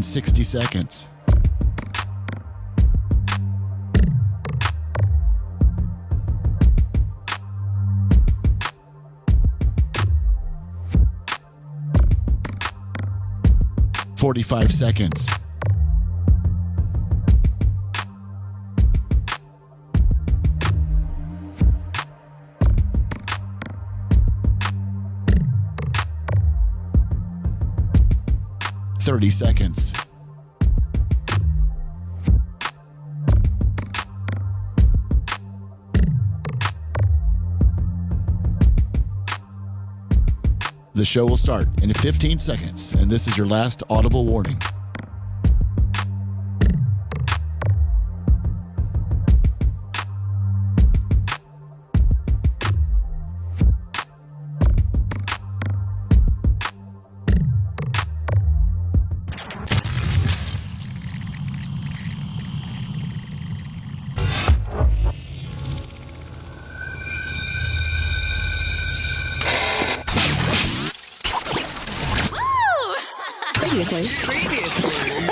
60 seconds. "45 seconds. "30 seconds. The show will start in 15 seconds, and this is your last audible warning.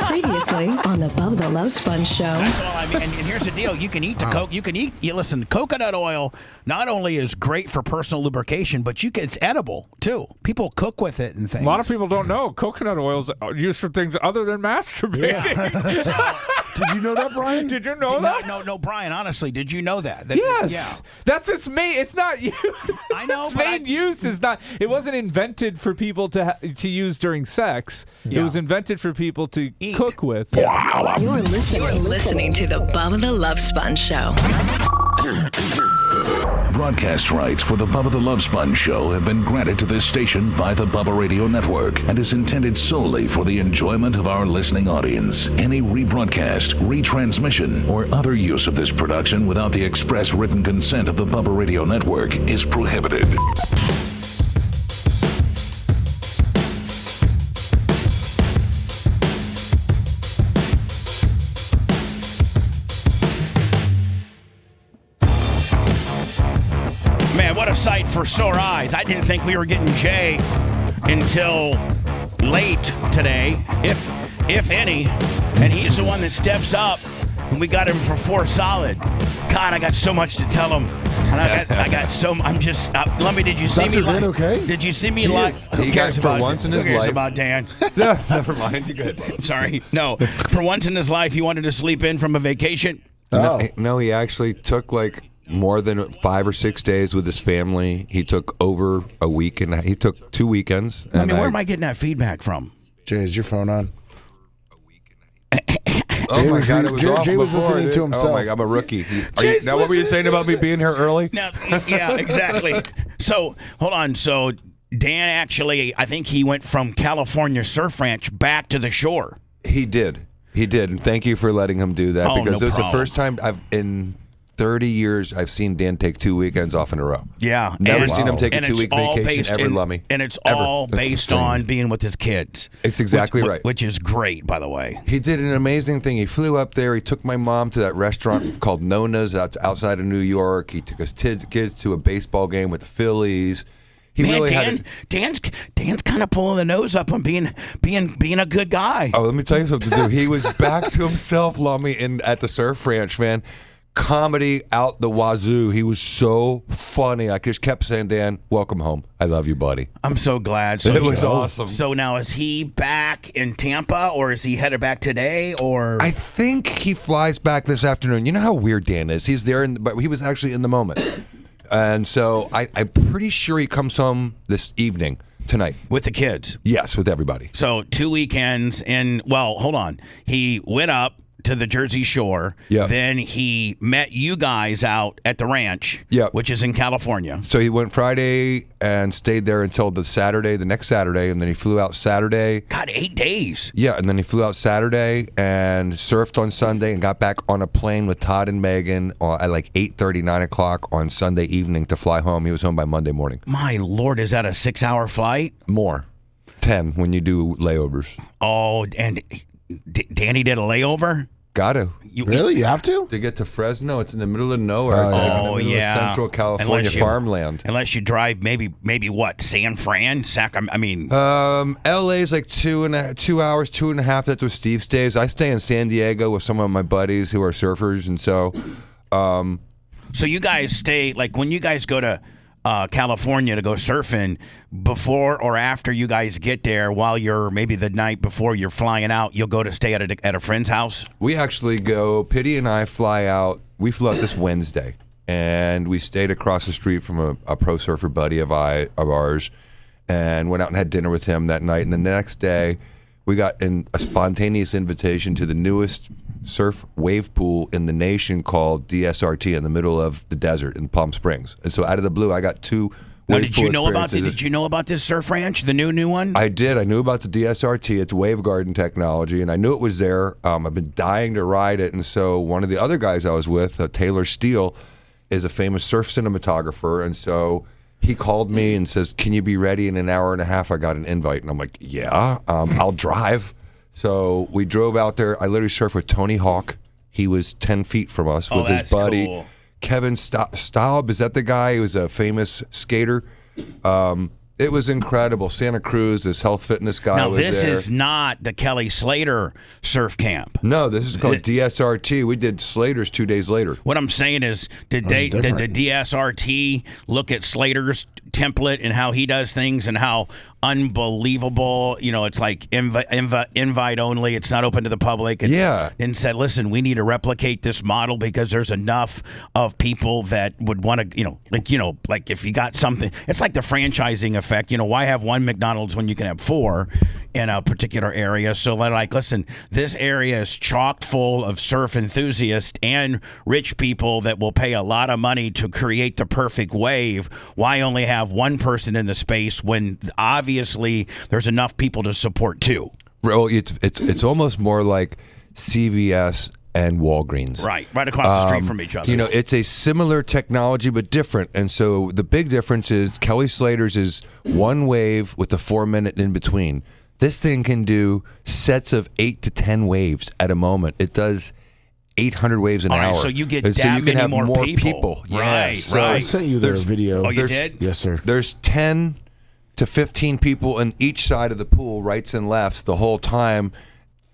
Previously on the Bubba the Love Sponge Show. That's all I mean. And here's the deal: you can eat the coke. You can eat. You listen. Coconut oil not only is great for personal lubrication, but it's edible too. People cook with it and things. A lot of people don't know coconut oil is used for things other than masturbating. Yeah. Did you know that, Brian? Did you know that? No, Brian. Honestly, did you know that? Yes. Yeah. That's its main. It's not. I know. Its main use is not. It wasn't invented for people to use during sex. Yeah. It was invented for people to Eat. cook with. You're listening to the Bubba the Love Sponge Show. Broadcast rights for the Bubba the Love Sponge Show have been granted to this station by the Bubba Radio Network and is intended solely for the enjoyment of our listening audience. Any rebroadcast, retransmission, or other use of this production without the express written consent of the Bubba Radio Network is prohibited. What a sight for sore eyes. I didn't think we were getting Jay until late today, if any. And he's the one that steps up, and we got him for 4 solid. God, I got so much to tell him. And I got so. I'm just. Lummy, did you see me live? Okay? Did you see me live? He got for once in his Who cares life. about Dan? No, never mind. You good? I'm sorry. No, for once in his life, he wanted to sleep in from a vacation. No, he actually took like more than 5 or 6 days with his family. He took over a week, and he took 2 weekends. I mean, where am I getting that feedback from? Jay, is your phone on? Oh my God, it was off Jay was before, listening dude. to himself. Oh my God, I'm a rookie. Jay's Now, what were you saying about me being here early? Now, yeah, exactly. So, hold on. So, Dan actually, I think he went from California Surf Ranch back to the shore. He did, and thank you for letting him do that, Oh, because no it was problem. the first time in 30 years I've seen Dan take 2 weekends off in a row. Yeah. Never seen him take a and 2-week it's all vacation based ever, in- Lummy. And it's Ever. all That's based insane. on being with his kids. It's exactly which, right. Which is great, by the way. He did an amazing thing. He flew up there. He took my mom to that restaurant called Nona's outside of New York. He took his kids to a baseball game with the Phillies. He Man, really Dan, had Dan's kind of pulling the nose up on being a good guy. Oh, let me tell you something, dude. He was back to himself, Lummy, at the Surf Ranch, man. Comedy out the wazoo. He was so funny. I just kept saying, Dan, welcome home. I love you, buddy. I'm so glad. So It was awesome. So now, is he back in Tampa, or is he headed back today? Or I think he flies back this afternoon. You know how weird Dan is. He's there, but he was actually in the moment. And so I'm pretty sure he comes home this evening, tonight. with the kids. Yes, with everybody. So 2 weekends, and well, hold on. He went up to the Jersey Shore. Yeah. Then he met you guys out at the ranch. Yeah. Which is in California. So he went Friday and stayed there until the next Saturday, and then he flew out Saturday. God, 8 days. Yeah, and then he flew out Saturday and surfed on Sunday and got back on a plane with Todd and Megan at like 8:30, 9 o'clock on Sunday evening to fly home. He was home by Monday morning. My Lord, is that a 6-hour flight? More. 10 when you do layovers. Oh, and Danny did a layover? Gotta. Really? You have to? To get to Fresno, it's in the middle of nowhere. It's like in the middle of Central California farmland. Unless you drive maybe what, San Fran? LA's like 2 hours, 2.5. That's where Steve stays. I stay in San Diego with some of my buddies who are surfers, and so. So you guys stay, like when you guys go to California to go surfing, before or after you guys get there, while you're maybe the night before you're flying out, you'll go to stay at a friend's house? We actually go, Pitty and I fly out. We flew out this Wednesday, and we stayed across the street from a pro surfer buddy of ours, and went out and had dinner with him that night. And the next day, we got a spontaneous invitation to the newest surf wave pool in the nation called DSRT in the middle of the desert in Palm Springs. And so out of the blue, I got 2 now, wave pool experiences. Did you know about this surf ranch, the new one? I did. I knew about the DSRT. It's wave garden technology, and I knew it was there. I've been dying to ride it. And so one of the other guys I was with, Taylor Steele, is a famous surf cinematographer. And so he called me and says, "Can you be ready in an hour and a half? I got an invite." And I'm like, "Yeah, I'll drive." So we drove out there. I literally surfed with Tony Hawk. He was 10 feet from us with his buddy. Cool. Kevin Staub, is that the guy? He was a famous skater. It was incredible. Santa Cruz, this health fitness guy was there. Now, this is not the Kelly Slater surf camp. No, this is called DSRT. We did Slater's 2 days later. What I'm saying is, did the DSRT look at Slater's template and how he does things and how unbelievable, it's like invite only, it's not open to the public. And said, listen, we need to replicate this model because there's enough of people that would want to, like if you got something, it's like the franchising effect. Why have one McDonald's when you can have 4 in a particular area? So they're like, listen, this area is chock full of surf enthusiasts and rich people that will pay a lot of money to create the perfect wave. Why only have one person in the space when obviously there's enough people to support 2? Well, it's almost more like CVS and Walgreens. Right across the street from each other. It's a similar technology but different. And so the big difference is Kelly Slater's is one wave with a 4-minute in between. This thing can do sets of 8 to 10 waves at a moment. It does 800 waves an hour. So you get and that so you many can have more people. Right, So right. I sent you their video. Oh, you did? Yes, sir. There's 10 to 15 people on each side of the pool, rights and lefts, the whole time,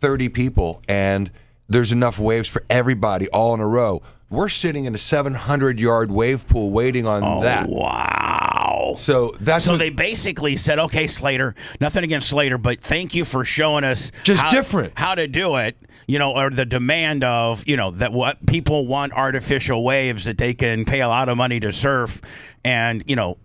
30 people. And there's enough waves for everybody all in a row. We're sitting in a 700-yard wave pool waiting on that. Wow. So they basically said, okay, Slater, nothing against Slater, but thank you for showing us how to do it, or the demand of, that what people want artificial waves that they can pay a lot of money to surf. And,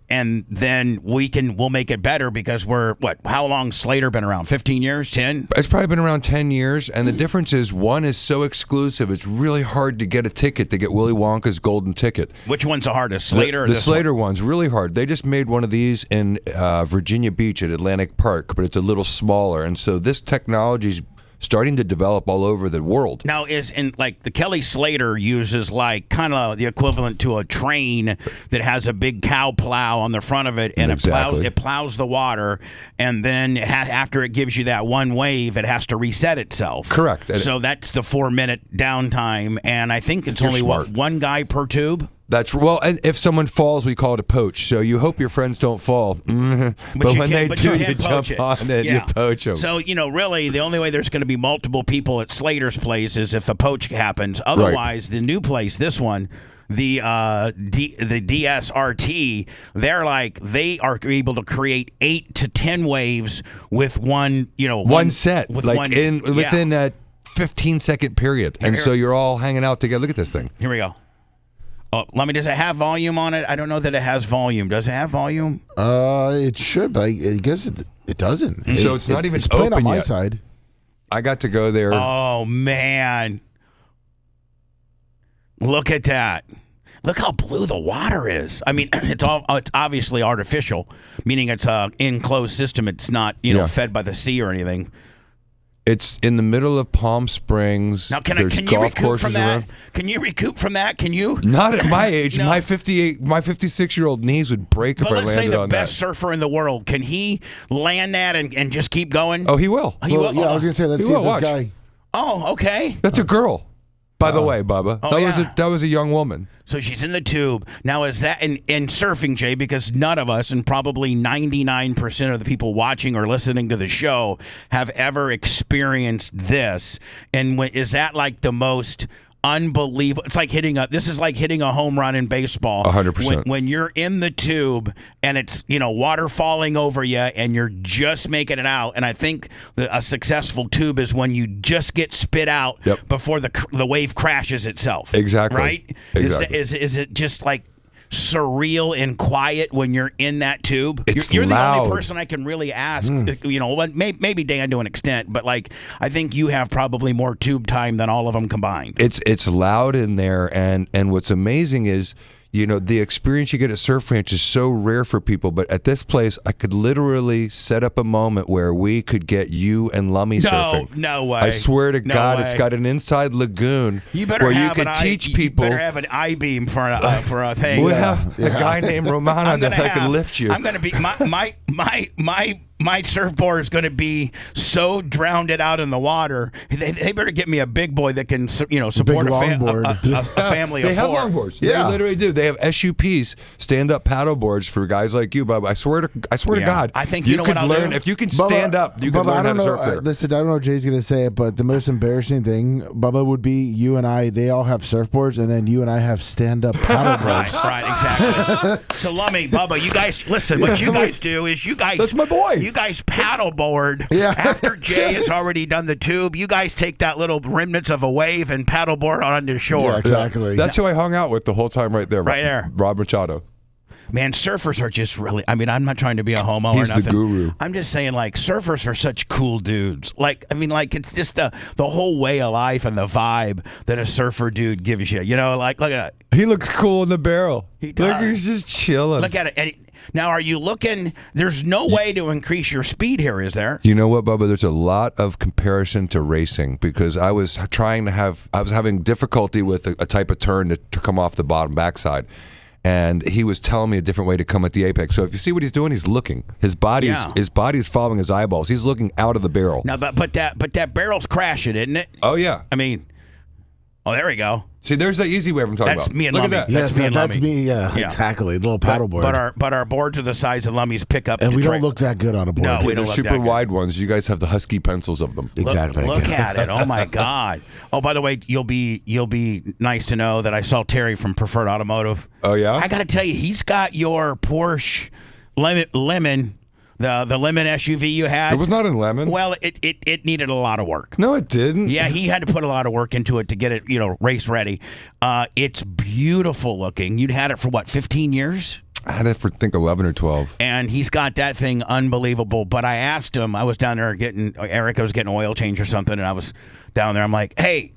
and then we'll make it better because how long Slater been around? 15 years, 10? It's probably been around 10 years. And the difference is one is so exclusive, it's really hard to get a ticket to get Willy Wonka's golden ticket. Which one's the hardest, Slater or the this Slater one's really hard. They just made one of these in Virginia Beach at Atlantic Park, but it's a little smaller. And so this technology's starting to develop all over the world. Now, the Kelly Slater uses like kind of the equivalent to a train that has a big cow plow on the front of it, and it plows the water, and then after it gives you that one wave, it has to reset itself. Correct. So that's the 4-minute downtime, and I think it's only one guy per tube. That's and if someone falls, we call it a poach. So you hope your friends don't fall. But when they do, you jump on it, you poach them. So really, the only way there's going to be multiple people at Slater's place is if a poach happens. Otherwise, the new place, this one, the DSRT, they are able to create 8 to 10 waves with one set, with within a 15-second period, and so you're all hanging out together. Look at this thing. Here we go. Oh, does it have volume on it? I don't know that it has volume. Does it have volume? It should, but I guess it doesn't. So it's not even open on my yet. side. I got to go there. Oh, man. Look at that. Look how blue the water is. I mean, it's obviously artificial, meaning it's an enclosed system. It's not, fed by the sea or anything. It's in the middle of Palm Springs. Now, can you recoup from that? Around. Can you recoup from that? Can you? Not at my age. No. My 56-year-old knees would break if I landed on that. Let's say the best surfer in the world. Can he land that and just keep going? Oh, he will. I was going to say, let's see if this guy. Oh, okay. That's a girl. By the way, Bubba, Oh, that was a young woman. So she's in the tube. Now, is that in surfing, Jay, because none of us, and probably 99% of the people watching or listening to the show, have ever experienced this. And is that like the most unbelievable? It's like this is like hitting a home run in baseball. 100%. When you're in the tube and it's, water falling over you and you're just making it out. And I think a successful tube is when you just get spit out before the wave crashes itself. Exactly. Right? Exactly. Is it just like surreal and quiet when you're in that tube? It's you're the loud. only person I can really ask. Maybe Dan to an extent, but like I think you have probably more tube time than all of them combined. It's loud in there, and what's amazing is, the experience you get at Surf Ranch is so rare for people. But at this place, I could literally set up a moment where we could get you and Lummy surfing. No way. I swear to God, way. it's got an inside lagoon where you could teach people. You better have an I-beam for a thing. We have a guy named Romano that can lift you. I'm going to be my surfboard is going to be so drowned out in the water. They better get me a big boy that can support a family of They have four. longboards. They literally do. They have SUPs, stand-up paddle boards for guys like you, Bubba. I swear to God. I think you what could I'll learn do? if you can stand up. You can learn how to surf there. Listen, I don't know if Jay's gonna say it, but the most embarrassing thing, Bubba, would be you and I. They all have surfboards, and then you and I have stand-up paddle boards. Right, exactly. So, Lummy, Bubba, you guys, listen, what you guys do is That's my boy. You guys paddleboard. Yeah. After Jay has already done the tube, you guys take that little remnants of a wave and paddleboard onto shore. Yeah, exactly. That's who I hung out with the whole time right there. Right there. Rob Machado. Man, surfers are just really, I'm not trying to be a homo He's or nothing. the guru. I'm just saying, like, surfers are such cool dudes. Like, it's just the whole way of life and the vibe that a surfer dude gives you. Like, look at that. He looks cool in the barrel. He does. Look, he's just chilling. Look at it. And now, are you looking? There's no way to increase your speed here, is there? You know what, Bubba? There's a lot of comparison to racing because I was having difficulty with a type of turn to come off the bottom backside. And he was telling me a different way to come at the apex. So if you see what he's doing, he's looking. His body's following his eyeballs. He's looking out of the barrel. Now, but that barrel's crashing, isn't it? Oh yeah. Oh, there we go. See, there's the easy wave I'm talking about. That's me and Look Lummy. at that. Yes, me and that's Lummy. me. Yeah, exactly. Little paddleboard. But our boards are the size of Lummy's pickup. And we Detroit. don't look that good on a board. No, we They're don't look super that good. wide ones. You guys have the husky pencils of them. Exactly. Look at it. Oh my God. Oh, by the way, you'll be nice to know that I saw Terry from Preferred Automotive. Oh yeah. I got to tell you, he's got your Porsche Lemon, the Lemon SUV you had. It was not in lemon. Well, it needed a lot of work. No, it didn't. Yeah, he had to put a lot of work into it to get it, race ready. It's beautiful looking. You'd had it for what, 15 years? I had it for, I think, 11 or 12. And he's got that thing unbelievable. But I asked him, I was down there Erica was getting oil change or something, and I was down there. I'm like, hey,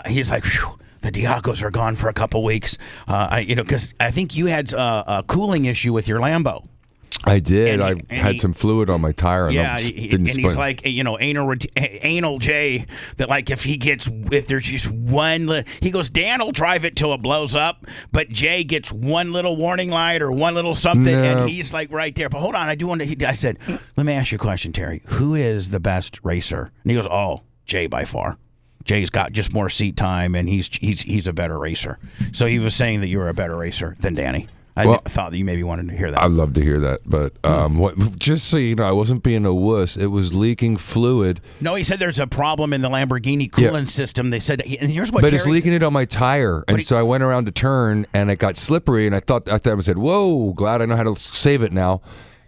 he's like, phew, the Diacos are gone for a couple weeks. Because I think you had a cooling issue with your Lambo. I did. And I had some fluid on my tire, and he's like, anal Jay, that like if there's just one, he goes, Dan will drive it till it blows up, but Jay gets one little warning light or one little something, and he's like right there. But hold on, I said, let me ask you a question, Terry. Who is the best racer? And he goes, oh, Jay by far. Jay's got just more seat time, and he's a better racer. So he was saying that you were a better racer than Danny. I thought that you maybe wanted to hear that. I'd love to hear that, but just so you know, I wasn't being a wuss. It was leaking fluid. No, he said there's a problem in the Lamborghini coolant system. They said, and here's what. But it's leaking it on my tire, and so I went around to turn, and it got slippery, and I thought I said, "Whoa, glad I know how to save it now."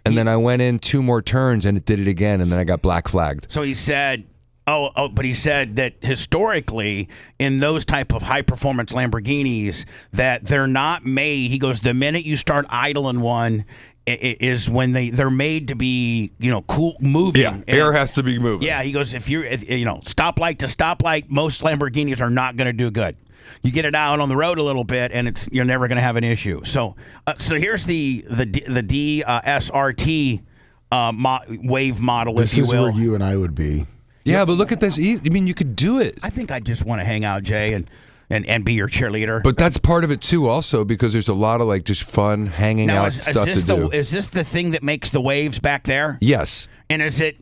And then I went in 2 more turns, and it did it again, and then I got black flagged. So he said. But he said that historically in those type of high performance Lamborghinis that they're not made. He goes, the minute you start idling one is when they're made to be, cool, moving. Yeah, air has to be moving. Yeah, he goes, if stoplight to stoplight, most Lamborghinis are not going to do good. You get it out on the road a little bit, and you're never going to have an issue. So here's the DSRT wave model, if you will. This is where you and I would be. Yeah, but look at this. I mean, you could do it. I think I just want to hang out, Jay, and be your cheerleader. But that's part of it too, also, because there's a lot of like just fun hanging out stuff to do. Is this the thing that makes the waves back there? Yes. And is it,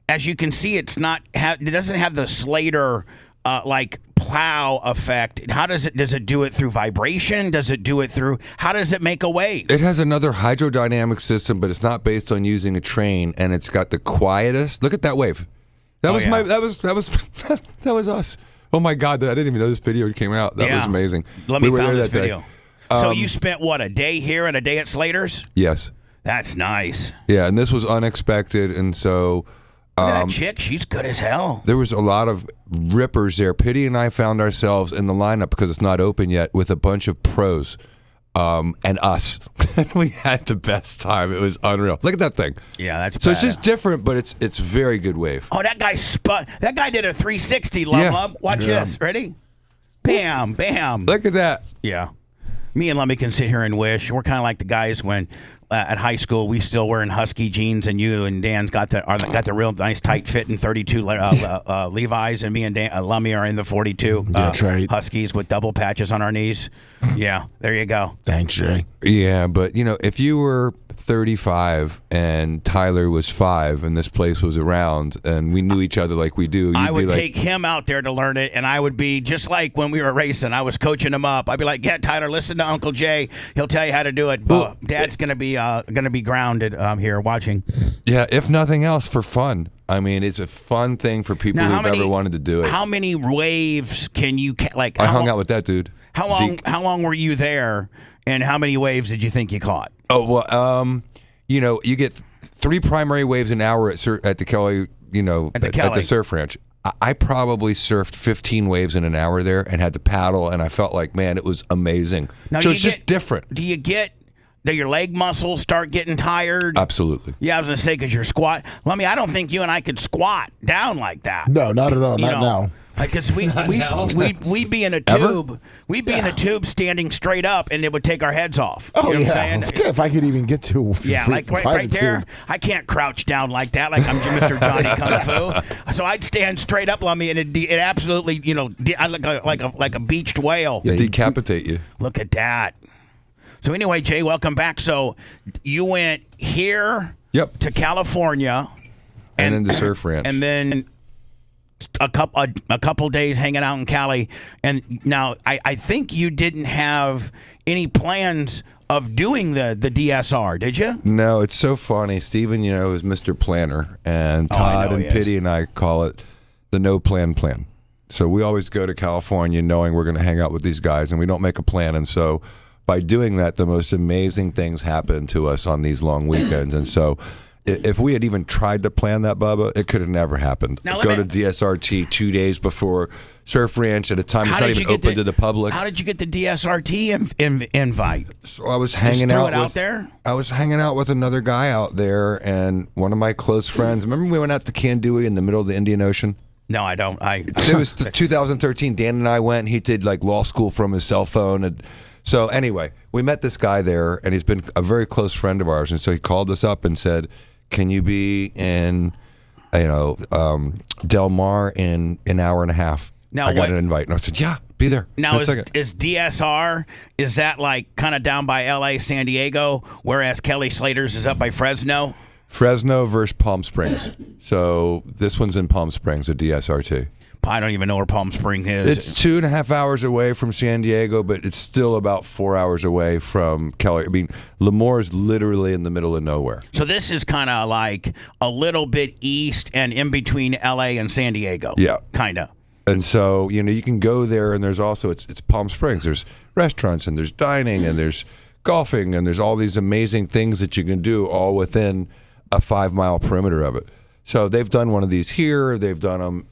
as you can see, it's not. It doesn't have the Slater like plow effect? How does it do it through vibration? Does it do it through, how does it make a wave? It has another hydrodynamic system, but it's not based on using a train, and it's got the quietest. Look at that wave. That was that was us. Oh my God, I didn't even know this video came out. That was amazing. Let me were find there this that video. day. So you spent what, a day here and a day at Slater's? Yes. That's nice. Yeah, and this was unexpected, and so Look at that chick. She's good as hell. there was a lot of rippers there. Pity and I found ourselves in the lineup because it's not open yet with a bunch of pros and us. And we had the best time. It was unreal. Look at that thing. Yeah, that's So bad. it's just different, but it's very good wave. Oh, that guy spun. That guy did a 360. Love. Watch this. Ready? Bam, bam. Look at that. Yeah. Me and Lummy can sit here and wish. We're kind of like the guys when at high school we still wearing husky jeans, and you and Dan's got the real nice tight fitting 32 Levi's, and me and Lummy are in the 42 That's right. Huskies with double patches on our knees. Yeah, there you go. Thanks, Jay. Yeah, but if you were 35 and Tyler was 5 and this place was around and we knew each other like we do, I you'd would be like, take him out there to learn it, and I would be just like when we were racing. I was coaching him up. I'd be like, "Yeah, Tyler, listen to Uncle Jay. He'll tell you how to do it." But Dad's gonna be grounded here watching. yeah, if nothing else, for fun. I mean, it's a fun thing for people who've ever wanted to do it. How many waves can you like? I hung out with that dude. How long? Zeke. How long were you there? And how many waves did you think you caught? Oh well, you get 3 primary waves an hour at the Kelly, at the surf ranch. I probably surfed 15 waves in an hour there and had to paddle, and I felt like, man, it was amazing. Now, so it's just different. Do your leg muscles start getting tired? Absolutely. Yeah, I was gonna say because you're squat. Lummy, I don't think you and I could squat down like that. No, not at all. Not now. Like, cause we'd be in a tube. We'd be in the tube standing straight up, and it would take our heads off. Oh, you know what I'm saying? If I could even get to Like right there, tube. I can't crouch down like that, like I'm Mr. Johnny Kung Fu. So I'd stand straight up, Lummy, and it absolutely, I look like a beached whale. Yeah, decapitate you. Look at that. So anyway, Jay, welcome back. So you went here to California, And then the surf ranch. and then a couple days hanging out in Cali. And now I think you didn't have any plans of doing the DSR, did you? No, it's so funny. Steven, is Mr. Planner, and Todd and Pity and I call it the no plan. So we always go to California knowing we're going to hang out with these guys, and we don't make a plan. And so by doing that, the most amazing things happen to us on these long weekends. And so if we had even tried to plan that, Bubba, it could have never happened. Now, go to DSRT 2 days before Surf Ranch at a time it's not even open to the public. How did you get the DSRT invite? So I was hanging out there. I was hanging out with another guy out there, and one of my close friends. Remember we went out to Kandui in the middle of the Indian Ocean? No, I don't. It was 2013. Dan and I went. He did like law school from his cell phone, and so anyway, we met this guy there, and he's been a very close friend of ours. And so he called us up and said, "Can you be in, Del Mar in an hour and a half?" Now, I got an invite, and I said, "Yeah, be there." Now, is DSR, is that like kind of down by L.A., San Diego, whereas Kelly Slater's is up by Fresno? Fresno versus Palm Springs. So this one's in Palm Springs, a DSRT. I don't even know where Palm Springs is. It's 2.5 hours away from San Diego, but it's still about 4 hours away from Kelly. I mean, Lemoore is literally in the middle of nowhere. So this is kind of like a little bit east and in between L.A. and San Diego. Yeah. Kind of. And so, you can go there, and there's also, it's Palm Springs. There's restaurants, and there's dining, and there's golfing, and there's all these amazing things that you can do all within a 5-mile perimeter of it. So they've done one of these here. They've done them,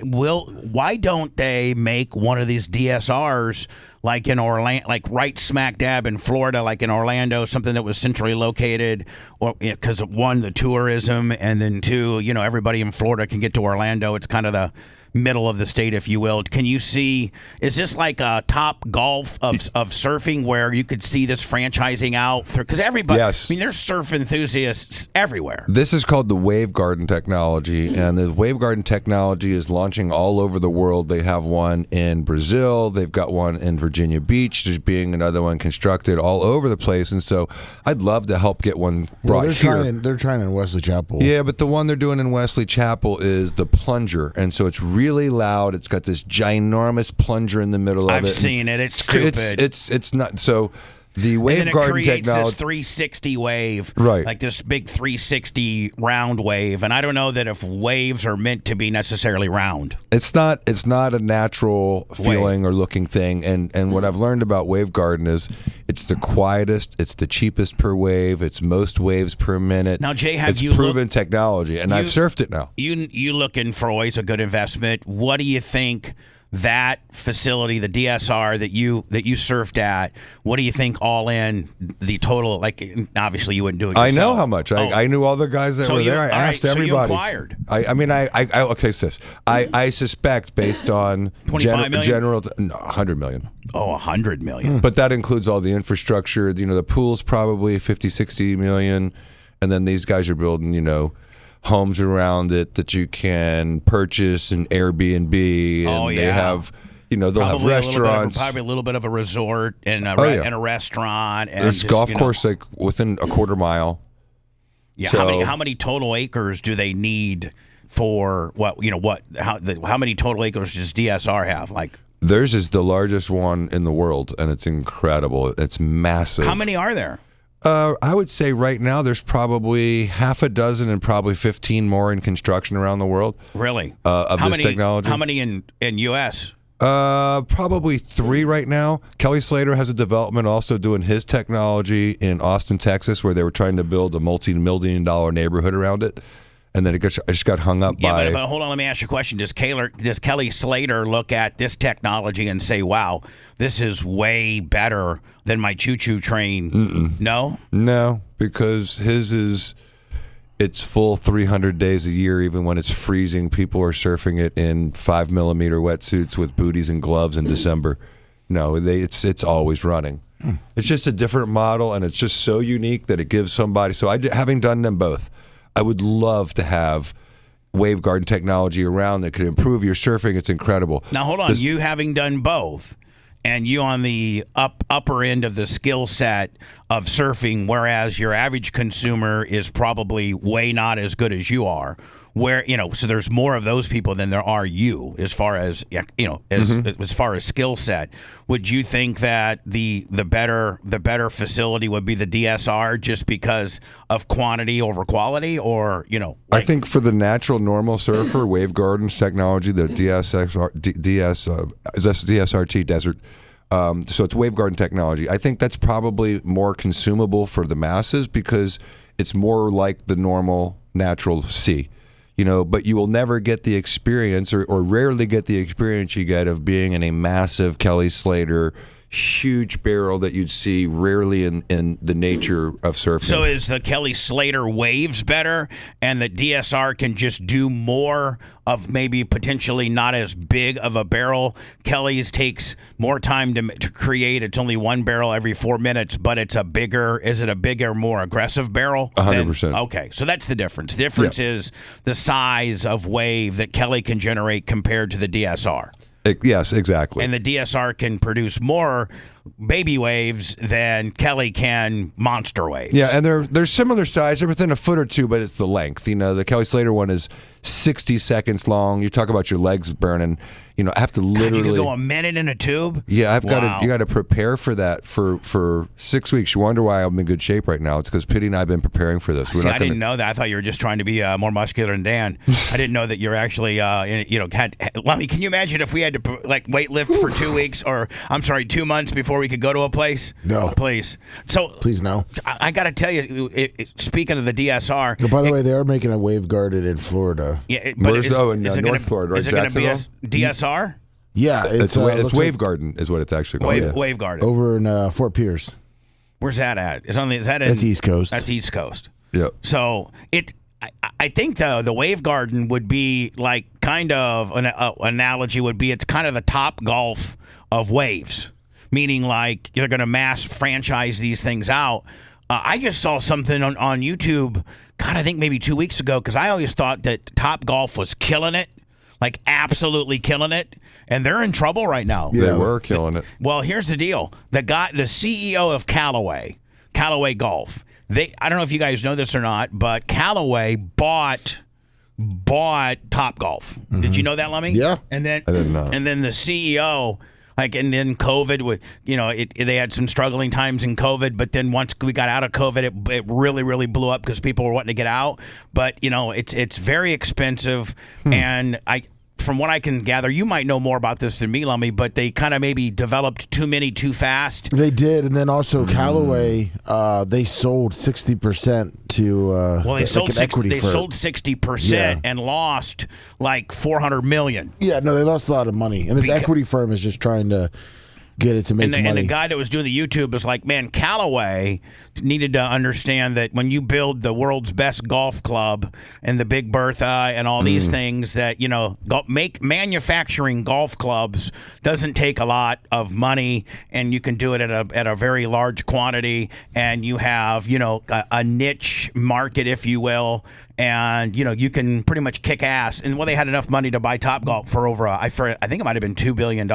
why don't they make one of these DSRs like in Orlando, like right smack dab in Florida, like in Orlando, something that was centrally located, or because one, the tourism, and then two, everybody in Florida can get to Orlando. It's kind of the middle of the state, if you will. Can you see, is this like a Top Golf of surfing where you could see this franchising out through, because everybody, Yes. I mean, there's surf enthusiasts everywhere. This is called the Wave Garden technology, and the Wave Garden technology is launching all over the world. They have one in Brazil, they've got one in Virginia. Virginia Beach. There's being another one constructed all over the place, and so I'd love to help get one brought here. They're trying in Wesley Chapel. Yeah, but the one they're doing in Wesley Chapel is the plunger, and so it's really loud. It's got this ginormous plunger in the middle of it. I've seen it. It's stupid. It's not so. The wave garden technology, this 360 wave, right? Like this big 360 round wave, and I don't know that if waves are meant to be necessarily round. It's not a natural feeling or looking thing. And what I've learned about wave garden is it's the quietest, it's the cheapest per wave, it's most waves per minute. Now, Jay, it's proven technology, and I've surfed it now. You looking for always a good investment? What do you think? That facility, the DSR that you surfed at, what do you think all in the total? Like, obviously you wouldn't do it yourself. I know how much. I knew all the guys that were there. I asked everybody. So you inquired. Okay, it's this. I suspect based on 25 million? general, no, 100 million. Oh, 100 million. But that includes all the infrastructure. The pool's probably 50, 60 million, and then these guys are building, homes around it that you can purchase and Airbnb, and they have, they'll have restaurants, probably a little bit of a resort and a restaurant. And there's golf course like within a quarter mile. Yeah, so, how many total acres do they need for how many total acres does DSR have? Like theirs is the largest one in the world, and it's incredible. It's massive. How many are there? I would say right now there's probably half a dozen and probably 15 more in construction around the world. Really? Of this technology. How many in U.S.? Probably 3 right now. Kelly Slater has a development also doing his technology in Austin, Texas, where they were trying to build a multi-million-dollar neighborhood around it. And then it just got hung up by... But hold on, let me ask you a question. Does Kelly Slater look at this technology and say, wow, this is way better than my choo-choo train? Mm-mm. No? No, because it's full 300 days a year, even when it's freezing. People are surfing it in 5mm wetsuits with booties and gloves in December. No, it's always running. It's just a different model, and it's just so unique that it gives somebody... So having done them both, I would love to have wave garden technology around that could improve your surfing. It's incredible. Now, hold on. You having done both, and you on the upper end of the skill set of surfing, whereas your average consumer is probably way not as good as you are. So there's more of those people than there are you, as far as as far as skill set. Would you think that the better facility would be the DSR just because of quantity over quality, or I think for the natural normal surfer, wave gardens technology, the DSRT desert. So it's wave garden technology. I think that's probably more consumable for the masses because it's more like the normal natural sea. But you will never get the experience or rarely get the experience you get of being in a massive Kelly Slater, huge barrel that you'd see rarely in the nature of surfing. So is the Kelly Slater waves better, and the DSR can just do more of maybe potentially not as big of a barrel? Kelly's takes more time to create. It's only one barrel every 4 minutes, but is it a bigger, more aggressive barrel? 100%. Okay, so that's the difference. The difference is the size of wave that Kelly can generate compared to the DSR. Yes, exactly. And the DSR can produce more baby waves than Kelly can monster waves. Yeah, and they're similar size. They're within a foot or two, but it's the length. The Kelly Slater one is 60 seconds long. You talk about your legs burning. I have to literally... God, you can go a minute in a tube? Yeah, you got to prepare for that for 6 weeks. You wonder why I'm in good shape right now. It's because Pitty and I have been preparing for this. I didn't know that. I thought you were just trying to be more muscular than Dan. I didn't know that you're actually, can you imagine if we had to weight lift for 2 weeks, or 2 months before we could go to a place? No. Please. So please, no. I got to tell you, speaking of the DSR. By the way, they are making a wave garden in Florida. Yeah, but in North Florida, right? Is it going to be a DSR? Yeah, it's wave garden is what it's actually called. Wave garden over in Fort Pierce. Where's that at? That's East Coast. That's East Coast. Yeah. So I think the wave garden would be like kind of an analogy would be it's kind of the Top Golf of waves, meaning like you're going to mass franchise these things out. I just saw something on YouTube. God, I think maybe 2 weeks ago, because I always thought that Top Golf was killing it like absolutely killing it, and they're in trouble right now. They were killing it. Well, here's the deal: the CEO of Callaway Golf. I don't know if you guys know this or not, but Callaway bought Topgolf. Did you know that, Lummy? Yeah. And then I didn't know. And then the CEO. And then COVID, they had some struggling times in COVID, but then once we got out of COVID, it really, really blew up because people were wanting to get out. But, it's very expensive. And from what I can gather, you might know more about this than me, Lummy, but they kind of maybe developed too many too fast. They did, and then also Callaway, they sold 60% to They sold an equity They firm. sold 60% and lost like $400 million. Yeah, no, they lost a lot of money, and this equity firm is just trying to get it to make money. And the guy that was doing the YouTube was like, man, Callaway needed to understand that when you build the world's best golf club and the Big Bertha and all these things that, manufacturing golf clubs doesn't take a lot of money, and you can do it at a very large quantity, and you have, a niche market, if you will, and you can pretty much kick ass. And they had enough money to buy Topgolf for over I think it might have been $2 billion.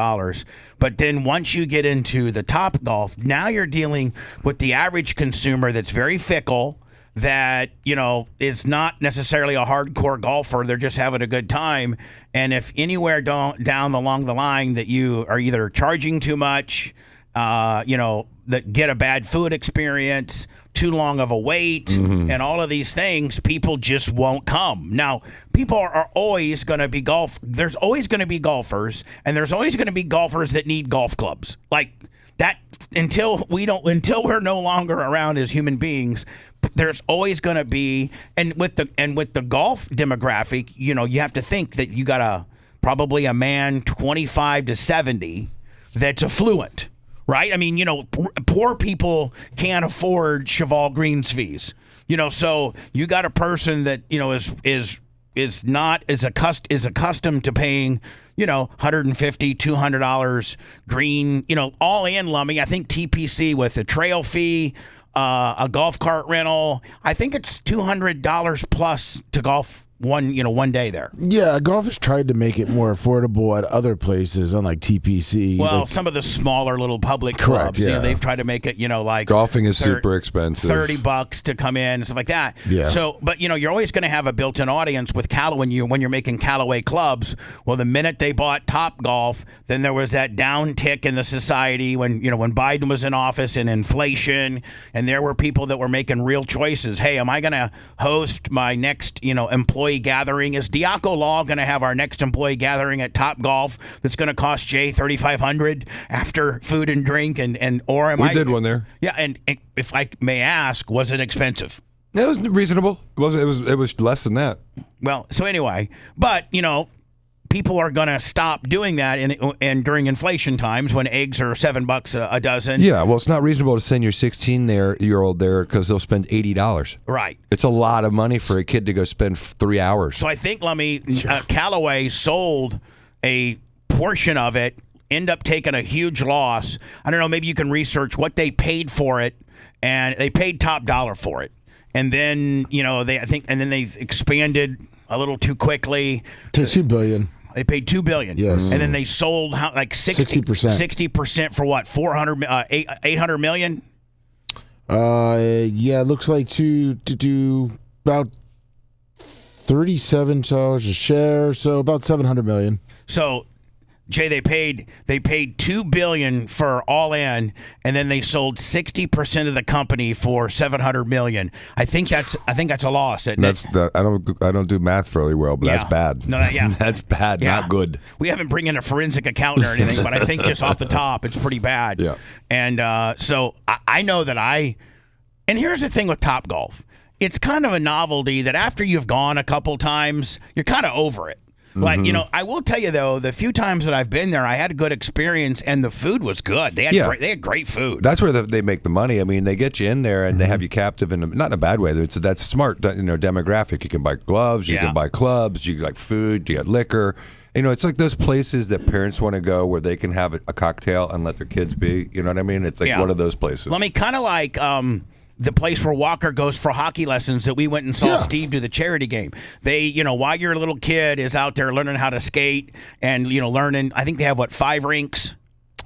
But then once you get into the Topgolf, now you're dealing with the average consumer that's very fickle, that is not necessarily a hardcore golfer. They're just having a good time. And if anywhere down along the line that you are either charging too much, that get a bad food experience, too long of a wait, and all of these things, people just won't come. Now, people are always going to be there's always going to be golfers, and there's always going to be golfers that need golf clubs. Like that, until we're no longer around as human beings, there's always going to be, and with the golf demographic, you have to think that you got probably a man 25 to 70 that's affluent. Right? I mean, poor people can't afford Cheval Green's fees. So you got a person that, is accustomed to paying, $150, $200 green, all in, Lummy. I think TPC with a trail fee, a golf cart rental, I think it's $200 plus to golf one day there. Yeah, golf has tried to make it more affordable at other places, unlike TPC. Well, some of the smaller little public clubs, yeah. they've tried to make it, like golfing is super expensive. $30 to come in and stuff like that. Yeah. So, but you're always going to have a built-in audience with Callaway when you're making Callaway clubs. Well, the minute they bought Topgolf, then there was that downtick in the society when Biden was in office and inflation, and there were people that were making real choices. Hey, am I going to host my next, employee gathering? Is Diaco Law going to have our next employee gathering at Topgolf that's going to cost Jay $3,500 after food and drink, or am I? We did one there. Yeah, and if I may ask, was it expensive? It was reasonable. It was less than that. Well, so anyway, but people are going to stop doing that and during inflation times when eggs are $7 a dozen. Yeah, well, it's not reasonable to send your 16-year-old there because they'll spend $80. Right. It's a lot of money for a kid to go spend 3 hours. So I think, Lummy, Callaway sold a portion of it, end up taking a huge loss. I don't know, maybe you can research what they paid for it, and they paid top dollar for it. And then, they expanded a little too quickly. To $2 billion. They paid $2 billion. Yes. And then they sold 60%. 60% for what? $800 million? Yeah, it looks like to do about $37 a share, so about $700 million. So, Jay, they paid $2 billion for all in, and then they sold 60% of the company for $700 million. I think that's a loss. I don't do math really well, but that's bad. No, that's bad. Yeah. Not good. We haven't bring in a forensic accountant or anything, but I think just off the top, it's pretty bad. Yeah. And so I know that and here's the thing with Topgolf. It's kind of a novelty that after you've gone a couple times, you're kind of over it. Like, I will tell you, though, the few times that I've been there, I had a good experience, and the food was good. They had great food. That's where they make the money. I mean, they get you in there, and they have you captive, not in a bad way. That's smart, demographic. You can buy gloves, you can buy clubs, you like food, you got liquor. It's like those places that parents want to go where they can have a cocktail and let their kids be. You know what I mean? It's like one of those places. Let me kind of like the place where Walker goes for hockey lessons that we went and saw Steve do the charity game. They, while your little kid is out there learning how to skate and, learning, I think they have, 5 rinks?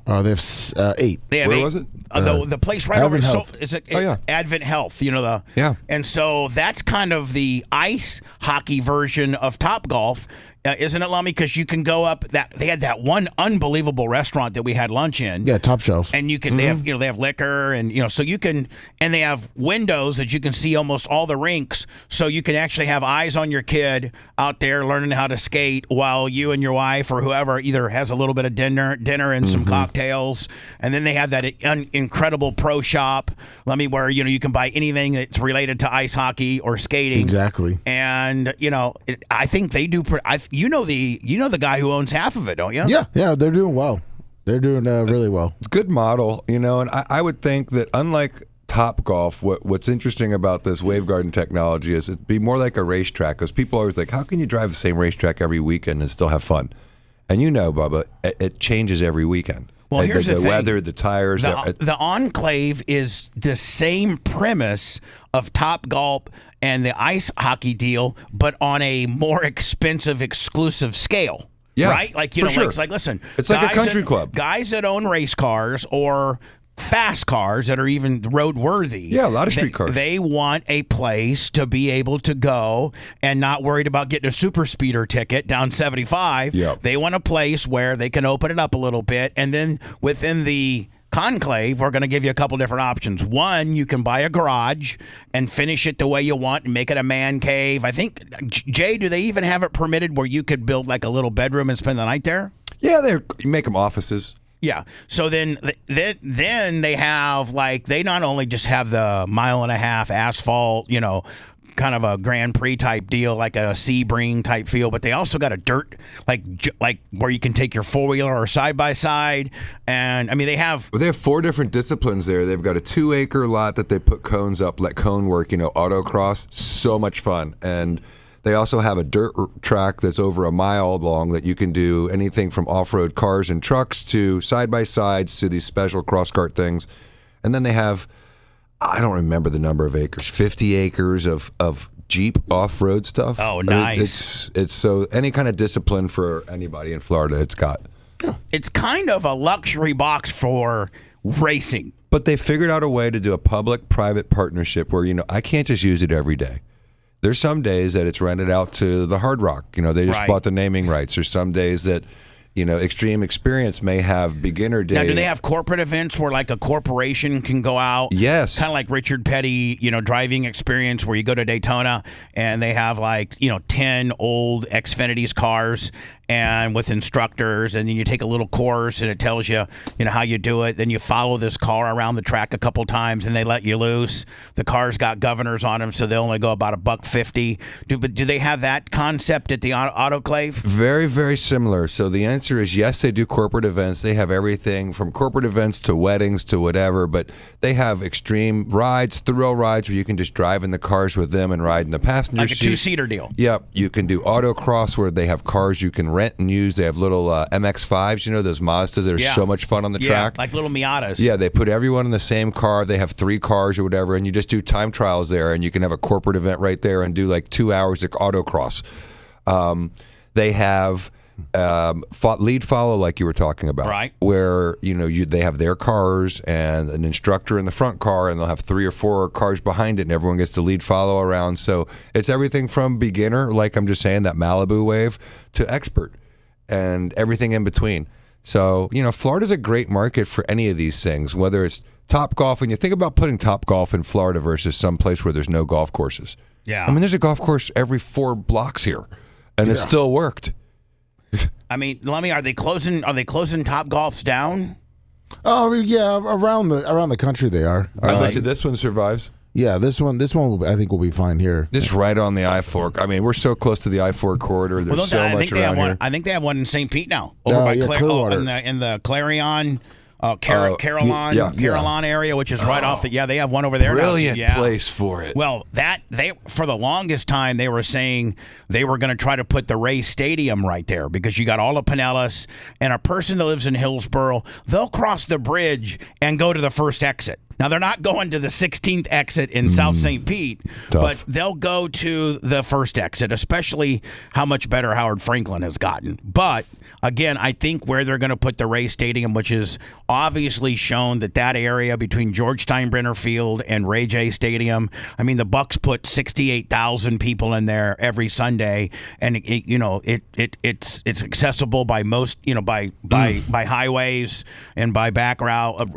They have 8. They have Where 8. was it? The place right over Advent Health. is it yeah. Advent Health, Yeah. And so that's kind of the ice hockey version of Topgolf. Isn't it, Lummy? Because you can go up they had that one unbelievable restaurant that we had lunch in. Yeah, top shelf. And you can they have liquor and so you can, and they have windows that you can see almost all the rinks, so you can actually have eyes on your kid out there learning how to skate while you and your wife or whoever either has a little bit of dinner and some cocktails. And then they have that incredible pro shop, Lummy, where you can buy anything that's related to ice hockey or skating. Exactly. And I think they do. You know the guy who owns half of it, don't you? Yeah, they're doing well. They're doing really well. It's a good model, and I would think that unlike Topgolf, what's interesting about this Wavegarden technology is it'd be more like a racetrack, because people always like, how can you drive the same racetrack every weekend and still have fun? And Bubba, it changes every weekend. Well, here's the thing. Weather, the tires. The Enclave is the same premise of Topgolf and the ice hockey deal, but on a more expensive, exclusive scale. Yeah, right? Like, for sure. listen. It's like a country club. Guys that own race cars or fast cars that are even roadworthy. Yeah, a lot of street cars. They want a place to be able to go and not worried about getting a super speeder ticket down 75. Yep. They want a place where they can open it up a little bit, and then within the Conclave, we're going to give you a couple different options. One, you can buy a garage and finish it the way you want and make it a man cave. I think, Jay, do they even have it permitted where you could build like a little bedroom and spend the night there? Yeah, you make them offices. Yeah. So then they have, they not only just have the 1.5 mile asphalt, kind of a Grand Prix type deal, like a Sebring type feel, but they also got a dirt, like where you can take your 4-wheeler or side-by-side. And I mean, they have 4 different disciplines there. They've got a 2-acre lot that they put cones up, let cone work, autocross. So much fun. And they also have a dirt track that's over 1 mile long that you can do anything from off-road cars and trucks to side-by-sides to these special cross-kart things. And then they have, I don't remember the number of acres, 50 acres of Jeep off-road stuff. Oh, nice. It's so any kind of discipline for anybody in Florida, it's got. It's kind of a luxury box for racing. But they figured out a way to do a public-private partnership where, I can't just use it every day. There's some days that it's rented out to the Hard Rock. They just bought the naming rights. There's some days that, Extreme Experience may have beginner day. Now, do they have corporate events where like a corporation can go out? Yes. Kind of like Richard Petty, driving experience where you go to Daytona and they have 10 old Xfinity's cars and with instructors, and then you take a little course and it tells you, how you do it. Then you follow this car around the track a couple times and they let you loose. The car's got governors on them, so they only go about $150. But do they have that concept at the Autoclave? Very, very similar. So the answer is yes, they do corporate events. They have everything from corporate events to weddings to whatever, but they have extreme rides, thrill rides where you can just drive in the cars with them and ride in the passenger seat. Like a 2-seater deal. Yep. You can do autocross where they have cars you can rent and use. They have little MX-5s, those Mazdas that are so much fun on the track. Like little Miatas. Yeah, they put everyone in the same car. They have 3 cars or whatever, and you just do time trials there, and you can have a corporate event right there and do 2 hours of autocross. They have lead follow, like you were talking about, right? Where they have their cars and an instructor in the front car, and they'll have 3 or 4 cars behind it, and everyone gets to lead follow around. So it's everything from beginner, like I'm just saying, that Malibu wave, to expert, and everything in between. So Florida's a great market for any of these things, whether it's Topgolf, and you think about putting Topgolf in Florida versus some place where there's no golf courses. Yeah, I mean, there's a golf course every 4 blocks here, and it still worked. I mean, Lummy, are they closing Topgolfs down? Oh yeah, around the country they are. I bet you this one survives. Yeah, this one I think will be fine here. This right on the I-4. I mean, we're so close to the I-4 corridor. There's so much around here. I think they have one in St. Pete now, over by Clearwater. in the Clarion. Carillon area, which is right off the. Yeah, they have one over there. Brilliant now. place for it. Well, they for the longest time they were saying they were going to try to put the Ray Stadium right there because you got all of Pinellas, and a person that lives in Hillsboro, they'll cross the bridge and go to the first exit. Now, they're not going to the 16th exit in South St. Pete, but they'll go to the first exit, especially how much better Howard Franklin has gotten. But, again, I think where they're going to put the Ray Stadium, which is obviously shown that area between George Steinbrenner Field and Ray J Stadium, I mean, the Bucks put 68,000 people in there every Sunday, and, it's accessible by most, by highways and by back route,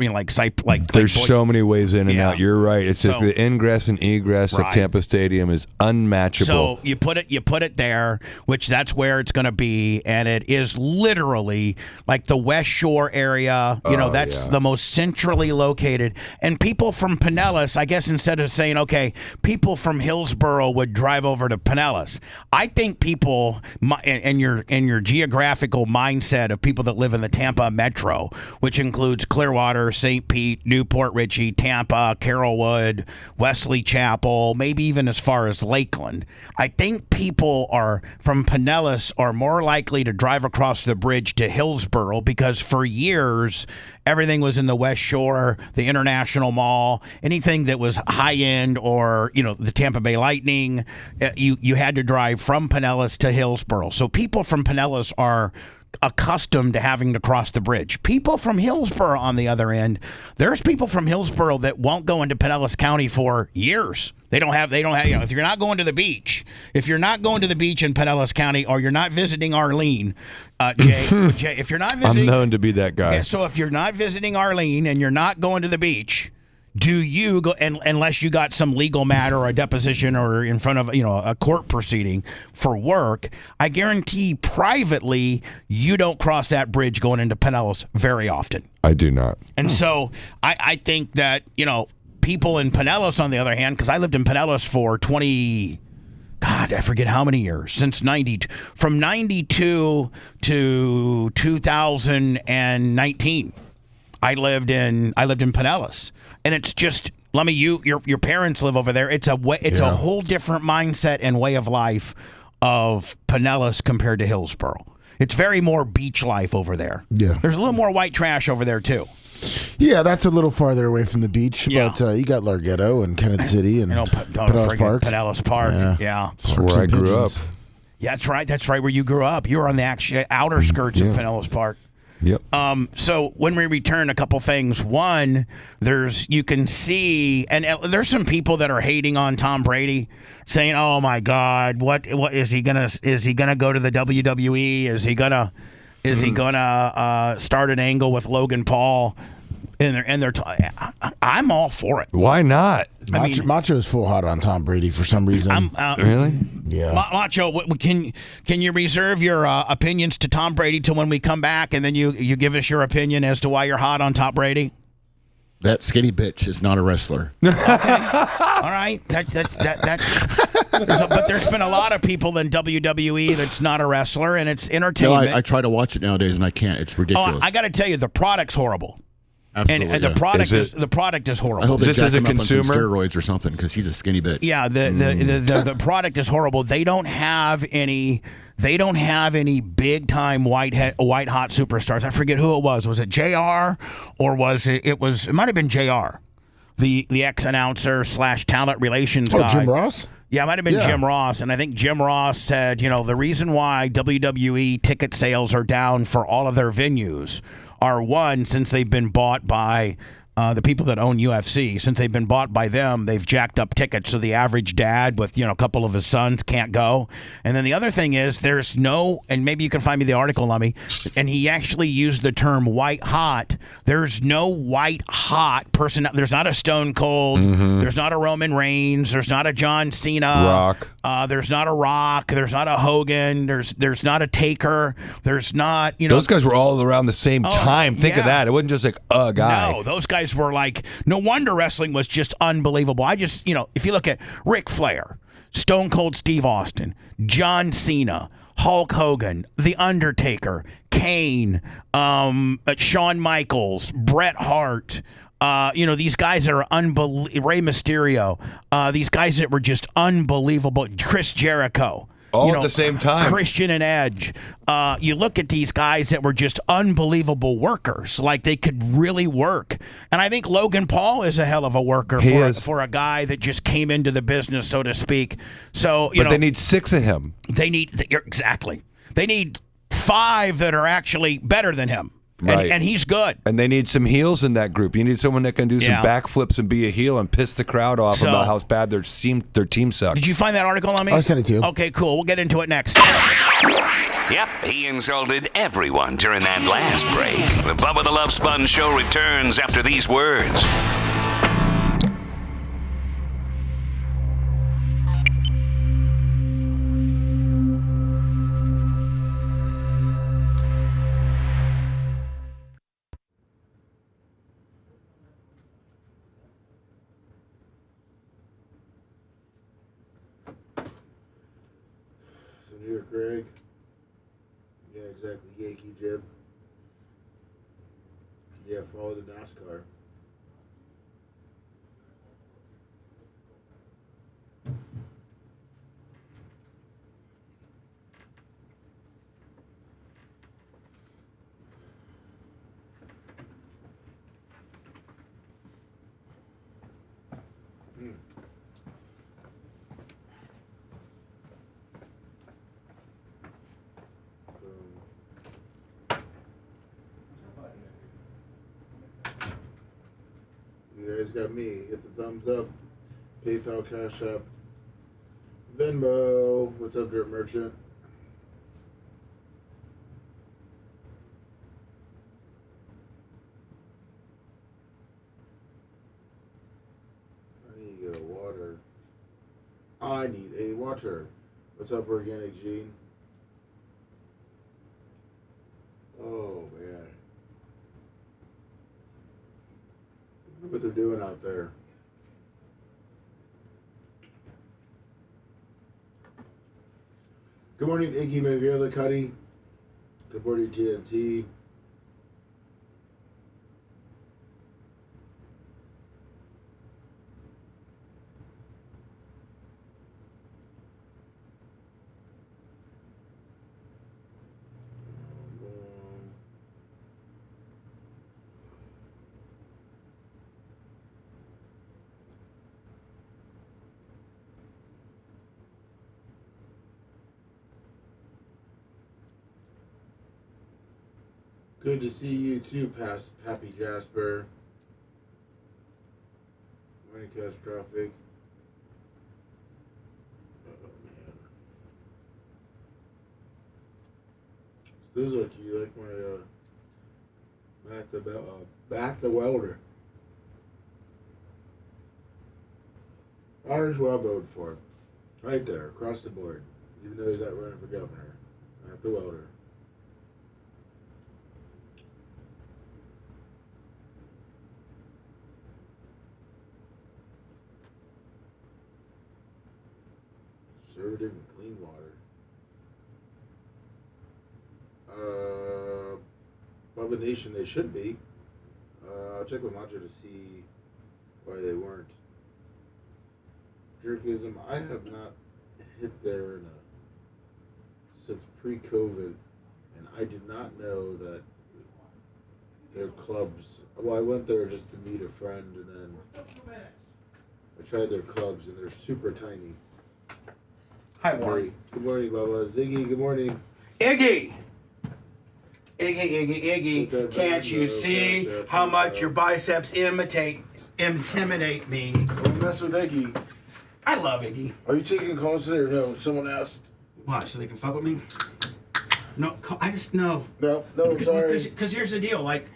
There's so many ways in and out. You're right. It's just the ingress and egress of Right. Tampa Stadium is unmatchable. So you put it there, which that's where it's going to be, and it is literally like the West Shore area. That's the most centrally located. And people from Pinellas, I guess, instead of saying, okay, people from Hillsborough would drive over to Pinellas, I think people in your geographical mindset of people that live in the Tampa metro, which includes Clearwater, St. Pete, Newport Richey, Tampa, Carrollwood, Wesley Chapel, maybe even as far as Lakeland. I think people from Pinellas are more likely to drive across the bridge to Hillsborough because for years everything was in the West Shore, the International Mall, anything that was high end or the Tampa Bay Lightning. You had to drive from Pinellas to Hillsborough. So people from Pinellas are accustomed to having to cross the bridge. People from Hillsborough, on the other end, there's people from Hillsborough that won't go into Pinellas County for years. They don't have, if you're not going to the beach, in Pinellas County, or you're not visiting Arlene, Jay, if you're not visiting. I'm known to be that guy. Yeah, so if you're not visiting Arlene and you're not going to the beach, do you go, unless you got some legal matter or a deposition or in front of a court proceeding for work, I guarantee privately you don't cross that bridge going into Pinellas very often. I do not. And so I think that people in Pinellas, on the other hand, because I lived in Pinellas for 20. God, I forget how many years, from 92 to 2019. I lived in Pinellas, and it's just, your parents live over there. It's a whole different mindset and way of life of Pinellas compared to Hillsborough. It's very more beach life over there. Yeah, there's a little more white trash over there too. Yeah, that's a little farther away from the beach, but you got Larghetto and Kennett City and Pinellas Park. Pinellas Park, yeah. That's where I grew up. Yeah, that's right. That's right where you grew up. You were on the actual outer skirts of Pinellas Park. Yep. So when we return, a couple things. One, you can see, and there's some people that are hating on Tom Brady, saying, "Oh my God, what is he gonna go to the WWE? Is he gonna start an angle with Logan Paul?" I'm all for it. Why not? Macho's full hot on Tom Brady for some reason. Really? Yeah. Macho, can you reserve your opinions to Tom Brady till when we come back, and then you give us your opinion as to why you're hot on Tom Brady? That skinny bitch is not a wrestler. Okay. All right. But there's been a lot of people in WWE that's not a wrestler, and it's entertainment. No, I try to watch it nowadays, and I can't. It's ridiculous. I got to tell you, the product's horrible. Absolutely, and the product is horrible. I hope they This jack is a him up on some consumer? steroids or something because he's a skinny bitch. Yeah, the product is horrible. They don't have any big time white hot superstars. I forget who it was. Was it JR or it might have been JR, the ex-announcer / talent relations guy. Jim Ross? Yeah, it might have been Jim Ross, and I think Jim Ross said, the reason why WWE ticket sales are down for all of their venues are, one, since they've been bought by the people that own UFC, since they've been bought by them, they've jacked up tickets so the average dad with a couple of his sons can't go. And then the other thing is there's no, and maybe you can find me the article, Lummy, and he actually used the term white hot. There's no white hot person. There's not a Stone Cold. Mm-hmm. There's not a Roman Reigns. There's not a John Cena. Rock. There's not a Rock. There's not a Hogan. There's not a Taker. There's not, Those guys were all around the same time. Think of that. It wasn't just like a guy. No, those guys were like, no wonder wrestling was just unbelievable. If you look at Ric Flair, Stone Cold Steve Austin, John Cena, Hulk Hogan, The Undertaker, Kane, Shawn Michaels, Bret Hart, these guys that are unbelievable. Rey Mysterio, these guys that were just unbelievable. Chris Jericho. All at the same time. Christian and Edge. You look at these guys that were just unbelievable workers. Like they could really work. And I think Logan Paul is a hell of a worker for a guy that just came into the business, so to speak. So But they need 6 of him. They need exactly. They need 5 that are actually better than him. Right. And he's good. And they need some heels in that group. You need someone that can do some backflips and be a heel and piss the crowd off about how bad their team sucks. Did you find that article on me? I'll send it to you. Okay, cool. We'll get into it next. Yep, he insulted everyone during that last break. The Bubba the Love Sponge Show returns after these words. Here, Greg. Yeah, exactly. Yankee jib. Yeah, follow the NASCAR. You guys got me. Hit the thumbs up. PayPal, Cash App, Venmo. What's up, Dirt Merchant? I need to get a water. I need a water. What's up, Organic Gene? Oh, man. Look what they're doing out there. Good morning, Iggy McGillicuddy. Good morning, TNT. Good to see you too, Happy Jasper. Morning, Catastrophic. Oh, man. This like you like my back the welder. I just well voted for him. Right there, across the board. Even though he's not running for governor. Matt the welder. Conservative and clean water. Bubba Nation, they should be. I'll check with Macho to see why they weren't. Jerkism, I have not hit there since pre-COVID, and I did not know that their clubs. Well, I went there just to meet a friend, and then I tried their clubs, and they're super tiny. Hi, Warren. Hey, good morning, Bubba. Ziggy, good morning. Iggy! Iggy, can't you see how much your biceps intimidate me? Don't mess with Iggy. I love Iggy. Are you taking calls today or no? Someone asked. Why, so they can fuck with me? No, I just, no. No, sorry. Because here's the deal, like,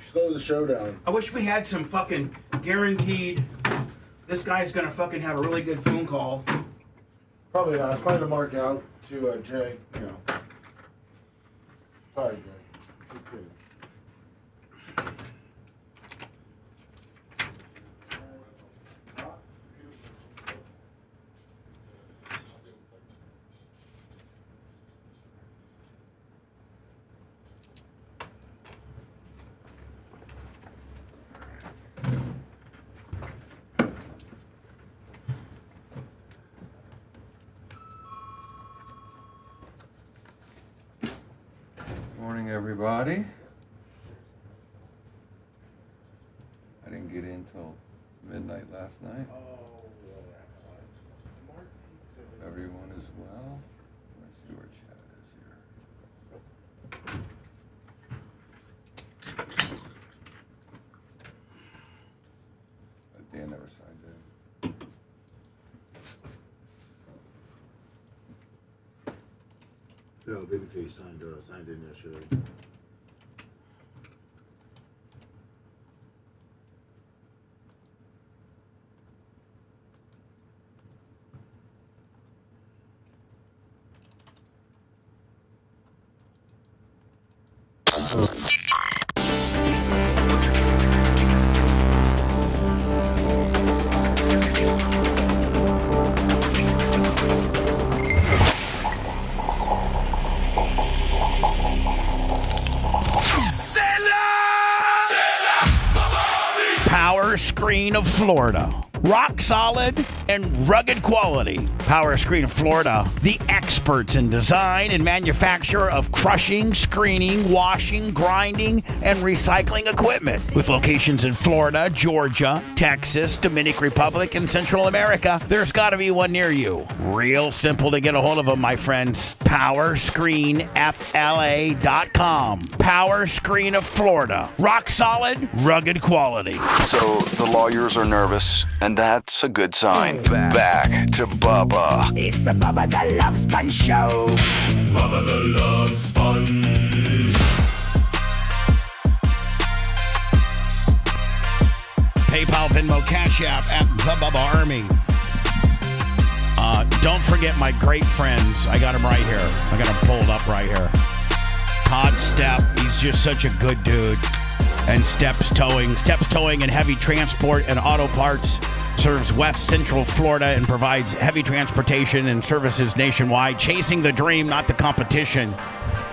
Slow the show down. I wish we had some fucking guaranteed, this guy's gonna fucking have a really good phone call. Probably not. It's probably to mark out to Jay. You know. Sorry, Jay. Just kidding. morning, everybody. I didn't get in till midnight last night. Everyone is well. Let's see where chat is here. Dan never signed in. No, Babyface signed in yesterday. Power Screen of Florida. Rock solid and rugged quality. Power Screen of Florida, the experts in design and manufacture of crushing, screening, washing, grinding, and recycling equipment. With locations in Florida, Georgia, Texas, Dominican Republic, and Central America, there's got to be one near you. Real simple to get a hold of them, my friends. PowerscreenFLA.com. Power Screen of Florida. Rock solid, rugged quality. So the lawyers are nervous, and that's a good sign. Back to Bubba. It's the Bubba the Love Sponge Show. Bubba the Love Sponge. PayPal, Venmo, Cash App at the Bubba Army. Don't forget my great friends. I got them right here. I got them pulled up right here. Todd Stepp. He's just such a good dude. And Steps Towing and Heavy Transport and Auto Parts serves West Central Florida and provides heavy transportation and services nationwide. Chasing the dream, not the competition.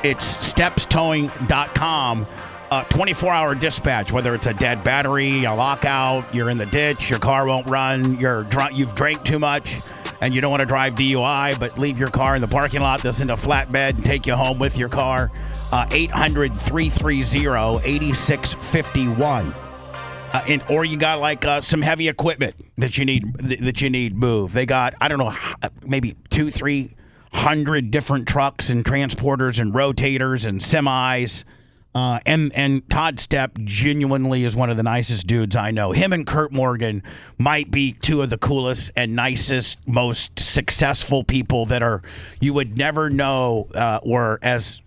It's stepstowing.com. 24-hour dispatch, whether it's a dead battery, a lockout, you're in the ditch, your car won't run, you're drunk, you've drank too much, and you don't want to drive DUI, but leave your car in the parking lot, listen to Flatbed, and take you home with your car. 800-330-8651. Or you got like some heavy equipment that you need moved. They got, I don't know, maybe 200-300 different trucks and transporters and rotators and semis. And Todd Stepp genuinely is one of the nicest dudes I know. Him and Kurt Morgan might be two of the coolest and nicest, most successful people that are you would never know were as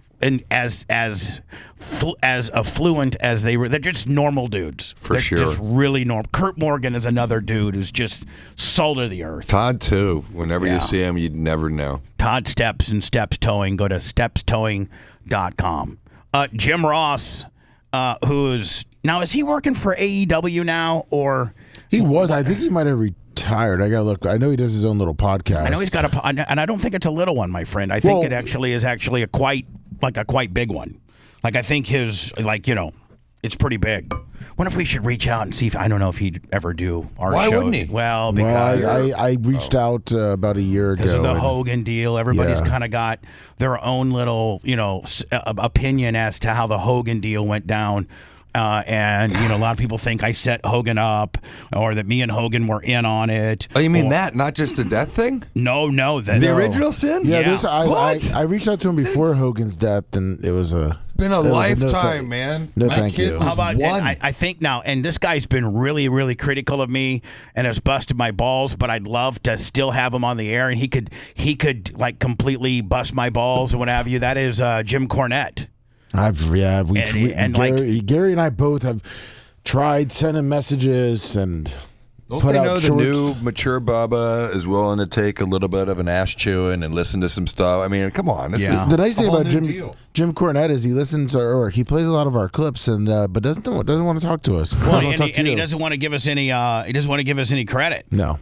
affluent as they were. They're just normal dudes. They're just really normal. Kurt Morgan is another dude who's just salt of the earth. Todd, too. Whenever you see him, you'd never know. Todd Steps and Steps Towing. Go to stepstowing.com. Jim Ross, who's now, is he working for AEW now, or he was? I think he might have retired. I gotta look. I know he does his own little podcast. I know he's got and I don't think it's a little one, my friend. I think it actually is a quite big one. Like I think his it's pretty big. Wonder if we should reach out and see if I don't know if he'd ever do our show. Why wouldn't he? Well, because I reached out about a year ago because of the Hogan deal. Everybody's kind of got their own little opinion as to how the Hogan deal went down. And a lot of people think I set Hogan up, or that me and Hogan were in on it. Oh, you mean that? Not just the death thing? No, the original sin. Yeah. I reached out to him before Hogan's death, and it was a. It's been a lifetime, man. No, thank you. How about I think now, and this guy's been really, really critical of me and has busted my balls, but I'd love to still have him on the air, and he could like completely bust my balls or what have you. That is Jim Cornette. Gary and I both have tried sending messages and don't they know the new mature Bubba is willing to take a little bit of an ass chewing and listen to some stuff? I mean, come on. This is the nice thing about Jim Cornette is he listens or he plays a lot of our clips and but doesn't want to talk to us. Well, and he doesn't want to give us any credit. No.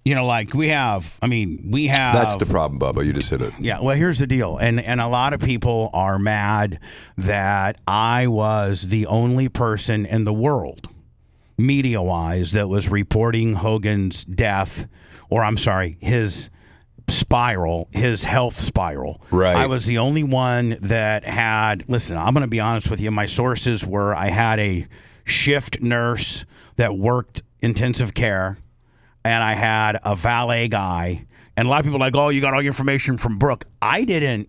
Like we have. That's the problem, Bubba. You just hit it. Yeah. Well, here's the deal, and a lot of people are mad that I was the only person in the world, media-wise, that was reporting Hogan's death, or I'm sorry, his spiral, his health spiral. Right. I was the only one that had, listen, I'm going to be honest with you. My sources were I had a shift nurse that worked intensive care, and I had a valet guy. And a lot of people are like, oh, you got all your information from Brooke. I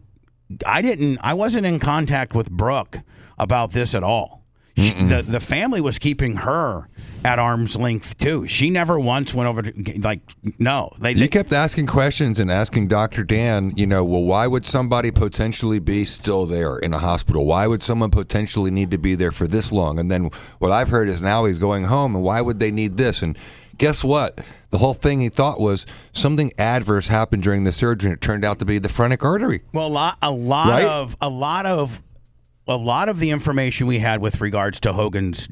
wasn't in contact with Brooke about this at all. The family was keeping her at arm's length too. She never once went over to, like, no. You kept asking questions and asking Dr. Dan, well, why would somebody potentially be still there in a hospital? Why would someone potentially need to be there for this long? And then what I've heard is now he's going home, and why would they need this? And guess what? The whole thing he thought was something adverse happened during the surgery, and it turned out to be the phrenic artery. Well, a lot of the information we had with regards to Hogan's,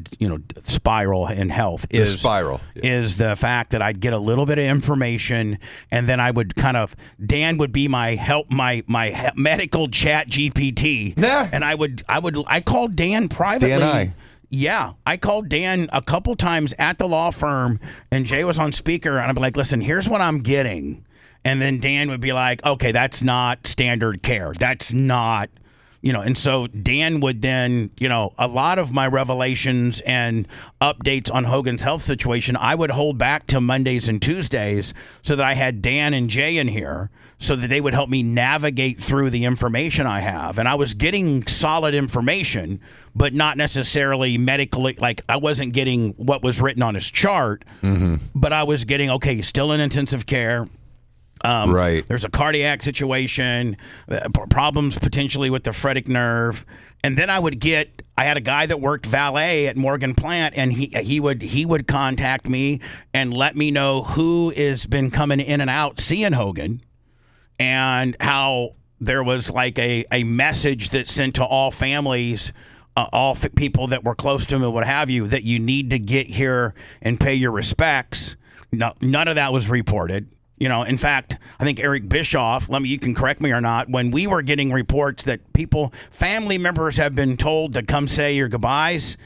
spiral in health is the fact that I'd get a little bit of information, and then I would Dan would be my medical chat GPT, and I called Dan privately. Dan. Yeah, I called Dan a couple times at the law firm, and Jay was on speaker, and I'd be like, listen, here's what I'm getting. And then Dan would be like, okay, that's not standard care. That's not, and so Dan would then, a lot of my revelations and updates on Hogan's health situation, I would hold back to Mondays and Tuesdays so that I had Dan and Jay in here so that they would help me navigate through the information I have. And I was getting solid information, but not necessarily medically, like I wasn't getting what was written on his chart, but I was getting, okay, he's still in intensive care. Right. There's a cardiac situation, problems potentially with the phrenic nerve. And then I had a guy that worked valet at Morgan Plant, and he would contact me and let me know who has been coming in and out seeing Hogan, and how there was like a message that's sent to all families, people that were close to him and what have you, that you need to get here and pay your respects. No, none of that was reported. In fact, I think Eric Bischoff, you can correct me or not, when we were getting reports that family members have been told to come say your goodbyes,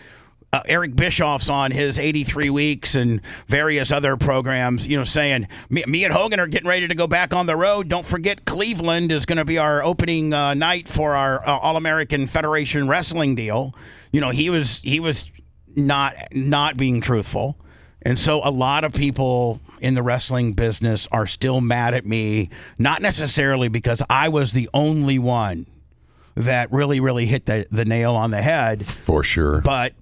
Eric Bischoff's on his 83 Weeks and various other programs, saying, me and Hogan are getting ready to go back on the road. Don't forget Cleveland is going to be our opening night for our All-American Federation Wrestling deal. He was not being truthful. And so a lot of people in the wrestling business are still mad at me, not necessarily because I was the only one that really, really hit the nail on the head. For sure. But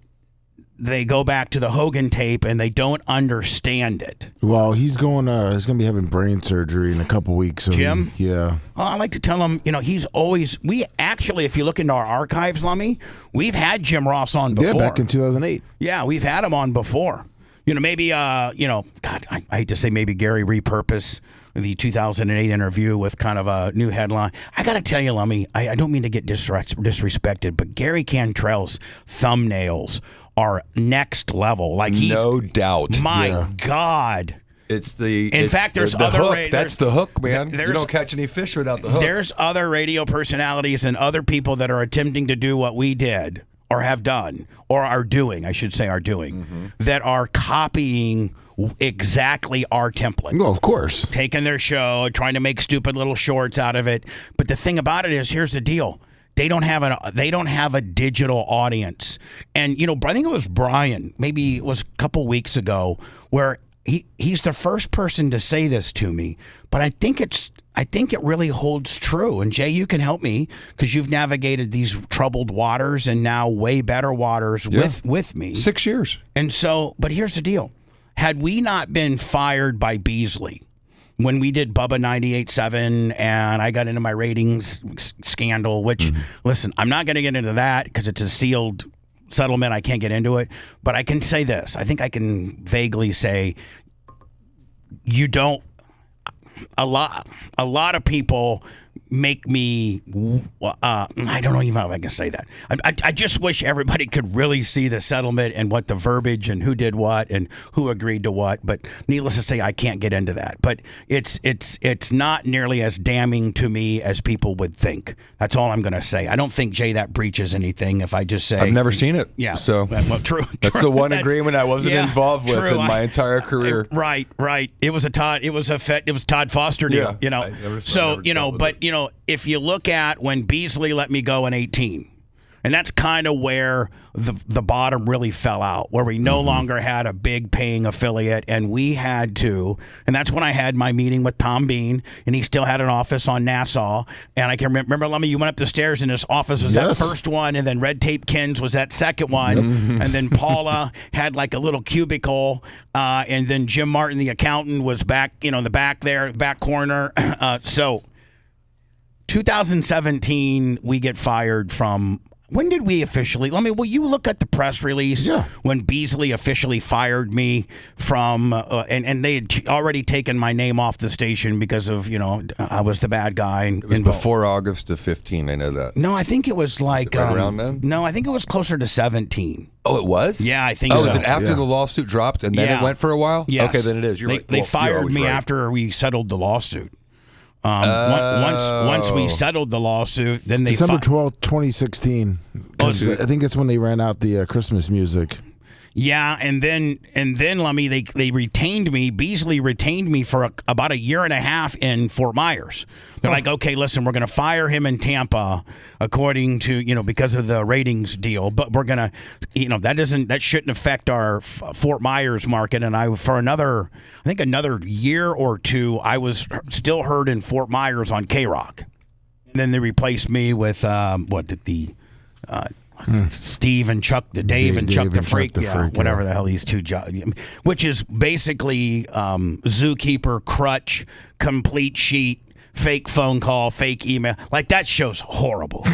they go back to the Hogan tape and they don't understand it. Well, he's going to be having brain surgery in a couple weeks. So Jim? Yeah. Well, I like to tell him, he's always, if you look into our archives, Lummy, we've had Jim Ross on before. Yeah, back in 2008. Yeah, we've had him on before. Maybe, God, I hate to say maybe Gary repurpose the 2008 interview with kind of a new headline. I got to tell you, Lummy, I don't mean to get disrespected, but Gary Cantrell's thumbnails are next level. Like no doubt. My God. In fact, there's the other hook. That's the hook, man. You don't catch any fish without the hook. There's other radio personalities and other people that are attempting to do what we did, or have done, or are doing, I should say are doing, that are copying exactly our template. Well, of course. Taking their show, trying to make stupid little shorts out of it. But the thing about it is, here's the deal. They don't have a digital audience. And, I think it was Brian, maybe it was a couple weeks ago, where he's the first person to say this to me, but I think it really holds true. And Jay, you can help me because you've navigated these troubled waters and now way better waters with me. 6 years. And so, but here's the deal. Had we not been fired by Beasley when we did Bubba 98.7 and I got into my ratings scandal, which, listen, I'm not going to get into that because it's a sealed settlement. I can't get into it. But I can say this. I think I can vaguely say a lot of people make me, I don't know even if I can say that. I just wish everybody could really see the settlement and what the verbiage and who did what and who agreed to what. But needless to say, I can't get into that. But it's not nearly as damning to me as people would think. That's all I'm going to say. I don't think, Jay, that breaches anything if I just say. I've never seen it. Yeah. So well, true. That's the one agreement I wasn't involved with in my entire career. Right. It was Todd Foster deal. If you look at when Beasley let me go in 18, and that's kind of where the bottom really fell out, where we no longer had a big paying affiliate, and we had to, and that's when I had my meeting with Tom Bean, and he still had an office on Nassau, and I can remember, Lummy, you went up the stairs, and his office was that first one, and then Red Tape Kins was that second one, and then Paula had like a little cubicle, and then Jim Martin, the accountant, was back, in the back there, back corner, so 2017, we get fired from. When did we officially? Will you look at the press release when Beasley officially fired me from, and they had already taken my name off the station because of, I was the bad guy. It was before August of 15, I know that. No, I think it was like. Right around then? No, I think it was closer to 17. Oh, it was? Yeah, I think so. Oh, was it after the lawsuit dropped and then it went for a while? Yes. Okay, then it is. You're right. They fired me after we settled the lawsuit. Once we settled the lawsuit, then they December 12th, 2016. I think that's when they ran out the Christmas music. Yeah, and then Lummy, they retained me. Beasley retained me for about a year and a half in Fort Myers. They're like, okay, listen, we're going to fire him in Tampa, according to because of the ratings deal. But we're going to, that shouldn't affect our Fort Myers market. And for another year or two, I was still heard in Fort Myers on K-Rock. And then they replaced me with Steve and Chuck, Dave and Chuck the Freak, whatever the hell these two jobs, which is basically Zookeeper, Crutch, Complete Sheet, fake phone call, fake email. Like, that show's horrible.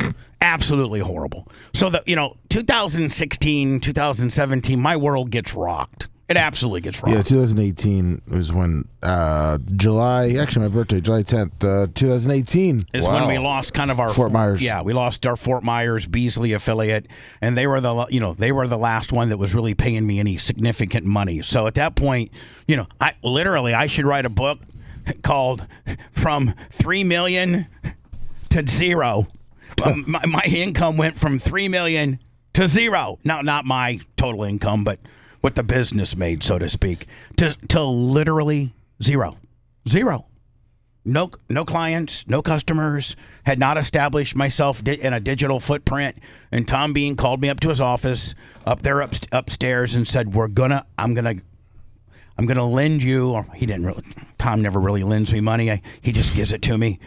Absolutely horrible. So 2016, 2017, my world gets rocked. It absolutely gets rocked. Yeah, 2018 was when July, actually my birthday, July 10th, 2018 is when we lost kind of our Fort Myers. Yeah, we lost our Fort Myers Beasley affiliate, and they were the last one that was really paying me any significant money. So at that point, I should write a book called "From $3 Million to Zero." My income went from $3 million to zero. Now, not my total income, but what the business made, so to speak, to literally zero. No clients, no customers, had not established myself in a digital footprint. And Tom Bean called me up to his office up there upstairs and said, I'm gonna lend you, or he didn't really, Tom never really lends me money. He just gives it to me.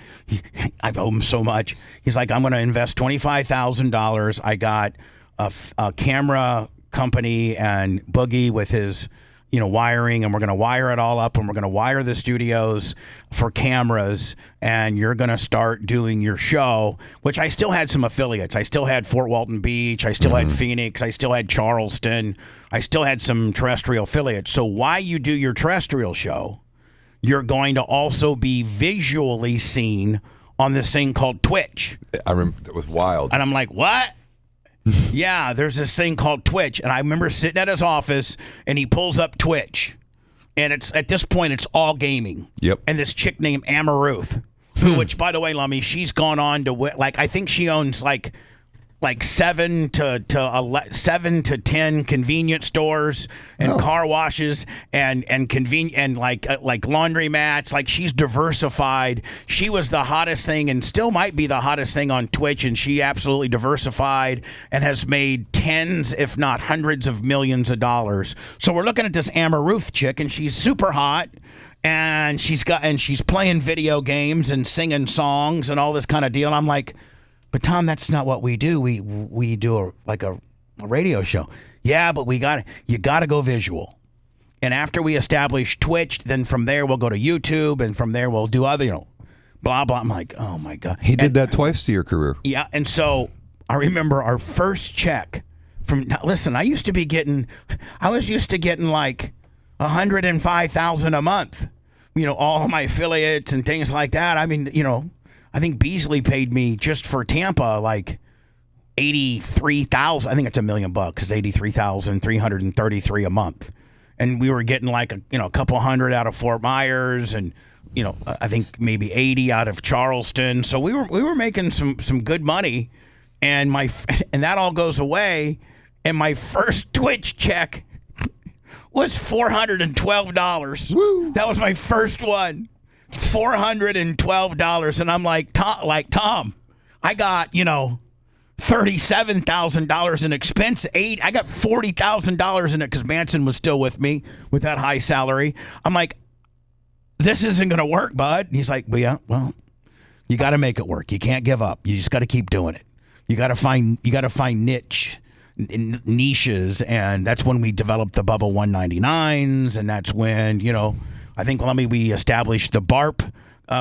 I owe him so much. He's like, I'm going to invest $25,000. I got a camera company and Boogie with his wiring, and we're going to wire it all up, and we're going to wire the studios for cameras, and you're going to start doing your show, which I still had some affiliates. I still had Fort Walton Beach. I still had Phoenix. I still had Charleston. I still had some terrestrial affiliates. So while you do your terrestrial show, you're going to also be visually seen on this thing called Twitch. I remember, it was wild. And I'm like, what? Yeah, there's this thing called Twitch, and I remember sitting at his office, and he pulls up Twitch, and it's at this point it's all gaming. Yep. And this chick named Amaruth, which, by the way, Lummy, she's gone on to I think she owns like 7 to 10 convenience stores and car washes and like laundromats. Like, she's diversified. She was the hottest thing and still might be the hottest thing on Twitch, and she absolutely diversified and has made tens, if not hundreds of millions of dollars. So we're looking at this Amaruth chick, and she's super hot. And she's playing video games and singing songs and all this kind of deal. And I'm like, but Tom, that's not what we do. We do a radio show. Yeah, but you got to go visual. And after we establish Twitch, then from there we'll go to YouTube, and from there we'll do other, blah blah. I'm like, oh my God. He did that twice to your career. Yeah, and so I remember our first check from. Now, listen, I was used to getting like $105,000 a month. All of my affiliates and things like that. I mean, I think Beasley paid me just for Tampa like $83,000. I think it's $1 million. It's $83,333 a month, and we were getting like a couple hundred out of Fort Myers, and I think maybe 80 out of Charleston. So we were making some good money, and that all goes away, and my first Twitch check was $412. Woo. That was my first one. $412, and I'm like Tom, I got $37,000 in expense. I got $40,000 in it because Manson was still with me with that high salary. I'm like, this isn't gonna work, bud. And he's like, well, you got to make it work. You can't give up. You just got to keep doing it. You got to find niches, and that's when we developed the Bubba 199s, and that's when I think we established the BARP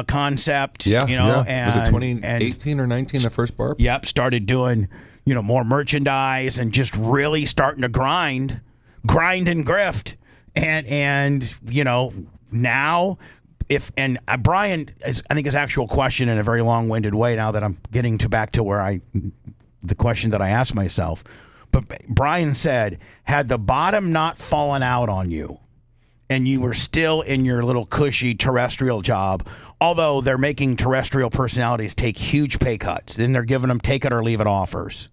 concept. Yeah. And, was it 2018 or 19 the first BARP? Yep. Started doing more merchandise and just really starting to grind and grift, and now. Brian, I think his actual question in a very long-winded way. Now that I'm getting back to the question that I asked myself, but Brian said, had the bottom not fallen out on you, and you were still in your little cushy terrestrial job, although they're making terrestrial personalities take huge pay cuts, then they're giving them take it or leave it offers.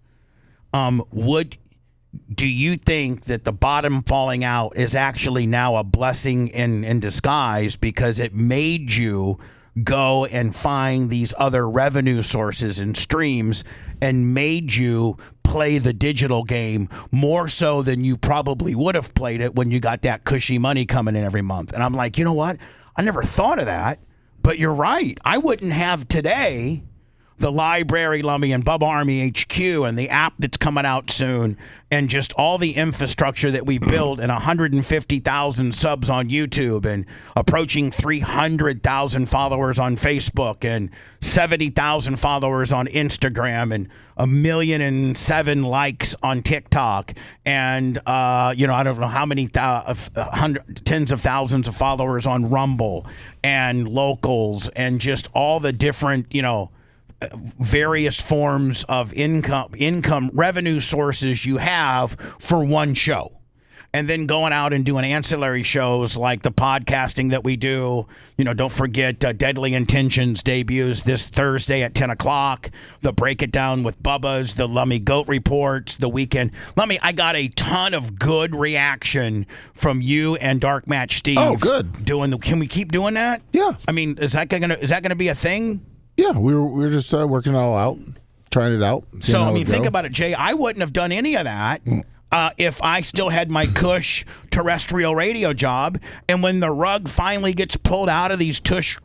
Do you think that the bottom falling out is actually now a blessing in disguise because it made you go and find these other revenue sources and streams and made you play the digital game more so than you probably would have played it when you got that cushy money coming in every month? And I'm like, you know what? I never thought of that, but you're right. I wouldn't have today the library, Lummy, and Bubba Army HQ, and the app that's coming out soon, and just all the infrastructure that we built, and 150,000 subs on YouTube, and approaching 300,000 followers on Facebook, and 70,000 followers on Instagram, and 1,000,007 likes on TikTok, and I don't know how many tens of thousands of followers on Rumble, and locals, and just all the different various forms of income revenue sources you have for one show, and then going out and doing ancillary shows like the podcasting that we do. Don't forget Deadly Intentions debuts this Thursday at 10 o'clock. The Break It Down with Bubba's, the Lummy Goat Reports, the weekend. Lummy, I got a ton of good reaction from you and Dark Match Steve. Oh, good. Can we keep doing that? Yeah. I mean, is that gonna be a thing? Yeah, we were just working it all out, trying it out. So, think about it, Jay. I wouldn't have done any of that if I still had my cush terrestrial radio job. And when the rug finally gets pulled out of these tush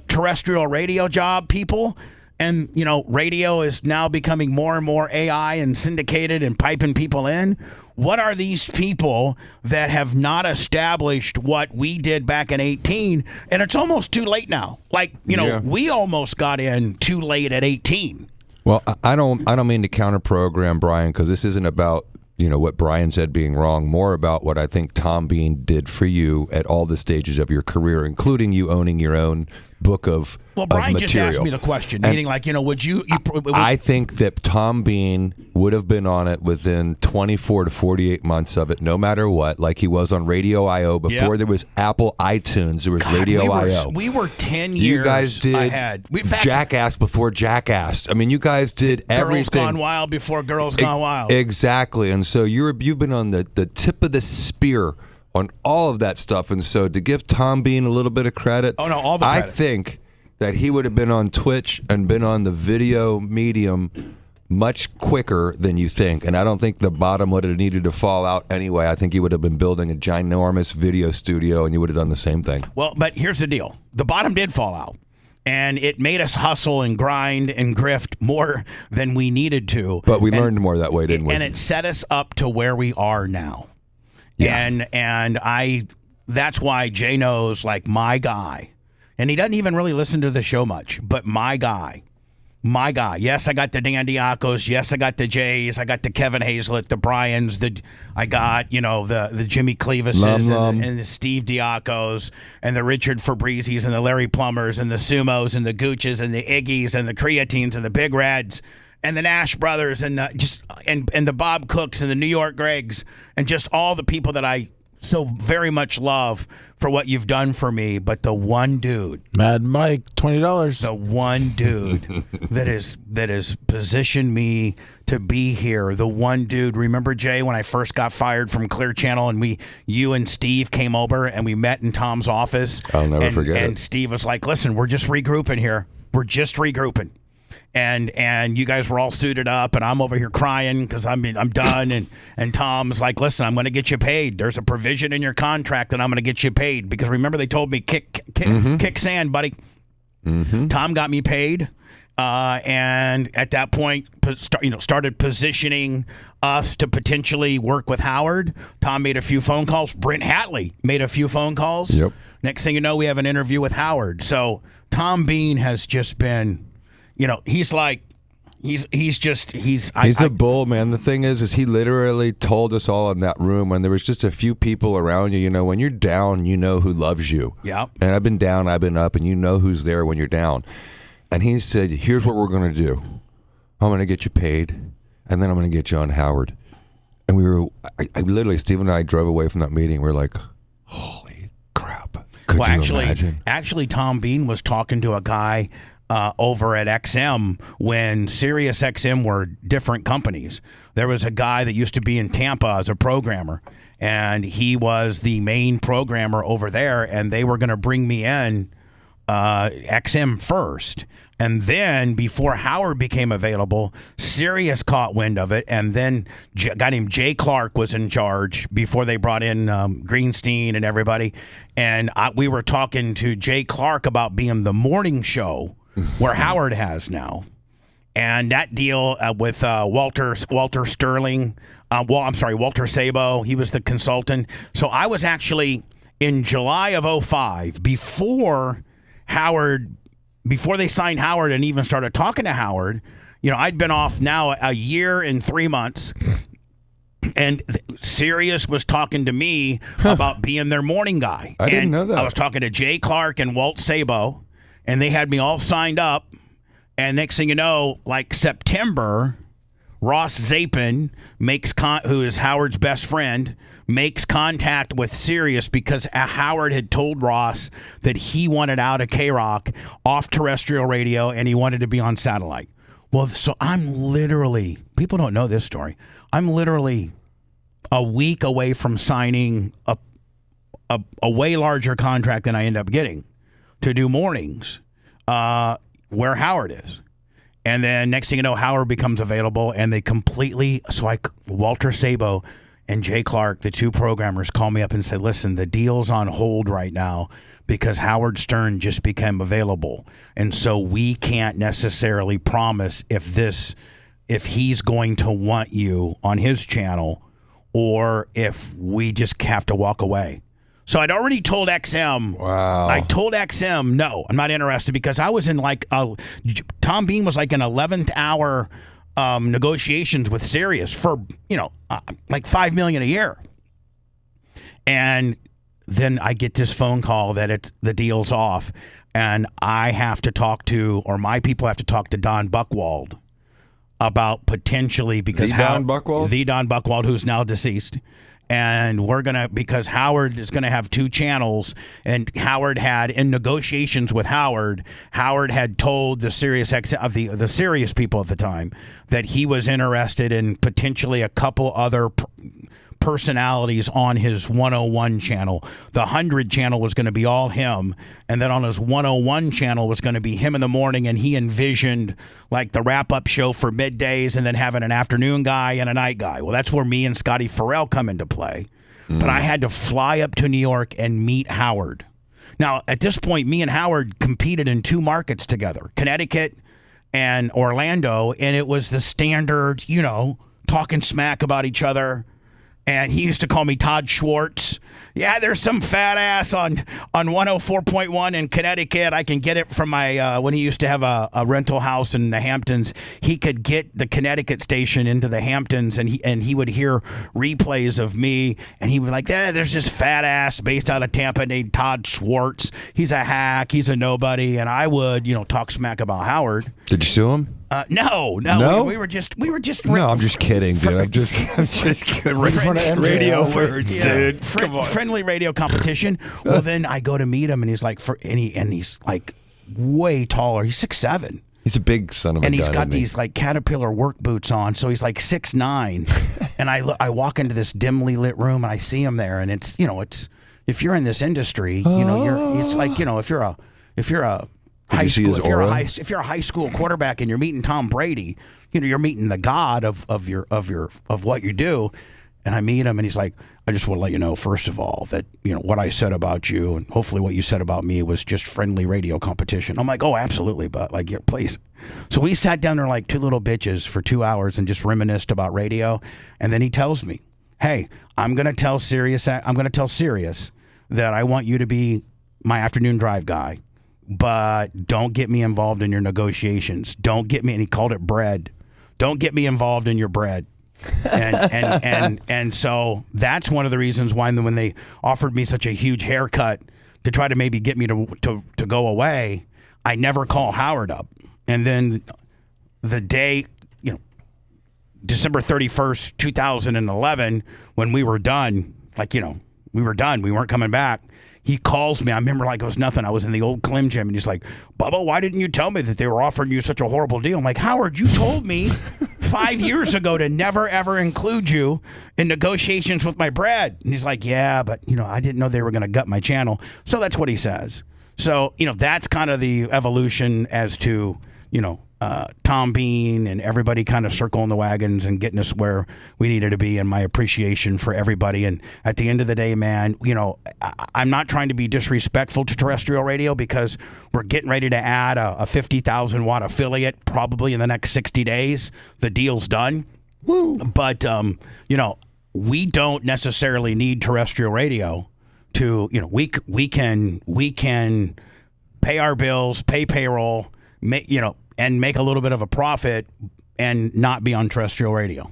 terrestrial radio job people, and, radio is now becoming more and more AI and syndicated and piping people in, what are these people that have not established what we did back in 18? And it's almost too late now. We almost got in too late at 18. Well, I don't mean to counter program Brian, because this isn't about what Brian said being wrong, more about what I think Tom Bean did for you at all the stages of your career, including you owning your own book of Brian material. just asked me the question, meaning would you I think that Tom Bean would have been on it within 24 to 48 months of it, no matter what, like he was on Radio I.O. Before there was Apple iTunes, there was Radio I.O. We were 10 years You guys did ahead. Jackass before Jackass. I mean, you guys did everything. Girls Gone Wild before Girls Gone Wild. Exactly. And so you've been on the tip of the spear on all of that stuff. And so to give Tom Bean a little bit of credit, all the credit. I think that he would have been on Twitch and been on the video medium much quicker than you think. And I don't think the bottom would have needed to fall out anyway. I think he would have been building a ginormous video studio, and you would have done the same thing. Well, but here's the deal. The bottom did fall out, and it made us hustle and grind and grift more than we needed to. But we learned more that way, didn't we? And it set us up to where we are now. Yeah. And that's why Jay knows, my guy, and he doesn't even really listen to the show much, but my guy my guy. Yes, I got the Dan Diacos. Yes, I got the Jays. I got the Kevin Hazlett, the Bryans. I got, the Jimmy Clevises and the Steve Diacos and the Richard Fabrizis and the Larry Plumbers and the Sumos and the Gooches and the Iggies and the Creatines and the Big Reds and the Nash brothers and and the Bob Cooks and the New York Gregs and just all the people that I so very much love for what you've done for me. But the one dude, Mad Mike, $20. the one dude that is positioned me to be here, the one dude. Remember, Jay, when I first got fired from Clear Channel and you and Steve came over and we met in Tom's office? I'll never forget it. And Steve was like, listen, we're just regrouping here. We're just regrouping. And you guys were all suited up, and I'm over here crying because I'm done. And Tom's like, listen, I'm going to get you paid. There's a provision in your contract that I'm going to get you paid. Because remember, they told me, kick sand, buddy. Mm-hmm. Tom got me paid. And at that point, started positioning us to potentially work with Howard. Tom made a few phone calls. Brent Hatley made a few phone calls. Yep. Next thing you know, we have an interview with Howard. So Tom Bean has just been... he's like, he's a bull, man. The thing is he literally told us all in that room when there was just a few people around you. When you're down, you know who loves you. Yeah. And I've been down, I've been up, and you know who's there when you're down. And he said, here's what we're going to do. I'm going to get you paid, and then I'm going to get you on Howard. And I literally, Steve and I drove away from that meeting. We're like, holy crap. Could you imagine? Actually, Tom Bean was talking to a guy over at XM when Sirius XM were different companies. There was a guy that used to be in Tampa as a programmer, and he was the main programmer over there, and they were going to bring me in XM first. And then before Howard became available, Sirius caught wind of it, and then a guy named Jay Clark was in charge before they brought in Greenstein and everybody. And we were talking to Jay Clark about being the morning show where Howard has now. And that deal with Walter Sterling, Walter Sabo, he was the consultant. So I was actually in July of 2005, before they signed Howard and even started talking to Howard, I'd been off now a year and 3 months. And Sirius was talking to me about being their morning guy. I didn't know that. I was talking to Jay Clark and Walt Sabo. And they had me all signed up. And next thing you know, like September, Ross Zapin who is Howard's best friend, makes contact with Sirius because Howard had told Ross that he wanted out of K-Rock, off terrestrial radio, and he wanted to be on satellite. Well, so I'm literally, people don't know this story, I'm literally a week away from signing a way larger contract than I end up getting to do mornings where Howard is. And then next thing you know, Howard becomes available, and they Walter Sabo and Jay Clark, the two programmers, call me up and said, listen, the deal's on hold right now because Howard Stern just became available. And so we can't necessarily promise if he's going to want you on his channel or if we just have to walk away. So I'd already told XM. Wow. I told XM, no, I'm not interested, because I was in Tom Bean was like an 11th hour negotiations with Sirius for, like $5 million a year. And then I get this phone call that the deal's off, and I have to talk to, or my people have to talk to Don Buchwald about potentially, because Don Buchwald, who's now deceased. And because Howard is going to have two channels, and Howard had, in negotiations with Howard had told the Sirius the Sirius people at the time that he was interested in potentially a couple other personalities on his 101 channel. The 100 channel was going to be all him, and then on his 101 channel was going to be him in the morning, and he envisioned like the wrap-up show for middays and then having an afternoon guy and a night guy. Well, that's where me and Scotty Farrell come into play. But I had to fly up to New York and meet Howard. Now, at this point, me and Howard competed in two markets together, Connecticut and Orlando, and it was the standard, talking smack about each other. And he used to call me Todd Schwartz. Yeah, there's some fat ass on 104.1 in Connecticut. I can get it from my, when he used to have a rental house in the Hamptons, he could get the Connecticut station into the Hamptons, and he would hear replays of me, and he would be like, there's this fat ass based out of Tampa named Todd Schwartz. He's a hack. He's a nobody. And I would, talk smack about Howard. Did you sue him? No. We were just. No, I'm just kidding, dude. I'm just kidding. Radio words, dude. Come on. Friendly radio competition. Well, then I go to meet him, and he's like, he's like way taller. He's 6'7". He's a big son of a gun. And he's got these like Caterpillar work boots on, so he's like 6'9". And I walk into this dimly lit room, and I see him there, and it's if you're in this industry, it's like if you're a high school, if you're a high school quarterback and you're meeting Tom Brady, you're meeting the god of what you do. And I meet him, and he's like, I just want to let you know, first of all, that what I said about you, and hopefully what you said about me, was just friendly radio competition. I'm like, oh, absolutely, but like, yeah, please. So we sat down there like two little bitches for 2 hours and just reminisced about radio. And then he tells me, hey, I'm gonna tell Sirius that I want you to be my afternoon drive guy. But don't get me involved in your negotiations. Don't get me, and he called it bread. Don't get me involved in your bread. And so that's one of the reasons why when they offered me such a huge haircut to try to maybe get me to go away, I never call Howard up. And then the day, December 31st, 2011, when we were done, we weren't coming back. He calls me. I remember like it was nothing. I was in the old Clem gym, and he's like, Bubba, why didn't you tell me that they were offering you such a horrible deal? I'm like, Howard, you told me 5 years ago to never, ever include you in negotiations with my bread. And he's like, yeah, but, I didn't know they were going to gut my channel. So that's what he says. So, that's kind of the evolution as to, Tom Bean and everybody kind of circling the wagons and getting us where we needed to be, and my appreciation for everybody. And at the end of the day, man, I'm not trying to be disrespectful to terrestrial radio, because we're getting ready to add a 50,000 watt affiliate probably in the next 60 days. The deal's done. Woo. But, we don't necessarily need terrestrial radio to, we can pay our bills, pay payroll, and make a little bit of a profit and not be on terrestrial radio.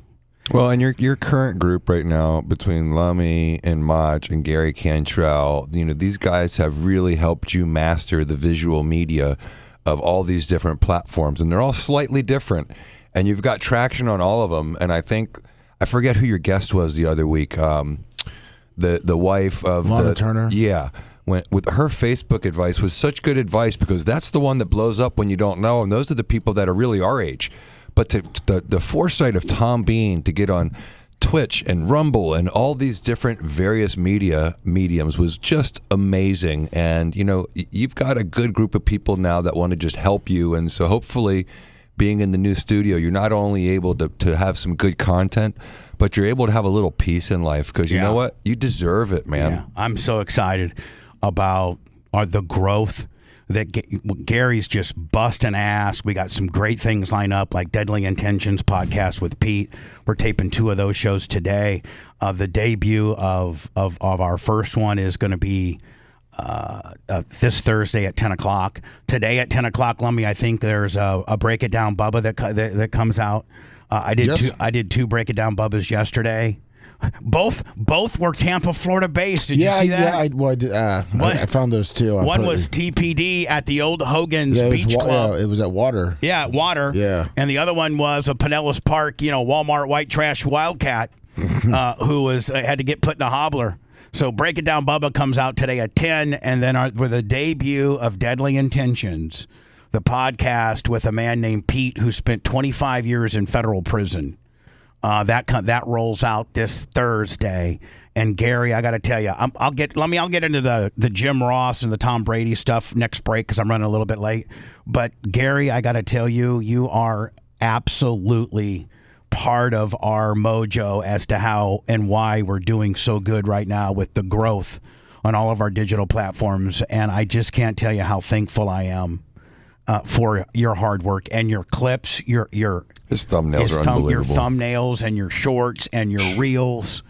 Well, and your current group right now, between Lummy and Mach and Gary Cantrell, these guys have really helped you master the visual media of all these different platforms, and they're all slightly different, and you've got traction on all of them. And I forget who your guest was the other week, the wife of Lana Turner. Yeah. With her Facebook advice was such good advice, because that's the one that blows up when you don't know, and those are the people that are really our age. But the foresight of Tom Bean to get on Twitch and Rumble and all these different various mediums was just amazing. And you've got a good group of people now that want to just help you, and so hopefully, being in the new studio, you're not only able to have some good content, but you're able to have a little peace in life, because you know what? You deserve it, man. Yeah, I'm so excited about the growth that Gary's just busting ass. We got some great things lined up, like Deadly Intentions podcast with Pete. We're taping 2 of those shows today. The debut of our first one is going to be this Thursday at 10 o'clock. Today at 10 o'clock, Lummy, I think there's a Break It Down Bubba that comes out. I did 2 Break It Down Bubbas yesterday. Both were Tampa, Florida based. Did you see that? Yeah, I found those too. One was TPD at the old Hogan's Beach Club. Yeah, it was at Water. Yeah, at Water. Yeah. And the other one was a Pinellas Park, Walmart white trash Wildcat, who had to get put in a hobbler. So Break It Down Bubba comes out today at 10, and then with the debut of Deadly Intentions, the podcast with a man named Pete who spent 25 years in federal prison. That rolls out this Thursday. And Gary, I got to tell you, I'll get into the Jim Ross and the Tom Brady stuff next break, because I'm running a little bit late. But Gary, I got to tell you, you are absolutely part of our mojo as to how and why we're doing so good right now with the growth on all of our digital platforms. And I just can't tell you how thankful I am for your hard work and your clips, his thumbnails are unbelievable. Your thumbnails and your shorts and your reels.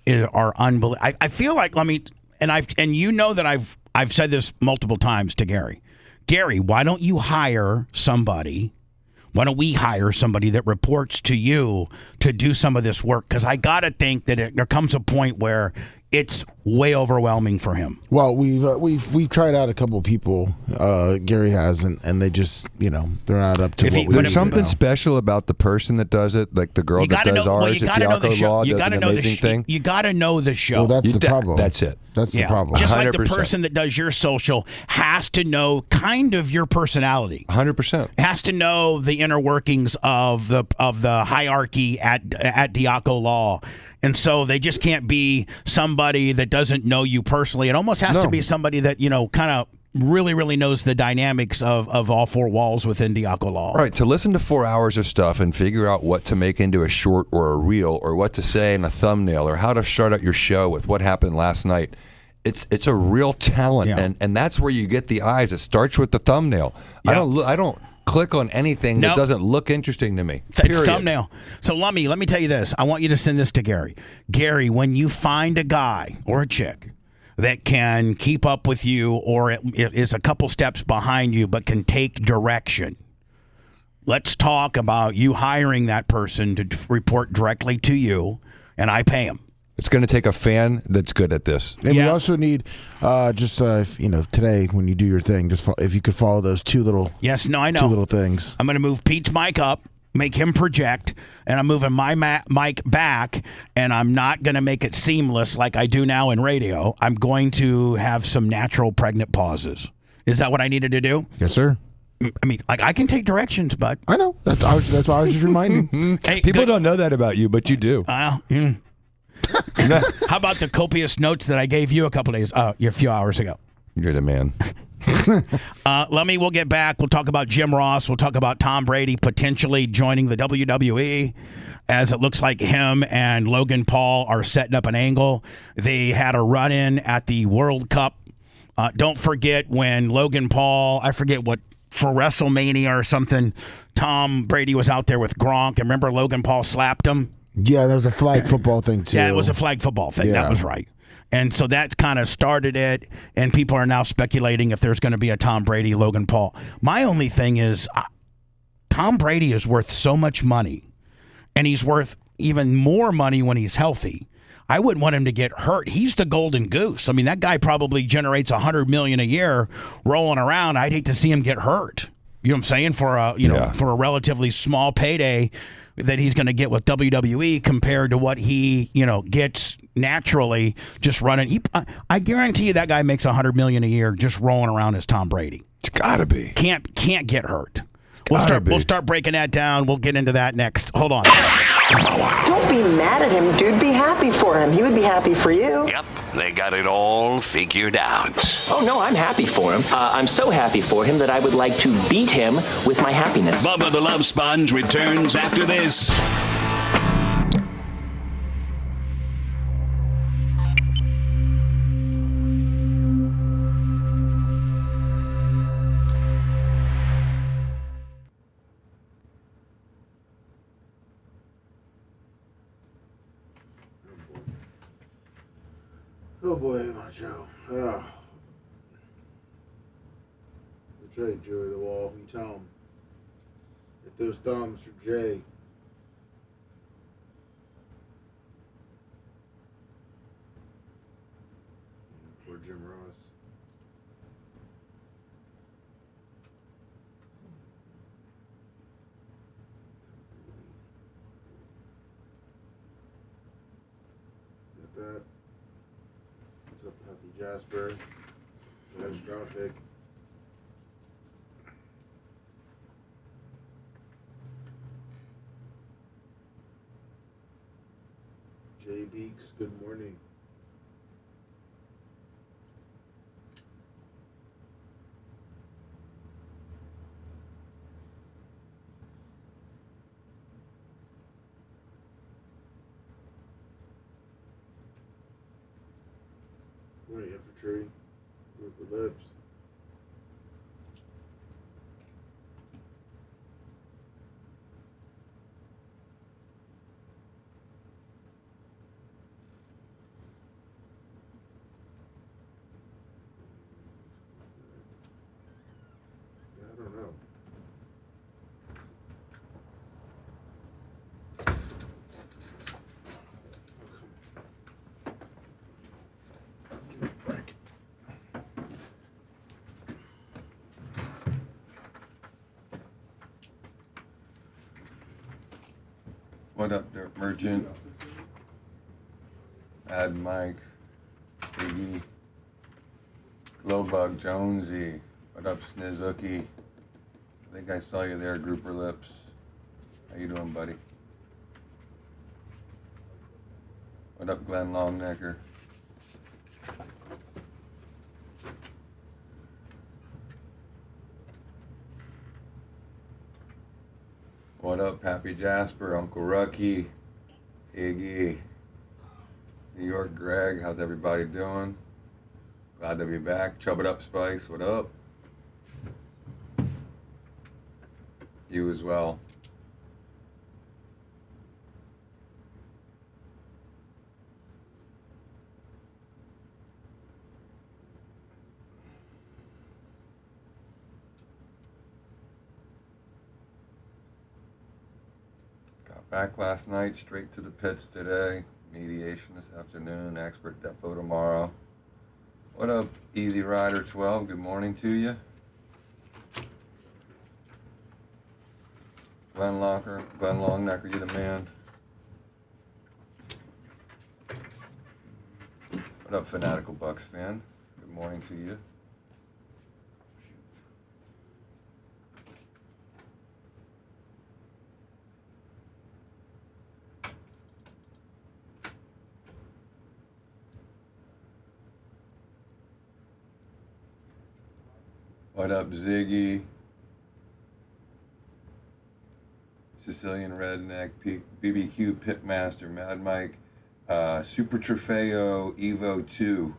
are unbelievable. I feel like and you know that I've said this multiple times to Gary. Gary, why don't you hire somebody? Why don't we hire somebody that reports to you to do some of this work? Because I gotta think that there comes a point where it's way overwhelming for him. Well, we've tried out a couple of people. Gary has, and they just they're not up to what we do. There's something special about the person that does it, like the girl that does ours at Diaco Law does an amazing thing. You got to know the show. Well, that's the problem. That's it. That's the problem. Just like 100%. the person that does your social has to know kind of your personality. 100%. Has to know the inner workings of the hierarchy at Diaco Law. And so they just can't be somebody that doesn't know you personally. It almost has to be somebody that, kind of really, really knows the dynamics of all four walls within Diaco Law. Right. To listen to 4 hours of stuff and figure out what to make into a short or a reel or what to say in a thumbnail or how to start out your show with what happened last night. It's a real talent. Yeah. And that's where you get the eyes. It starts with the thumbnail. Yeah. I don't click on anything that doesn't look interesting to me. It's thumbnail. So let me tell you this. I want you to send this to Gary. Gary, when you find a guy or a chick that can keep up with you or is a couple steps behind you but can take direction, let's talk about you hiring that person to report directly to you, and I pay him. It's going to take a fan that's good at this. And we also need today when you do your thing, just if you could follow those two little I know. two little things. I'm going to move Pete's mic up, make him project, and I'm moving my mic back, and I'm not going to make it seamless like I do now in radio. I'm going to have some natural pregnant pauses. Is that what I needed to do? Yes, sir. I mean, I can take directions, but I know. That's why I was just reminding. Hey, People don't know that about you, but you do. How about the copious notes that I gave you a few hours ago? You're the man. We'll get back. We'll talk about Jim Ross. We'll talk about Tom Brady potentially joining the WWE, as it looks like him and Logan Paul are setting up an angle. They had a run-in at the World Cup. Don't forget when Logan Paul, I forget what, for WrestleMania or something, Tom Brady was out there with Gronk. And remember Logan Paul slapped him? Yeah, there was a flag football thing, too. Yeah, it was a flag football thing. Yeah. That was right. And so that's kind of started it, and people are now speculating if there's going to be a Tom Brady, Logan Paul. My only thing is Tom Brady is worth so much money, and he's worth even more money when he's healthy. I wouldn't want him to get hurt. He's the golden goose. I mean, that guy probably generates $100 million a year rolling around. I'd hate to see him get hurt. You know what I'm saying? For a relatively small payday that he's going to get with WWE compared to what he, gets naturally just running. I guarantee you that guy makes $100 million a year just rolling around as Tom Brady. It's got to be. Can't get hurt. We'll start breaking that down. We'll get into that next. Hold on. Don't be mad at him, dude. Be happy for him. He would be happy for you. Yep, they got it all figured out. Oh, no, I'm happy for him. I'm so happy for him that I would like to beat him with my happiness. Bubba the Love Sponge returns after this. Oh boy, Macho. Yeah. That's right, Joey the Wall. You tell him. Hit those thumbs for Jay. Poor Jim Ross. Got that. What's up, Happy Jasper? Catastrophic. Jay Beeks, good morning. Morning, infantry. Work with lips. What up, Dirt Merchant? Ad Mike, Iggy, Glowbug, Jonesy. What up, Snizuki? I think I saw you there, Grouper Lips. How you doing, buddy? What up, Glenn Longnecker? What up, Pappy Jasper, Uncle Rucky, Iggy, New York Greg, how's everybody doing? Glad to be back. Chub it up, Spice, what up? You as well. Back last night, straight to the pits today. Mediation this afternoon, expert depot tomorrow. What up, Easy Rider 12? Good morning to you. Glenn Longnecker, you the man. What up, Fanatical Bucks fan? Good morning to you. What up, Ziggy? Sicilian Redneck, BBQ Pitmaster, Mad Mike, Super Trofeo Evo 2.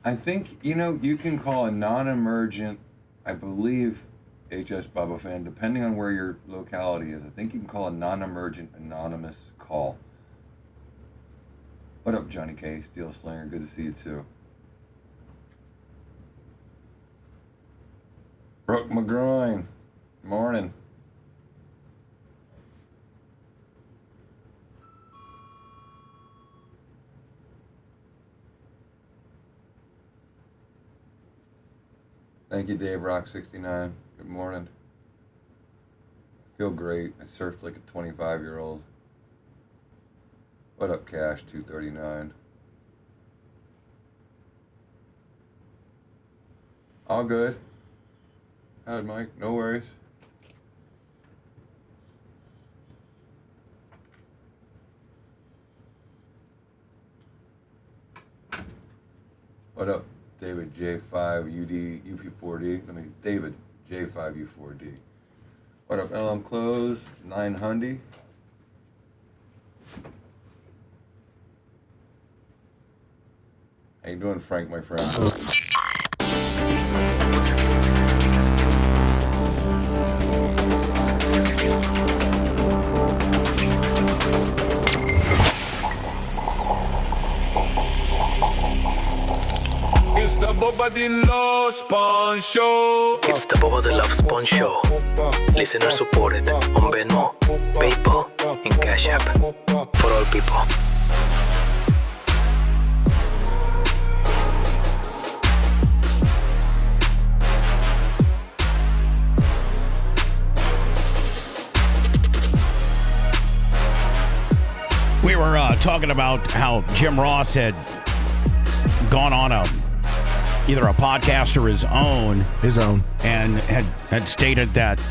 I think, you can call a non-emergent, I believe, HS Bubba fan, depending on where your locality is, I think you can call a non-emergent anonymous call. What up, Johnny K? Steel Slinger, good to see you too. Brooke McGroin, morning. Thank you, Dave Rock 69. Good morning. I feel great. I surfed like a 25-year-old. What up, Cash 239? All good. How'd Mike? No worries. What up, David J5 UP4D? David J5 U4D. What up, LM Close 900? How you doing, Frank, my friend? It's the Bubba the Love Sponge Show. It's the Bubba the Love Sponge Show. Listener supported on Venmo, PayPal, and Cash App for all people. We were talking about how Jim Ross had gone on either a podcast or his own, and had stated that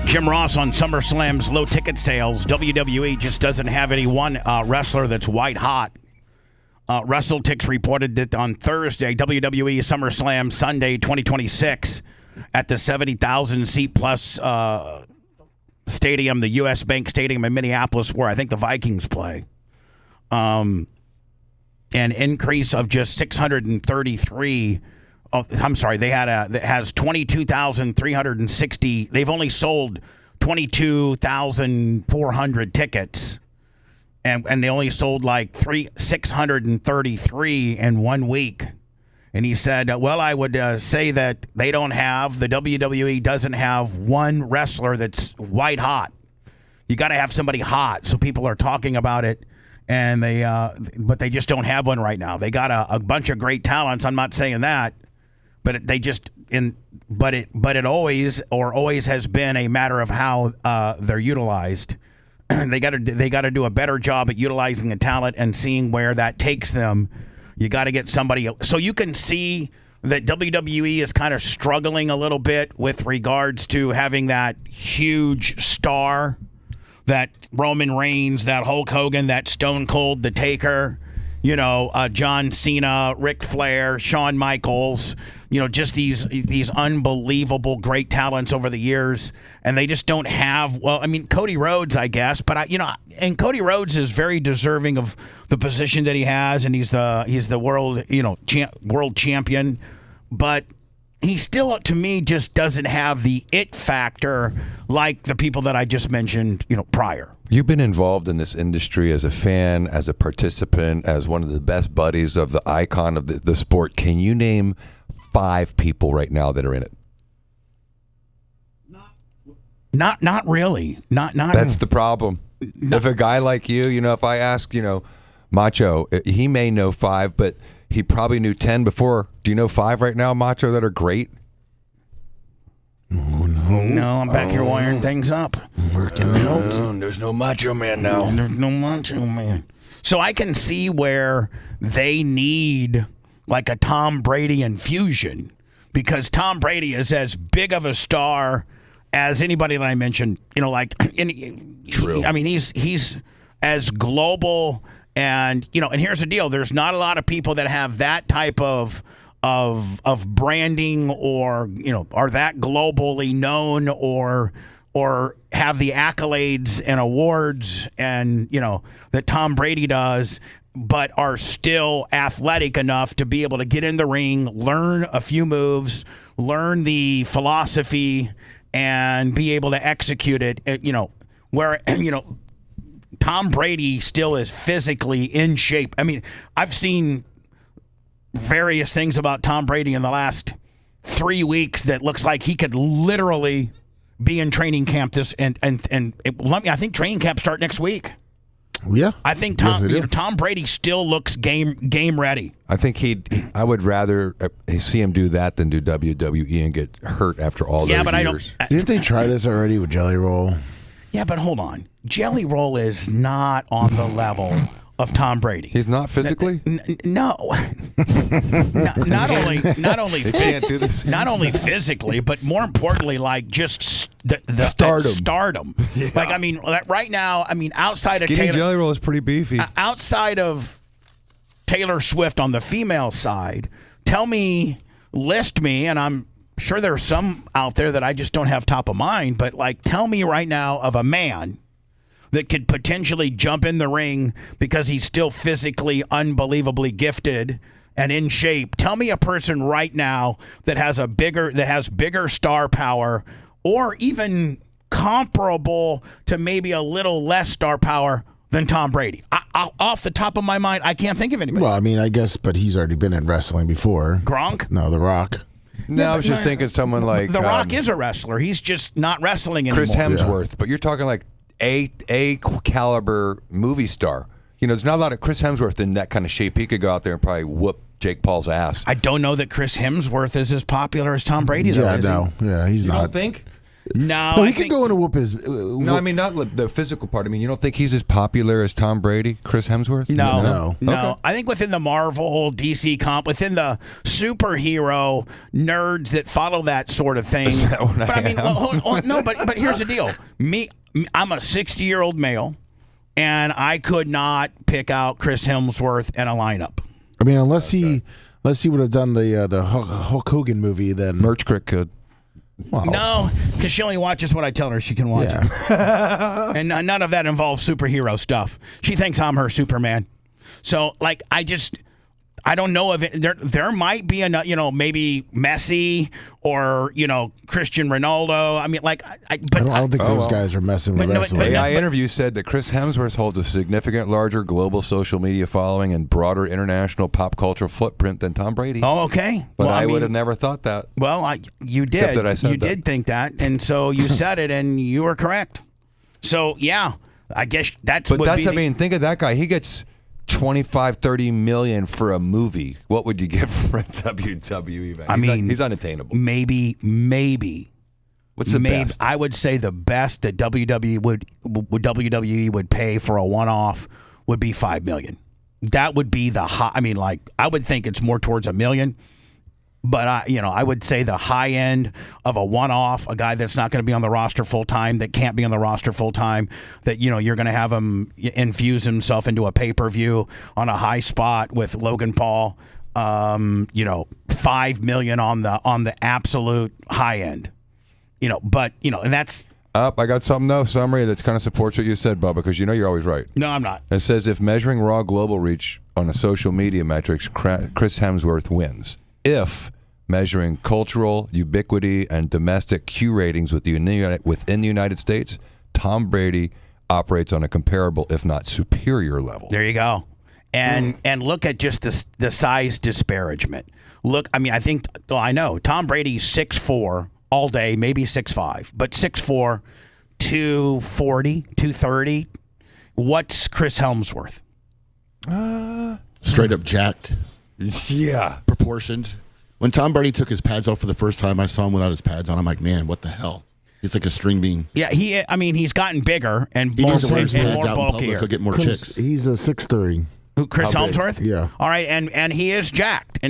Jim Ross on SummerSlam's low ticket sales, WWE just doesn't have any one wrestler that's white hot. WrestleTix reported that on Thursday, WWE SummerSlam Sunday 2026 at the 70,000 seat plus stadium, the U.S. Bank Stadium in Minneapolis, where I think the Vikings play. An increase of just 633. I'm sorry, that has 22,360. They've only sold 22,400 tickets, and they only sold like 633 in 1 week. And he said, well, I would say that the WWE doesn't have one wrestler that's white hot. You got to have somebody hot, so people are talking about it, and but they just don't have one right now. They got a bunch of great talents. I'm not saying that, but they just it always has been a matter of how they're utilized. They got to do a better job at utilizing the talent and seeing where that takes them. You got to get somebody. So you can see that WWE is kind of struggling a little bit with regards to having that huge star, that Roman Reigns, that Hulk Hogan, that Stone Cold, the Taker, John Cena, Ric Flair, Shawn Michaels, just these unbelievable great talents over the years, and they just don't have. Well, I mean, Cody Rhodes, I guess, but and Cody Rhodes is very deserving of the position that he has, and he's the world world champion, but he still, to me, just doesn't have the it factor like the people that I just mentioned, prior. You've been involved in this industry as a fan, as a participant, as one of the best buddies of the icon of the sport. Can you name 5 people right now that are in it? Not really. Not. That's the problem. If a guy like you, if I ask, Macho, he may know 5, but he probably knew 10 before. Do you know 5 right now, Macho, that are great? No, I'm back here wiring things up. Working out. There's no Macho Man now. There's no Macho Man. So I can see where they need like a Tom Brady infusion, because Tom Brady is as big of a star as anybody that I mentioned. True. I mean, he's as global, and and here's the deal: there's not a lot of people that have that type of branding, or are that globally known, or have the accolades and awards and that Tom Brady does, but are still athletic enough to be able to get in the ring, learn a few moves, learn the philosophy, and be able to execute it. Where Tom Brady still is physically in shape. I mean, I've seen various things about Tom Brady in the last 3 weeks that looks like he could literally be in training camp I think training camp start next week. Yeah, I think Tom Brady still looks game ready. I think I would rather see him do that than do WWE and get hurt after all those years. Didn't they try this already with Jelly Roll? Yeah, but hold on. Jelly Roll is not on the level of Tom Brady. He's not physically? No. not only physically, but more importantly, like just the stardom. Yeah. Like, I mean, right now, outside Skinny of Taylor, Jelly Roll is pretty beefy. Outside of Taylor Swift on the female side, list me, and I'm sure there's some out there that I just don't have top of mind, but tell me right now of a man that could potentially jump in the ring because he's still physically unbelievably gifted and in shape. Tell me a person right now that has bigger star power, or even comparable to maybe a little less star power than Tom Brady. Off the top of my mind, I can't think of anybody. Well, I guess, but he's already been in wrestling before. Gronk? No, The Rock. No, I was just thinking someone like The Rock is a wrestler. He's just not wrestling anymore. Chris Hemsworth, but you're talking like A caliber movie star. There's not a lot of Chris Hemsworth in that kind of shape. He could go out there and probably whoop Jake Paul's ass. I don't know that Chris Hemsworth is as popular as Tom Brady, though. Yeah, he's not. You don't think? No, he can go in and whoop his. No, I mean not the physical part. I mean, you don't think he's as popular as Tom Brady, Chris Hemsworth? No. Okay. I think within the Marvel, DC comp, within the superhero nerds that follow that sort of thing. Is that what but I am? No, but here's the deal. I'm a 60-year-old male, and I could not pick out Chris Hemsworth in a lineup. I mean, unless he would have done the Hulk Hogan movie, then Merch Crick could. Well, no, because she only watches what I tell her she can watch. Yeah. And none of that involves superhero stuff. She thinks I'm her Superman. So, I don't know if it, there might be maybe Messi or Cristiano Ronaldo. I mean, I don't think those guys are messing with wrestling. AI interview said that Chris Hemsworth holds a significant larger global social media following and broader international pop culture footprint than Tom Brady. Oh, okay. But I would have never thought that. Well, you did. Except that I said you did think that, and so you said it, and you were correct. So yeah, I guess that's. But think of that guy. He gets $25-30 million for a movie, what would you get for a WWE event? He's unattainable. Maybe. What's the best? I would say the best that WWE would pay for a one-off would be $5 million. That would be the high. I mean, like, I would think it's more towards $1 million. But I would say the high end of a one-off, a guy that's not going to be on the roster full time, that can't be on the roster full time, that you're going to have him infuse himself into a pay-per-view on a high spot with Logan Paul. $5 million on the absolute high end. And that's. I got something though, summary that kind of supports what you said, Bubba, because you're always right. No, I'm not. It says if measuring Raw global reach on the social media metrics, Chris Hemsworth wins. If measuring cultural ubiquity and domestic Q ratings within the United States, Tom Brady operates on a comparable, if not superior level. There you go. And look at just the size disparagement. Look, I know Tom Brady's 6'4" all day, maybe 6'5", but 6'4", 240, 230. What's Chris Hemsworth? Straight up jacked. Yeah. Proportioned. When Tom Brady took his pads off for the first time, I saw him without his pads on. I'm like, man, what the hell? He's like a string bean. Yeah, he's gotten bigger and he more, needs to wear his pads more out in bulkier. public. He'll get more chicks. He's a 6'3". Who, Chris Hemsworth? Yeah. All right, and he is jacked. I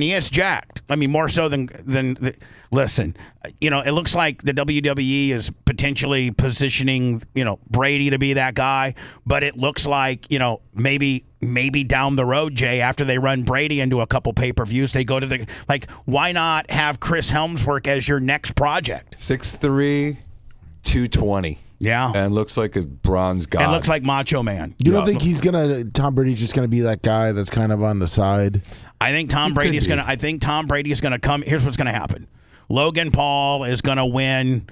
mean, more so than listen, it looks like the WWE is potentially positioning, Brady to be that guy, but it looks like, maybe down the road, Jay, after they run Brady into a couple pay-per-views, they go to why not have Chris Hemsworth as your next project? 6'3", 220. Yeah. And looks like a bronze god. And looks like Macho Man. You don't think Tom Brady's just gonna be that guy that's kind of on the side? I think Tom Brady is gonna come. Here's what's gonna happen. Logan Paul is gonna win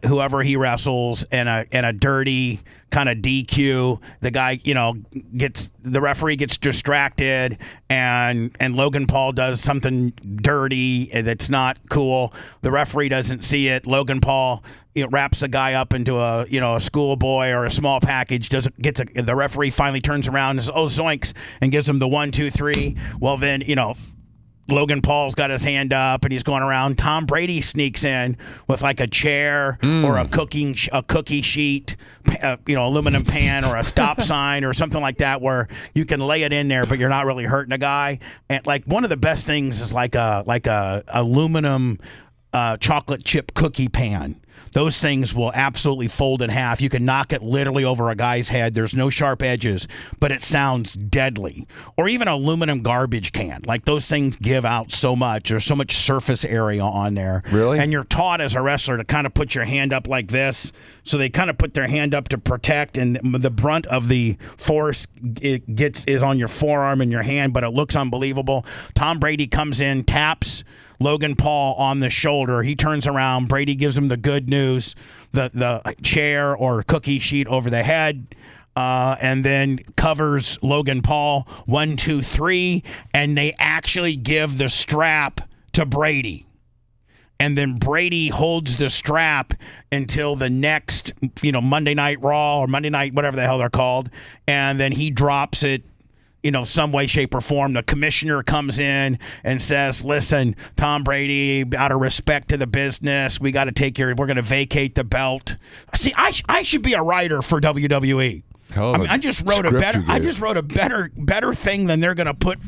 whoever he wrestles in a dirty kind of DQ. The guy, the referee gets distracted and Logan Paul does something dirty that's not cool. The referee doesn't see it. Logan Paul wraps the guy up into a schoolboy or a small package. The referee finally turns around and says, "Oh, zoinks," and gives him the 1, 2, 3. Well, then Logan Paul's got his hand up and he's going around. Tom Brady sneaks in with like a chair or a cookie sheet, aluminum pan or a stop sign or something like that, where you can lay it in there, but you're not really hurting a guy. And like one of the best things is like a aluminum chocolate chip cookie pan. Those things will absolutely fold in half. You can knock it literally over a guy's head. There's no sharp edges, but it sounds deadly. Or even an aluminum garbage can. Like those things give out so much. There's so much surface area on there. Really? And you're taught as a wrestler to kind of put your hand up like this. So they kind of put their hand up to protect, and the brunt of the force is on your forearm and your hand, but it looks unbelievable. Tom Brady comes in, taps Logan Paul on the shoulder. He turns around. Brady gives him the good news, the chair or cookie sheet over the head, and then covers Logan Paul 1, 2, 3, and they actually give the strap to Brady. And then Brady holds the strap until the next, Monday Night Raw or Monday Night, whatever the hell they're called, and then he drops it some way, shape, or form. The commissioner comes in and says, "Listen, Tom Brady, out of respect to the business, we're going to vacate the belt." See, I should be a writer for WWE. I just wrote a better thing than they're going to put.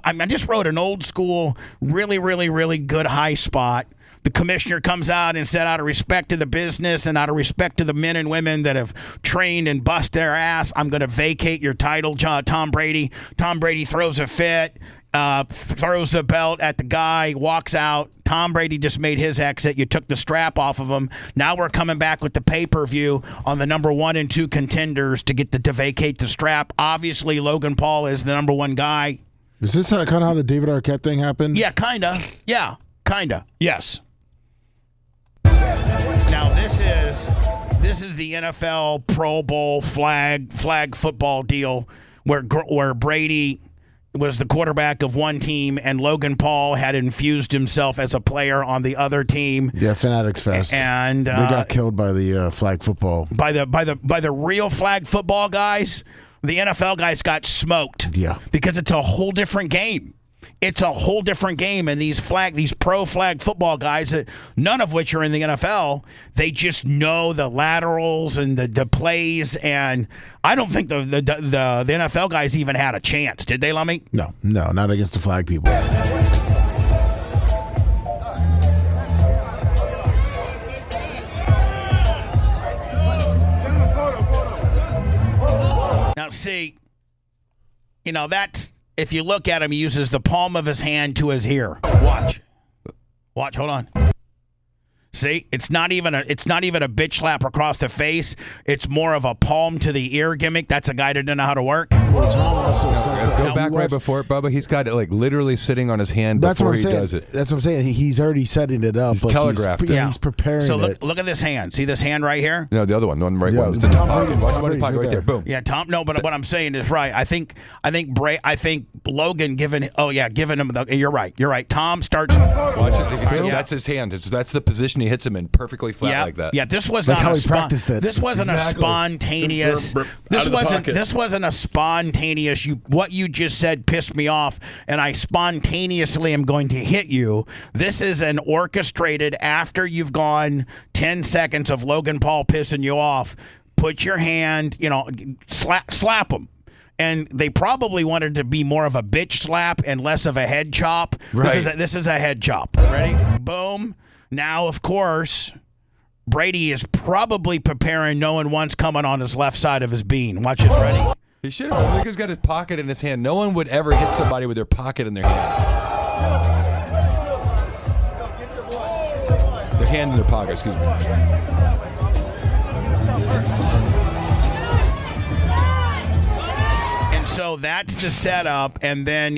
I just wrote an old school, really, really, really good high spot. The commissioner comes out and said, out of respect to the business and out of respect to the men and women that have trained and bust their ass, I'm going to vacate your title, Tom Brady. Tom Brady throws a fit, throws the belt at the guy, walks out. Tom Brady just made his exit. You took the strap off of him. Now we're coming back with the pay-per-view on the number 1 and 2 contenders to vacate the strap. Obviously, Logan Paul is the number 1 guy. Is this kind of how the David Arquette thing happened? Yeah, kinda. Yeah, kinda. Yes. Now this is the NFL Pro Bowl flag football deal where Brady was the quarterback of one team and Logan Paul had infused himself as a player on the other team. Yeah, Fanatics Fest. And they got killed by the flag football. By the real flag football guys. The NFL guys got smoked. Yeah. Because it's a whole different game. It's a whole different game, and these pro flag football guys, that none of which are in the NFL, they just know the laterals and the plays, and I don't think the NFL guys even had a chance. Did they, Lummy? No, not against the flag people. Now, see, that's... If you look at him, he uses the palm of his hand to his ear. Watch, hold on. See, it's not even a bitch slap across the face. It's more of a palm to the ear gimmick. That's a guy that doesn't know how to work. Go back right before it, Bubba. He's got it like literally sitting on his hand before he does it. That's what I'm saying. He's already setting it up. He's telegraphed it. He's preparing so it. Look at this hand. See this hand right here? No, the other one, the one right one. It's in his pocket. Watch his pocket right there. Boom. Yeah, Tom. No, but what I'm saying is right. I think Logan giving him. You're right. Tom starts. Watch it. That's his hand. That's the position he hits him in, perfectly flat like that. Yeah, this was like not how a he practiced it. This wasn't a spontaneous. This wasn't a spontaneous. What you just said pissed me off, and I spontaneously am going to hit you. This is an orchestrated. After you've gone 10 seconds of Logan Paul pissing you off, put your hand. Slap him. And they probably wanted to be more of a bitch slap and less of a head chop. Right. This is a head chop. Ready? Boom. Now, of course, Brady is probably preparing, knowing one's coming on his left side of his bean. Watch this. Ready? He should have. Look, he's got his pocket in his hand. No one would ever hit somebody with their pocket in their hand. Their hand in their pocket, excuse me. So that's the setup, and then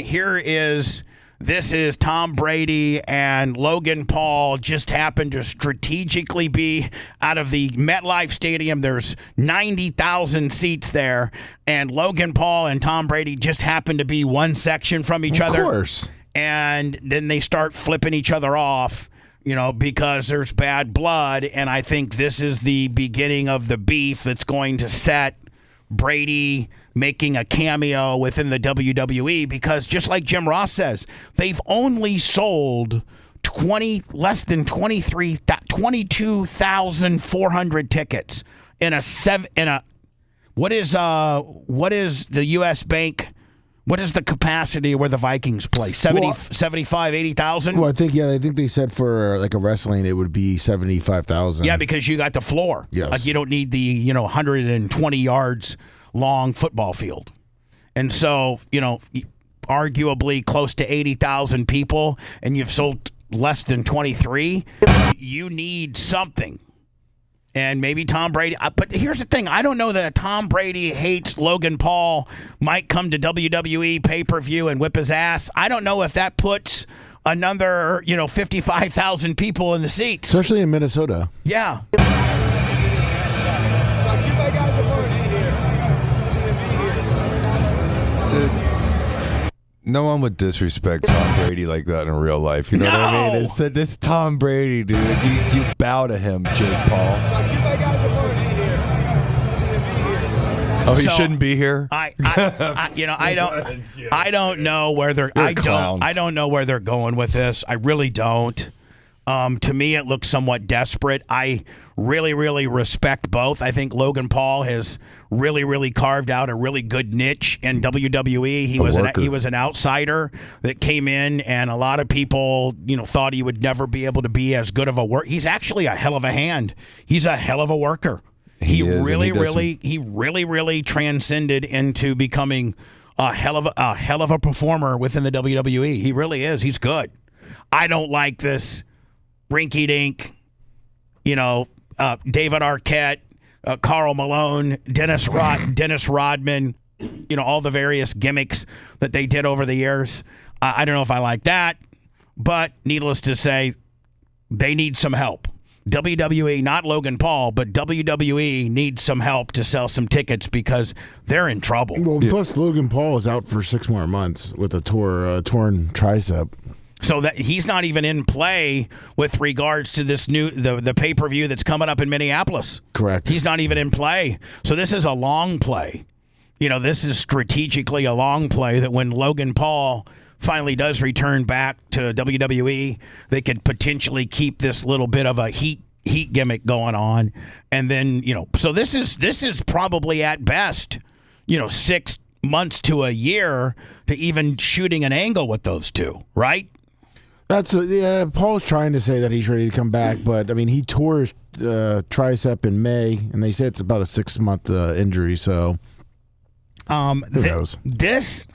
this is Tom Brady and Logan Paul just happened to strategically be out of the MetLife Stadium. There's 90,000 seats there, and Logan Paul and Tom Brady just happened to be one section from each other. Of course. And then they start flipping each other off, because there's bad blood, and I think this is the beginning of the beef that's going to set Brady making a cameo within the WWE, because just like Jim Ross says, they've only sold 22,400 tickets what is the US Bank? What is the capacity where the Vikings play? 75, 80,000? Well, I think they said for like a wrestling it would be 75,000. Yeah, because you got the floor. Yes. Like you don't need the 120 yards long football field. And so, arguably close to 80,000 people, and you've sold less than 23, you need something. And maybe Tom Brady. But here's the thing. I don't know that Tom Brady hates Logan Paul, might come to WWE pay-per-view and whip his ass. I don't know if that puts another, 55,000 people in the seats. Especially in Minnesota. Yeah. No one would disrespect Tom Brady like that in real life. You know what I mean? It's this Tom Brady, dude. You bow to him, Jake Paul. Oh, he shouldn't be here. I don't know where they're. I don't know where they're going with this. I really don't. To me, it looks somewhat desperate. I really, really respect both. I think Logan Paul has really, really carved out a really good niche in WWE. He was an outsider that came in, and a lot of people, thought he would never be able to be as good of a worker. He's actually a hell of a hand. He's a hell of a worker. He really transcended into becoming a hell of a performer within the WWE. He really is. He's good. I don't like this rinky-dink, David Arquette, Karl Malone, Dennis Rodman, all the various gimmicks that they did over the years. I don't know if I like that, but needless to say, they need some help. WWE, not Logan Paul, but WWE needs some help to sell some tickets because they're in trouble. Well, plus Logan Paul is out for 6 more months with a torn tricep. So that he's not even in play with regards to this the pay-per-view that's coming up in Minneapolis. Correct. He's not even in play. So this is a long play. this is strategically a long play that when Logan Paul finally does return back to WWE, they could potentially keep this little bit of a heat gimmick going on. And then, so this is probably at best, 6 months to a year to even shooting an angle with those two, right? Paul's trying to say that he's ready to come back, but I mean, he tore his tricep in May, and they say it's about a 6-month injury. So, who knows? This,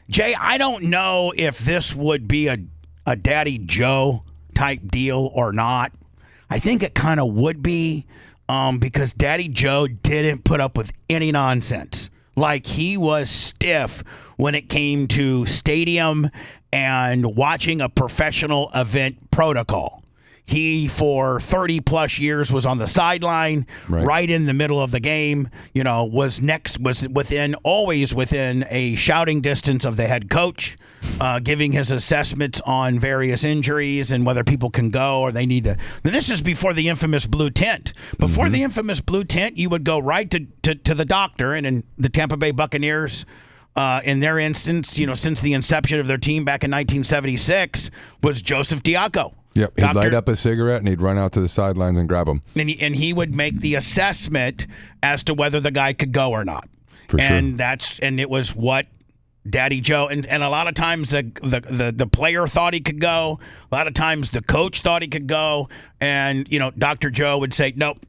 Jay, I don't know if this would be a Daddy Joe type deal or not. I think it kind of would be, because Daddy Joe didn't put up with any nonsense. Like, he was stiff when it came to stadium and watching a professional event protocol. He, for 30-plus years, was on the sideline, right in the middle of the game, was always within a shouting distance of the head coach, giving his assessments on various injuries and whether people can go or they need to. Now, this is before the infamous blue tent. Before the infamous blue tent, you would go right to the doctor, and in the Tampa Bay Buccaneers, in their instance, since the inception of their team back in 1976, was Joseph Diaco. Yep, he'd light up a cigarette and he'd run out to the sidelines and grab him. And he would make the assessment as to whether the guy could go or not. For sure. And it was what Daddy Joe, and a lot of times the player thought he could go. A lot of times the coach thought he could go, and Dr. Joe would say nope.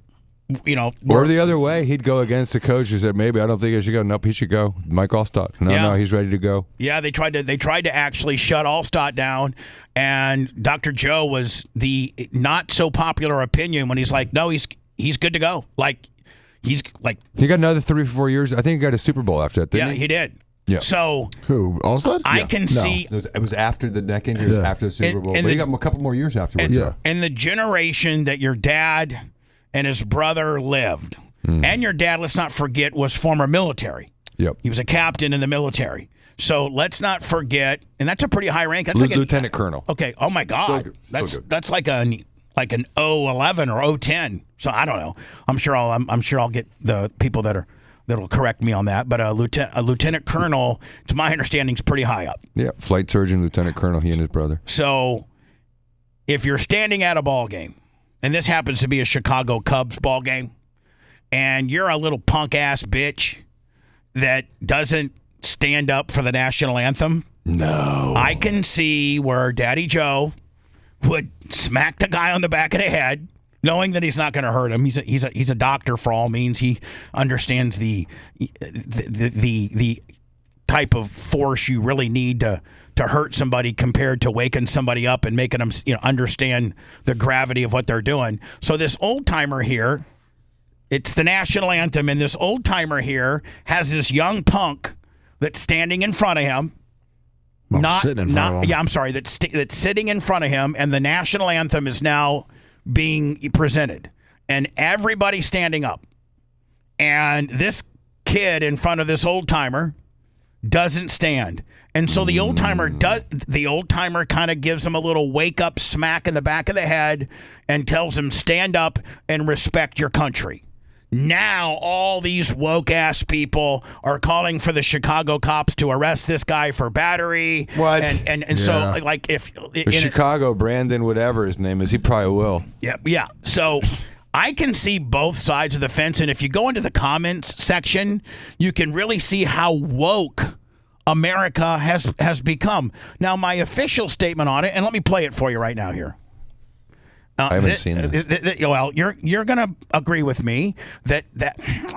Or the other way, he'd go against the coach who said, maybe I don't think I should go. Nope, he should go. Mike Allstott. No, he's ready to go. Yeah, they tried to actually shut Allstott down, and Dr. Joe was the not so popular opinion when he's like, no, he's good to go. He got another 3 or 4 years. I think he got a Super Bowl after that, didn't he? Yeah, he did. Yeah. So who Allstott? I can see it was after the neck injury, after the Super Bowl. But he got a couple more years afterwards. And the generation that your dad and his brother lived. And your dad, let's not forget, was former military. Yep. He was a captain in the military. So let's not forget, and that's a pretty high rank. That's Lieutenant Colonel. Okay. Oh my God. Still good. That's like an 011 or 010. So I don't know. I'm sure I'll get the people that'll correct me on that. But a lieutenant colonel, to my understanding, is pretty high up. Yeah. Flight surgeon, Lieutenant Colonel. He and his brother. So if you're standing at a ball game, and this happens to be a Chicago Cubs ball game, and you're a little punk-ass bitch that doesn't stand up for the national anthem, no, I can see where Daddy Joe would smack the guy on the back of the head, knowing that he's not going to hurt him. He's a doctor for all means. He understands the type of force you really need to hurt somebody compared to waking somebody up and making them understand the gravity of what they're doing. So this old timer here, it's the national anthem, and this old timer here has this young punk that's standing in front of him. Sitting in front of him. Yeah, I'm sorry. That's sitting in front of him, and the national anthem is now being presented, and everybody's standing up, and this kid in front of this old timer doesn't stand. And so the old timer kind of gives him a little wake up smack in the back of the head and tells him, stand up and respect your country. Now all these woke ass people are calling for the Chicago cops to arrest this guy for battery. What? And so like if Chicago, Brandon, whatever his name is, he probably will. Yeah. So I can see both sides of the fence, and if you go into the comments section, you can really see how woke America has become. Now, my official statement on it, and let me play it for you right now here. I haven't seen this. Well, you're going to agree with me that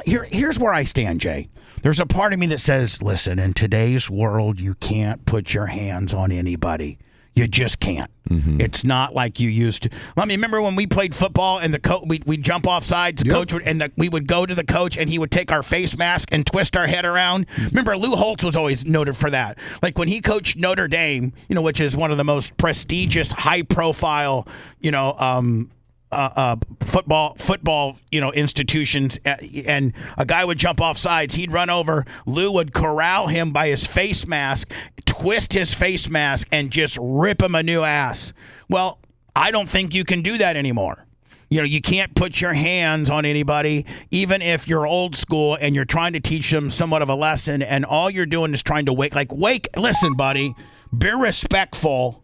here's where I stand, Jay. There's a part of me that says, listen, in today's world, you can't put your hands on anybody. You just can't. Mm-hmm. It's not like you used to. Let me remember when we played football and we'd jump off sides. The coach we would go to the coach and he would take our face mask and twist our head around. Remember, Lou Holtz was always noted for that. Like when he coached Notre Dame, which is one of the most prestigious, high-profile, football, institutions, and a guy would jump off sides. He'd run over. Lou would corral him by his face mask, twist his face mask, and just rip him a new ass. Well, I don't think you can do that anymore. You know, you can't put your hands on anybody, even if you're old school and you're trying to teach them somewhat of a lesson, and all you're doing is trying to listen, buddy, be respectful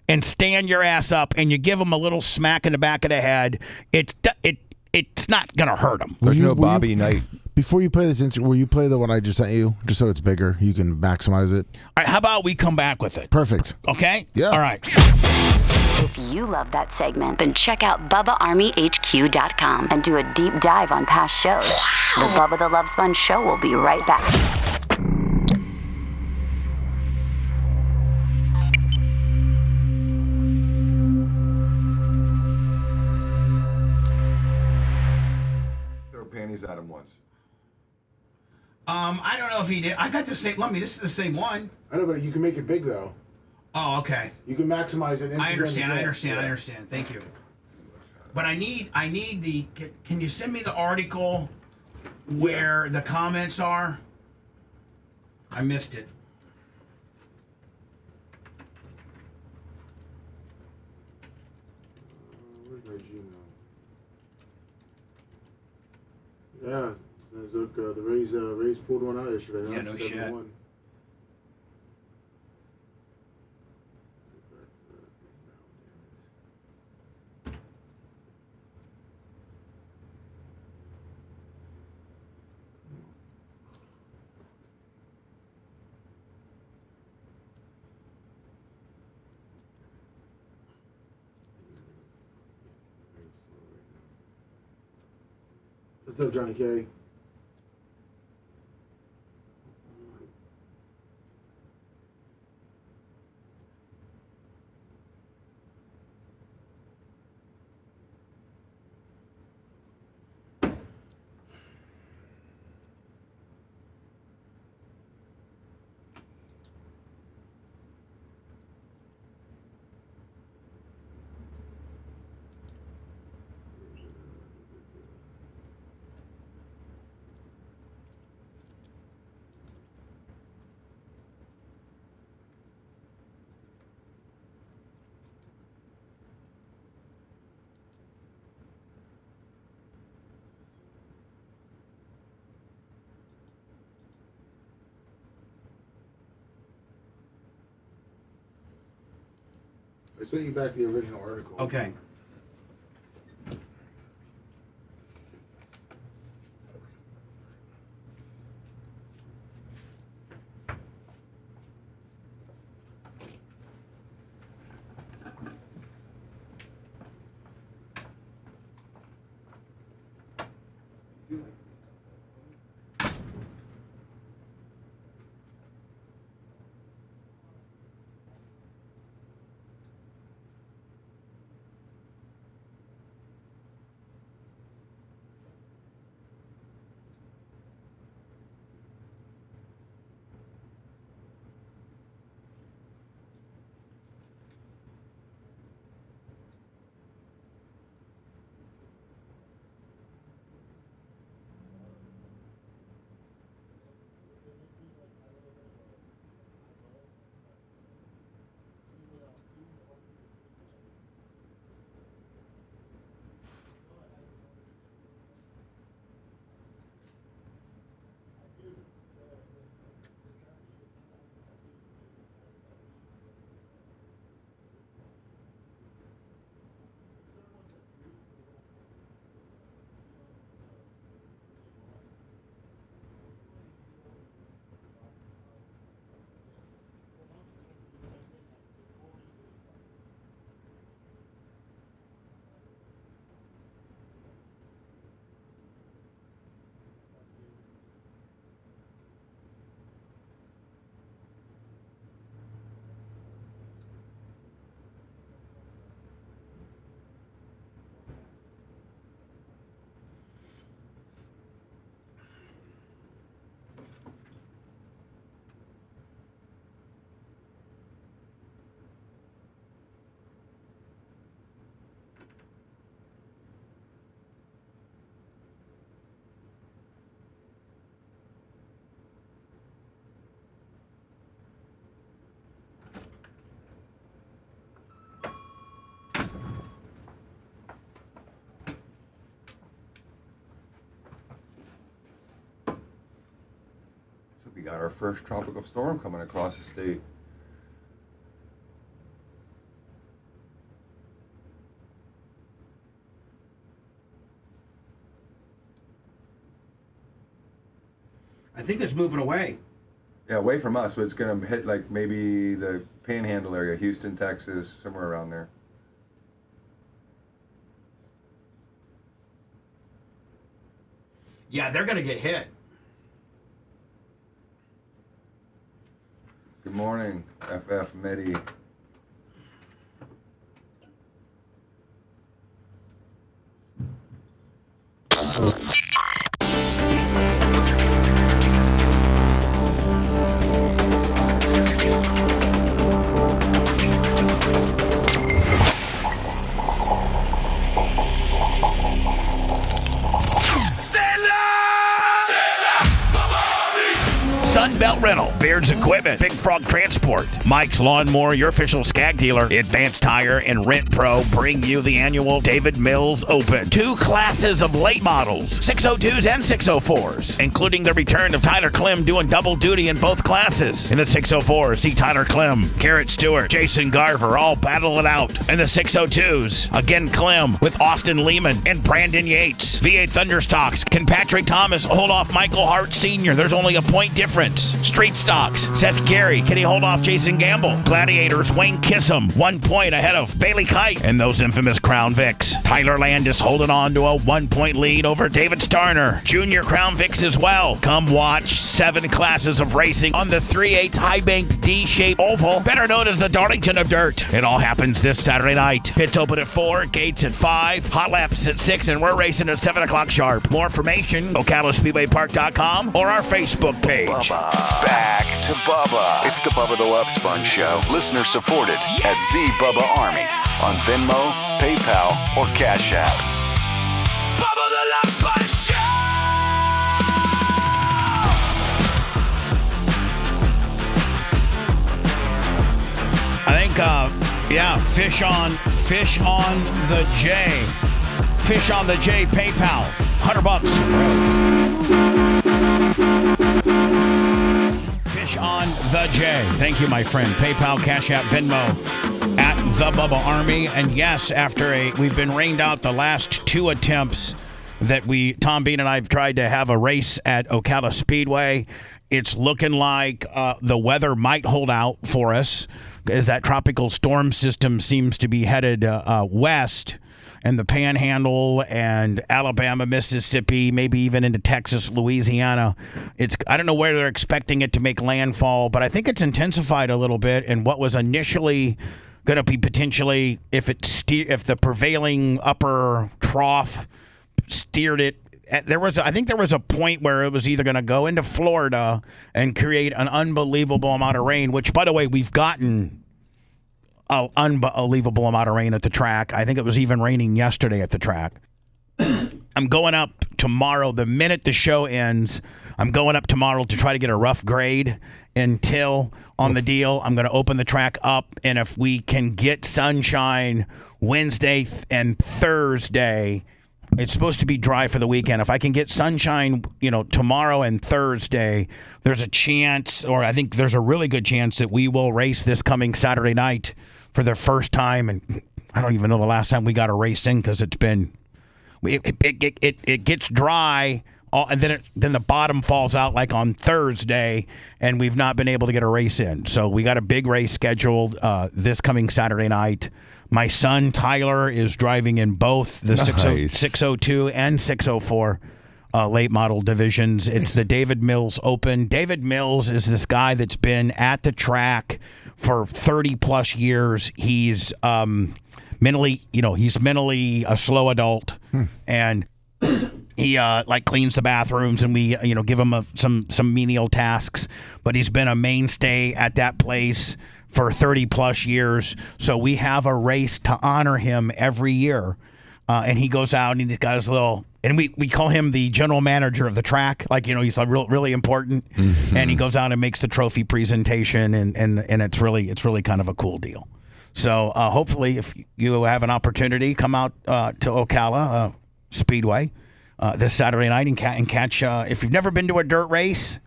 and stand your ass up, and you give them a little smack in the back of the head. It's not going to hurt them. There's no Bobby Knight. Before you play this instant, will you play the one I just sent you, just so it's bigger? You can maximize it. All right, how about we come back with it? Perfect. Okay? Yeah. All right. If you love that segment, then check out BubbaArmyHQ.com and do a deep dive on past shows. The Bubba the Love Sponge Show will be right back. Throw panties at him once. I don't know if he did. I got the same. This is the same one. I know, but you can make it big though. Oh, okay. You can maximize it. I understand. Thank you. But I need the. Can you send me the article where the comments are? I missed it. Where's my Gmail? Yeah, look, the Rays pulled one out yesterday. Yeah, no shit. 7-1. What's up, Johnny K? I sent you back the original article. Okay. got our first tropical storm coming across the state. I think it's moving away. Yeah, away from us, but it's going to hit like maybe the Panhandle area, Houston, Texas, somewhere around there. Yeah, they're going to get hit. Good morning, FF Medi. Sunbelt Rental, Beards Equipment, Big Frog Transport, Mike's Lawnmower, your official Skag dealer, Advanced Tire, and Rent Pro bring you the annual David Mills Open. 2 classes of late models, 602s and 604s, including the return of Tyler Clem doing double duty in both classes. In the 604s, see Tyler Clem, Garrett Stewart, Jason Garver all battle it out. In the 602s, again Clem with Austin Lehman and Brandon Yates. V8 Thunderstocks, can Patrick Thomas hold off Michael Hart Sr.? There's only a point difference. Street Stocks, Seth Gary, can he hold off Jason Gamble? Gladiators, Wayne Kissam, 1 point ahead of Bailey Kite and those infamous Crown Vics. Tyler Landis holding on to a 1 point lead over David Starner. Junior Crown Vics as well. Come watch 7 classes of racing on the 3/8 high bank D-shaped oval, better known as the Darlington of Dirt. It all happens this Saturday night. Pits open at 4, gates at 5, hot laps at 6, and we're racing at 7 o'clock sharp. More information, OcalaSpeedwayPark.com or our Facebook page. Back to Bubba. It's the Bubba the Love Sponge Show. Listener supported at The Bubba Army on Venmo, PayPal, or Cash App. Bubba the Love Sponge Show. I think, fish on the J. Fish on the J PayPal. $100. Fish on the J. Thank you, my friend. PayPal, Cash App, Venmo at the Bubba Army. And yes, we've been rained out the last 2 attempts that Tom Bean and I have tried to have a race at Ocala Speedway. It's looking like the weather might hold out for us as that tropical storm system seems to be headed west. And the Panhandle and Alabama, Mississippi, maybe even into Texas, Louisiana. I don't know where they're expecting it to make landfall, but I think it's intensified a little bit. And what was initially going to be potentially, if the prevailing upper trough steered it, I think there was a point where it was either going to go into Florida and create an unbelievable amount of rain, which, by the way, we've gotten an unbelievable amount of rain at the track. I think it was even raining yesterday at the track. I'm going up tomorrow. The minute the show ends, I'm going up tomorrow to try to get a rough grade until on the deal. I'm going to open the track up, and if we can get sunshine Wednesday and Thursday, it's supposed to be dry for the weekend. If I can get sunshine, tomorrow and Thursday, there's a chance, or I think there's a really good chance that we will race this coming Saturday night for the first time. And I don't even know the last time we got a race in because it's been, it gets dry, and then the bottom falls out like on Thursday, and we've not been able to get a race in. So we got a big race scheduled this coming Saturday night. My son, Tyler, is driving in both the 602 and 604 late model divisions. It's the David Mills Open. David Mills is this guy that's been at the track for 30-plus years. He's mentally a slow adult, and he cleans the bathrooms, and we give him some menial tasks. But he's been a mainstay at that place for 30-plus years. So we have a race to honor him every year. And he goes out and he's got his little, and we call him the general manager of the track. He's really important. Mm-hmm. And he goes out and makes the trophy presentation, and it's really kind of a cool deal. So hopefully if you have an opportunity, come out to Ocala Speedway this Saturday night and catch, if you've never been to a dirt race,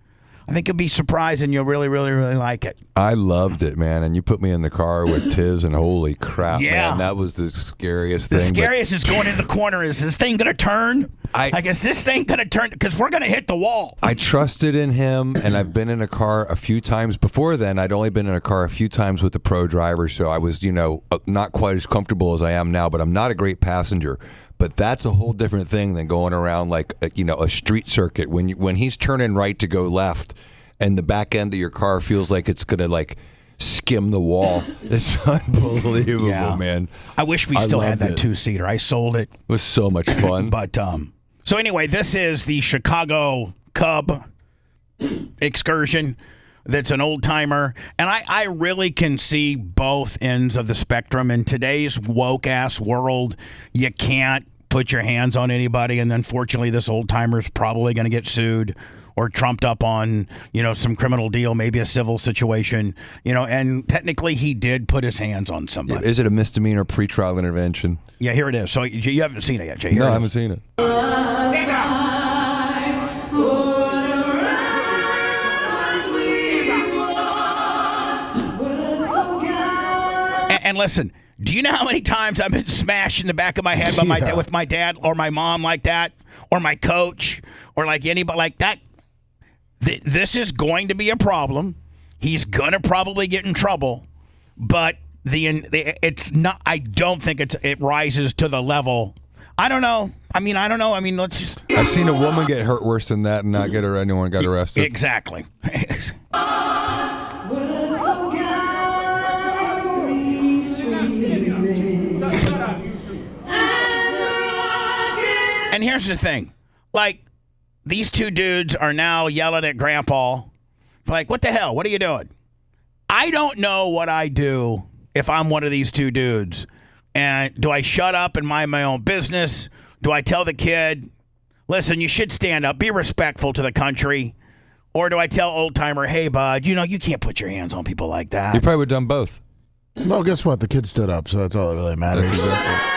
I think you'll be surprised and you'll really, really, really like it. I loved it, man. And you put me in the car with Tiz, and holy crap, Yeah. man, that was the scariest The thing. scariest is going into the corner. Is this thing going to turn? I guess this thing going to turn because we're going to hit the wall. I trusted in him, and I've been in a car a few times. Before then, I'd only been in a car a few times with the pro driver, so I was, not quite as comfortable as I am now, but I'm not a great passenger. But that's a whole different thing than going around like, a street circuit. When he's turning right to go left and the back end of your car feels like it's going to, like, skim the wall. It's unbelievable, man. I wish we still had that two-seater. I sold it. It was so much fun. But, so anyway, this is the Chicago Cub excursion. That's an old-timer. And I really can see both ends of the spectrum. In today's woke-ass world, you can't put your hands on anybody. And unfortunately, this old-timer's probably going to get sued or trumped up on, some criminal deal, maybe a civil situation. And technically, he did put his hands on somebody. Is it a misdemeanor pretrial intervention? Yeah, here it is. So you haven't seen it yet, Jay. No, I haven't seen it. And listen, do you know how many times I've been smashed in the back of my head by with my dad or my mom like that, or my coach, or like anybody like that? This is going to be a problem. He's gonna probably get in trouble, but it's not. I don't think it rises to the level. I don't know. I don't know. Let's just. I've seen a woman get hurt worse than that and not get anyone got arrested. Exactly. And here's the thing. Like, these two dudes are now yelling at Grandpa. Like, what the hell? What are you doing? I don't know what I do if I'm one of these two dudes. And do I shut up and mind my own business? Do I tell the kid, listen, you should stand up, be respectful to the country? Or do I tell old timer, hey, bud, you can't put your hands on people like that? You probably would have done both. Well, guess what? The kid stood up, so that's all that really matters. That's exactly.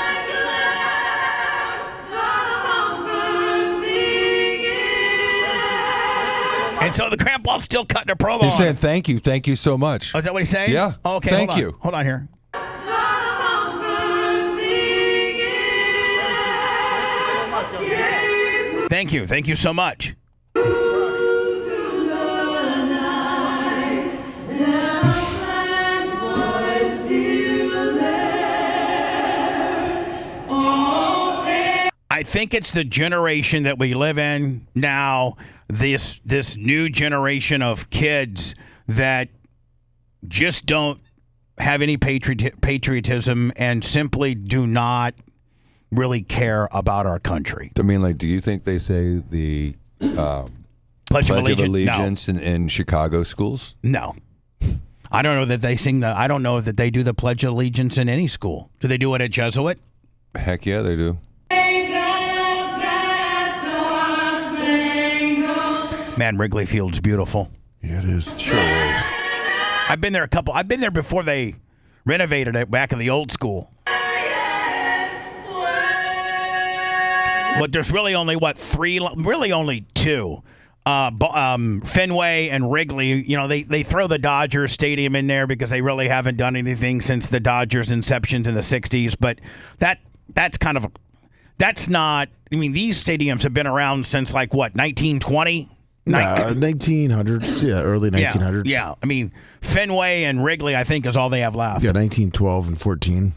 And so the grandpa's still cutting a promo. He's saying thank you so much. Oh, is that what he's saying? Yeah. Oh, okay. Thank you. Hold on here. Thank you. Thank you so much. I think it's the generation that we live in now, this new generation of kids that just don't have any patriotism and simply do not really care about our country. I mean, like, do you think they say the Pledge of Allegiance in Chicago schools? No. I don't know that they sing I don't know that they do the Pledge of Allegiance in any school. Do they do it at Jesuit? Heck yeah, they do. Man, Wrigley Field's beautiful. Yeah, it is. Sure is. I've been there I've been there before they renovated it back in the old school. But there's really only, really only two. Fenway and Wrigley, they throw the Dodgers Stadium in there because they really haven't done anything since the Dodgers' inceptions in the 60s. But that's not, these stadiums have been around since 1920? 1900s, early 1900s. Yeah, Fenway and Wrigley, I think, is all they have left. Yeah, 1912 and 14.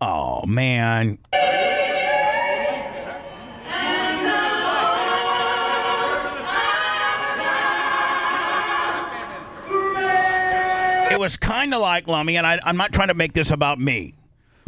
Oh, man. It was kind of like, Lummy, and I'm not trying to make this about me,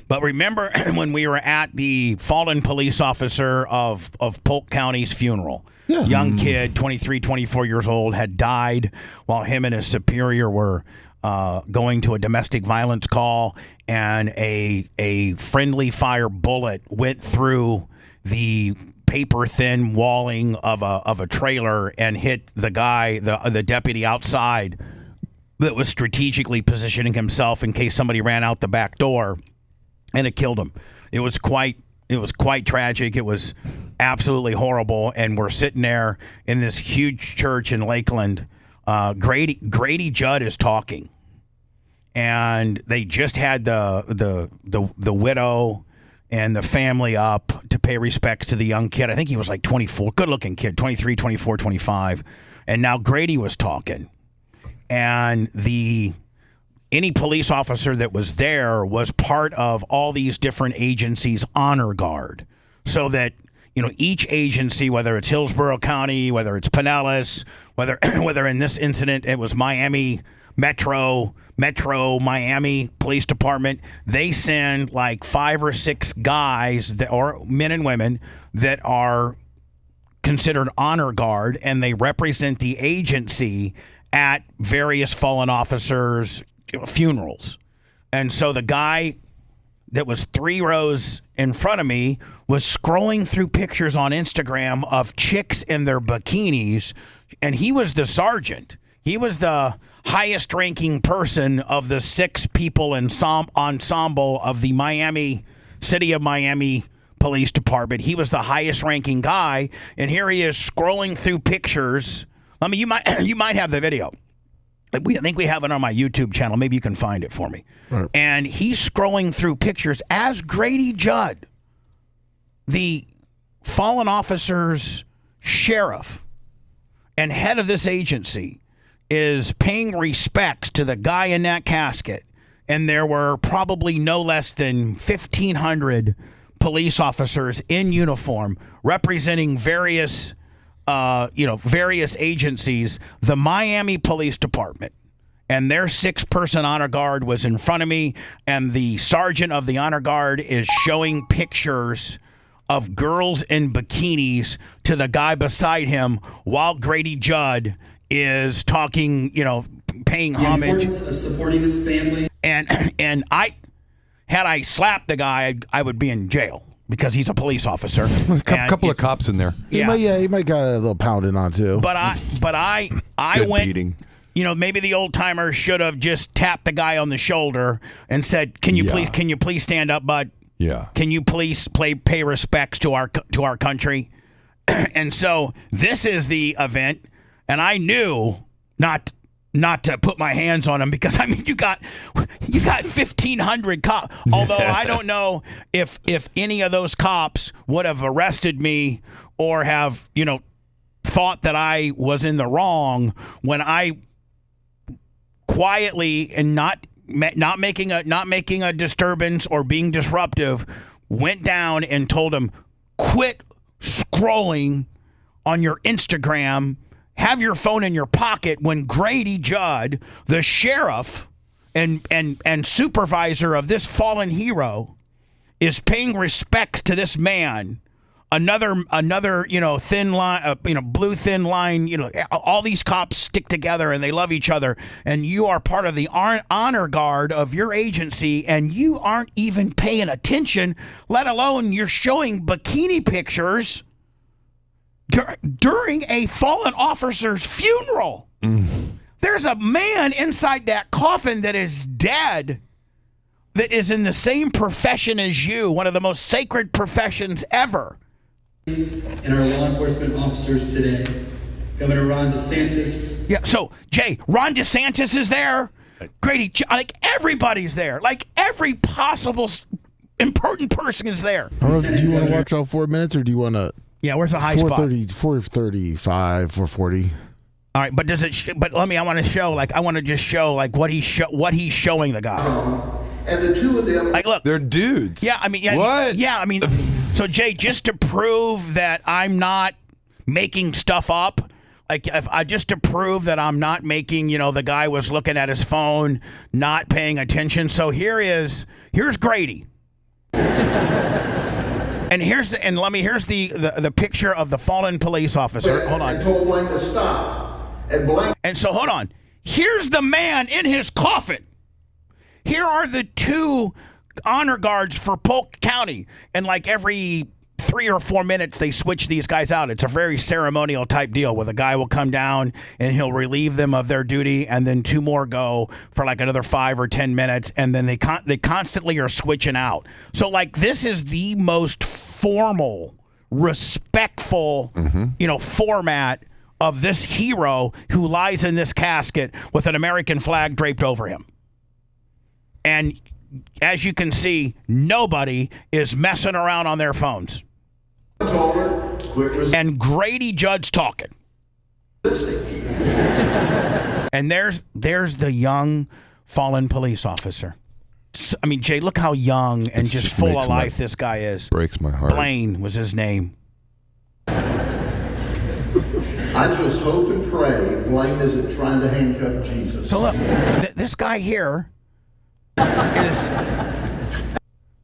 but remember when we were at the fallen police officer of Polk County's funeral? Yeah. Young kid, 23, 24 years old, had died while him and his superior were going to a domestic violence call, and a friendly fire bullet went through the paper-thin walling of a trailer and hit the guy, the deputy outside that was strategically positioning himself in case somebody ran out the back door. and it killed him. It was quite tragic. It was absolutely horrible. And we're sitting there in this huge church in Lakeland. Grady Judd is talking, and they just had the widow and the family up to pay respects to the young kid. I think he was like 24, good-looking kid, 23, 24, 25. And now Grady was talking. And any police officer that was there was part of all these different agencies' honor guard. So that, each agency, whether it's Hillsborough County, whether it's Pinellas, whether in this incident it was Miami Metro Miami Police Department, they send like 5 or 6 guys or men and women that are considered honor guard, and they represent the agency at various fallen officers' funerals. And so the guy that was 3 rows in front of me was scrolling through pictures on Instagram of chicks in their bikinis, and he was the sergeant. He was the highest ranking person of the 6 people ensemble of the City of Miami Police Department. He was the highest ranking guy, and here he is scrolling through pictures. I mean, you might have the video. I think we have it on my YouTube channel. Maybe you can find it for me. Right. And he's scrolling through pictures as Grady Judd, the fallen officer's sheriff and head of this agency, is paying respects to the guy in that casket. And there were probably no less than 1,500 police officers in uniform representing various agencies. The Miami Police Department and their 6-person honor guard was in front of me, and the sergeant of the honor guard is showing pictures of girls in bikinis to the guy beside him while Grady Judd is talking, paying homage. The importance of supporting his family. And had I slapped the guy, I would be in jail because he's a police officer. A couple of cops in there. Yeah, he might got a little pounding on too. But I went. Beating. Maybe the old timer should have just tapped the guy on the shoulder and said, "Can you please stand up, bud? Yeah. Can you please pay respects to our country?" And so this is the event, and I knew not to put my hands on him because you got 1,500 cops. Although I don't know if any of those cops would have arrested me or have thought that I was in the wrong when I quietly and not making a disturbance or being disruptive went down and told him, "Quit scrolling on your Instagram. Have your phone in your pocket," when Grady Judd, the sheriff and supervisor of this fallen hero, is paying respects to this man. Another thin line, blue thin line. All these cops stick together and they love each other. And you are part of the honor guard of your agency, and you aren't even paying attention. Let alone you're showing bikini pictures during a fallen officer's funeral. There's a man inside that coffin that is dead, that is in the same profession as you, one of the most sacred professions ever. And our law enforcement officers today, Governor Ron DeSantis. Yeah, so Jay, Ron DeSantis is there. Grady, like everybody's there. Like every possible important person is there. Do you want to watch all 4 minutes, or do you want to? Yeah, where's the high spot? 435, 440. All right, but does it? But I want to show. I want to just show what he's showing the guy. And the two of them, look, they're dudes. Yeah, what? Yeah, so Jay, just to prove that I'm not making stuff up, just to prove that I'm not making, the guy was looking at his phone, not paying attention. So here's Grady. And here's the picture of the fallen police officer. Hold on. And told Blank to stop. And so hold on. Here's the man in his coffin. Here are the 2 honor guards for Polk County, and every 3 or 4 minutes, they switch these guys out. It's a very ceremonial type deal where the guy will come down and he'll relieve them of their duty, and then 2 more go for like another 5 or 10 minutes, and then they constantly are switching out. So like this is the most formal, respectful, format of this hero who lies in this casket with an American flag draped over him. And as you can see, nobody is messing around on their phones. And Grady Judd's talking. And there's the young fallen police officer. I mean, Jay, look how young and just full of life this guy is. Breaks my heart. Blaine was his name. I just hope and pray Blaine isn't trying to handcuff Jesus. So look, this guy here is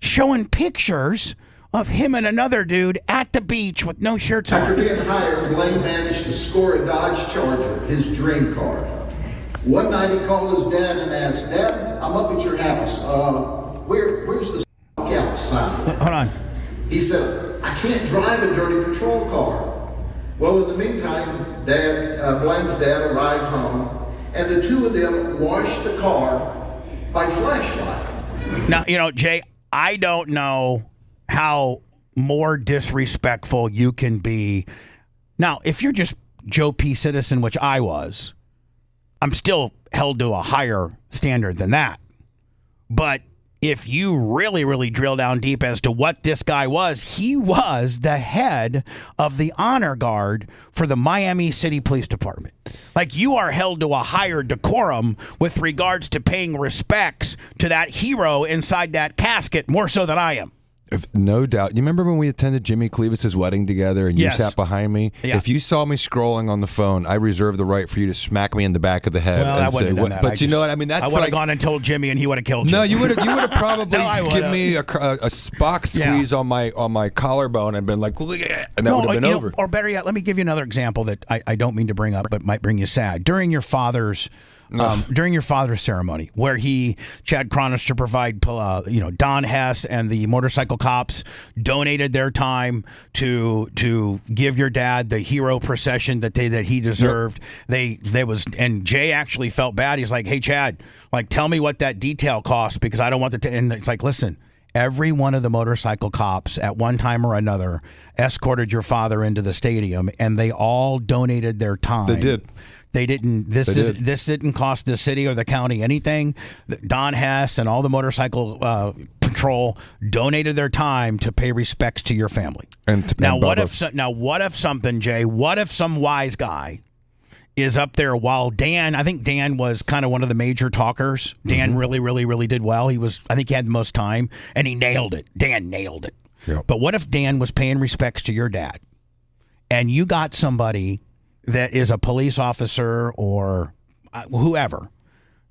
showing pictures of him and another dude at the beach with no shirts on. After being hired, Blaine managed to score a Dodge Charger, his dream car. One night he called his dad and asked, "Dad, I'm up at your house. Where's the outside?" Hold on. He said, "I can't drive a dirty patrol car." Well, in the meantime, Blaine's dad arrived home, and the two of them washed the car by flashlight. Now, Jay, I don't know how more disrespectful you can be. Now, if you're just Joe P. Citizen, which I was, I'm still held to a higher standard than that. But if you really, really drill down deep as to what this guy was, he was the head of the honor guard for the Miami City Police Department. Like, you are held to a higher decorum with regards to paying respects to that hero inside that casket, more so than I am. No doubt. You remember when we attended Jimmy Clevis's wedding together and you sat behind me? Yeah. If you saw me scrolling on the phone, I reserve the right for you to smack me in the back of the head. Well, and I wouldn't have done that. But you know what I mean? That's I would have gone and told Jimmy, and he would have killed you. No, you would have probably given me a Spock squeeze on my collarbone and been like, and that would have been over. Or better yet, let me give you another example that I don't mean to bring up, but might bring you sad. During your father's ceremony, where Chad Chronister provide, Don Hess and the motorcycle cops donated their time to give your dad the hero procession that he deserved. And Jay actually felt bad. He's like, "Hey, Chad, like, tell me what that detail costs, because I don't want and it's like, listen, every one of the motorcycle cops at one time or another escorted your father into the stadium, and they all donated their time." They did. They didn't. This didn't cost the city or the county anything. Don Hess and all the motorcycle patrol donated their time to pay respects to your family. What if something, Jay? What if some wise guy is up there while Dan? I think Dan was kind of one of the major talkers. Dan really, really, really did well. I think he had the most time, and he nailed it. Dan nailed it. Yep. But what if Dan was paying respects to your dad, and you got somebody that is a police officer or whoever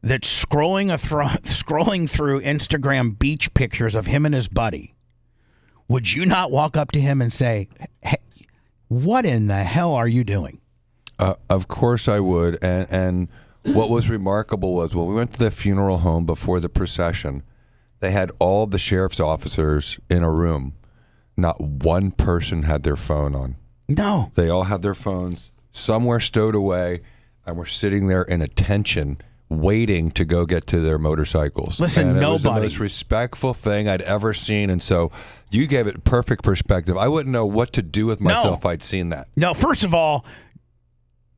that's scrolling through Instagram beach pictures of him and his buddy? Would you not walk up to him and say, "Hey, what in the hell are you doing?" Of course I would. And what was remarkable was when we went to the funeral home before the procession, they had all the sheriff's officers in a room. Not one person had their phone on. No. They all had their phones somewhere stowed away, and we're sitting there in attention, waiting to go get to their motorcycles. Listen, and it nobody. was the most respectful thing I'd ever seen, and so you gave it perfect perspective. I wouldn't know what to do with myself if I'd seen that. No, first of all,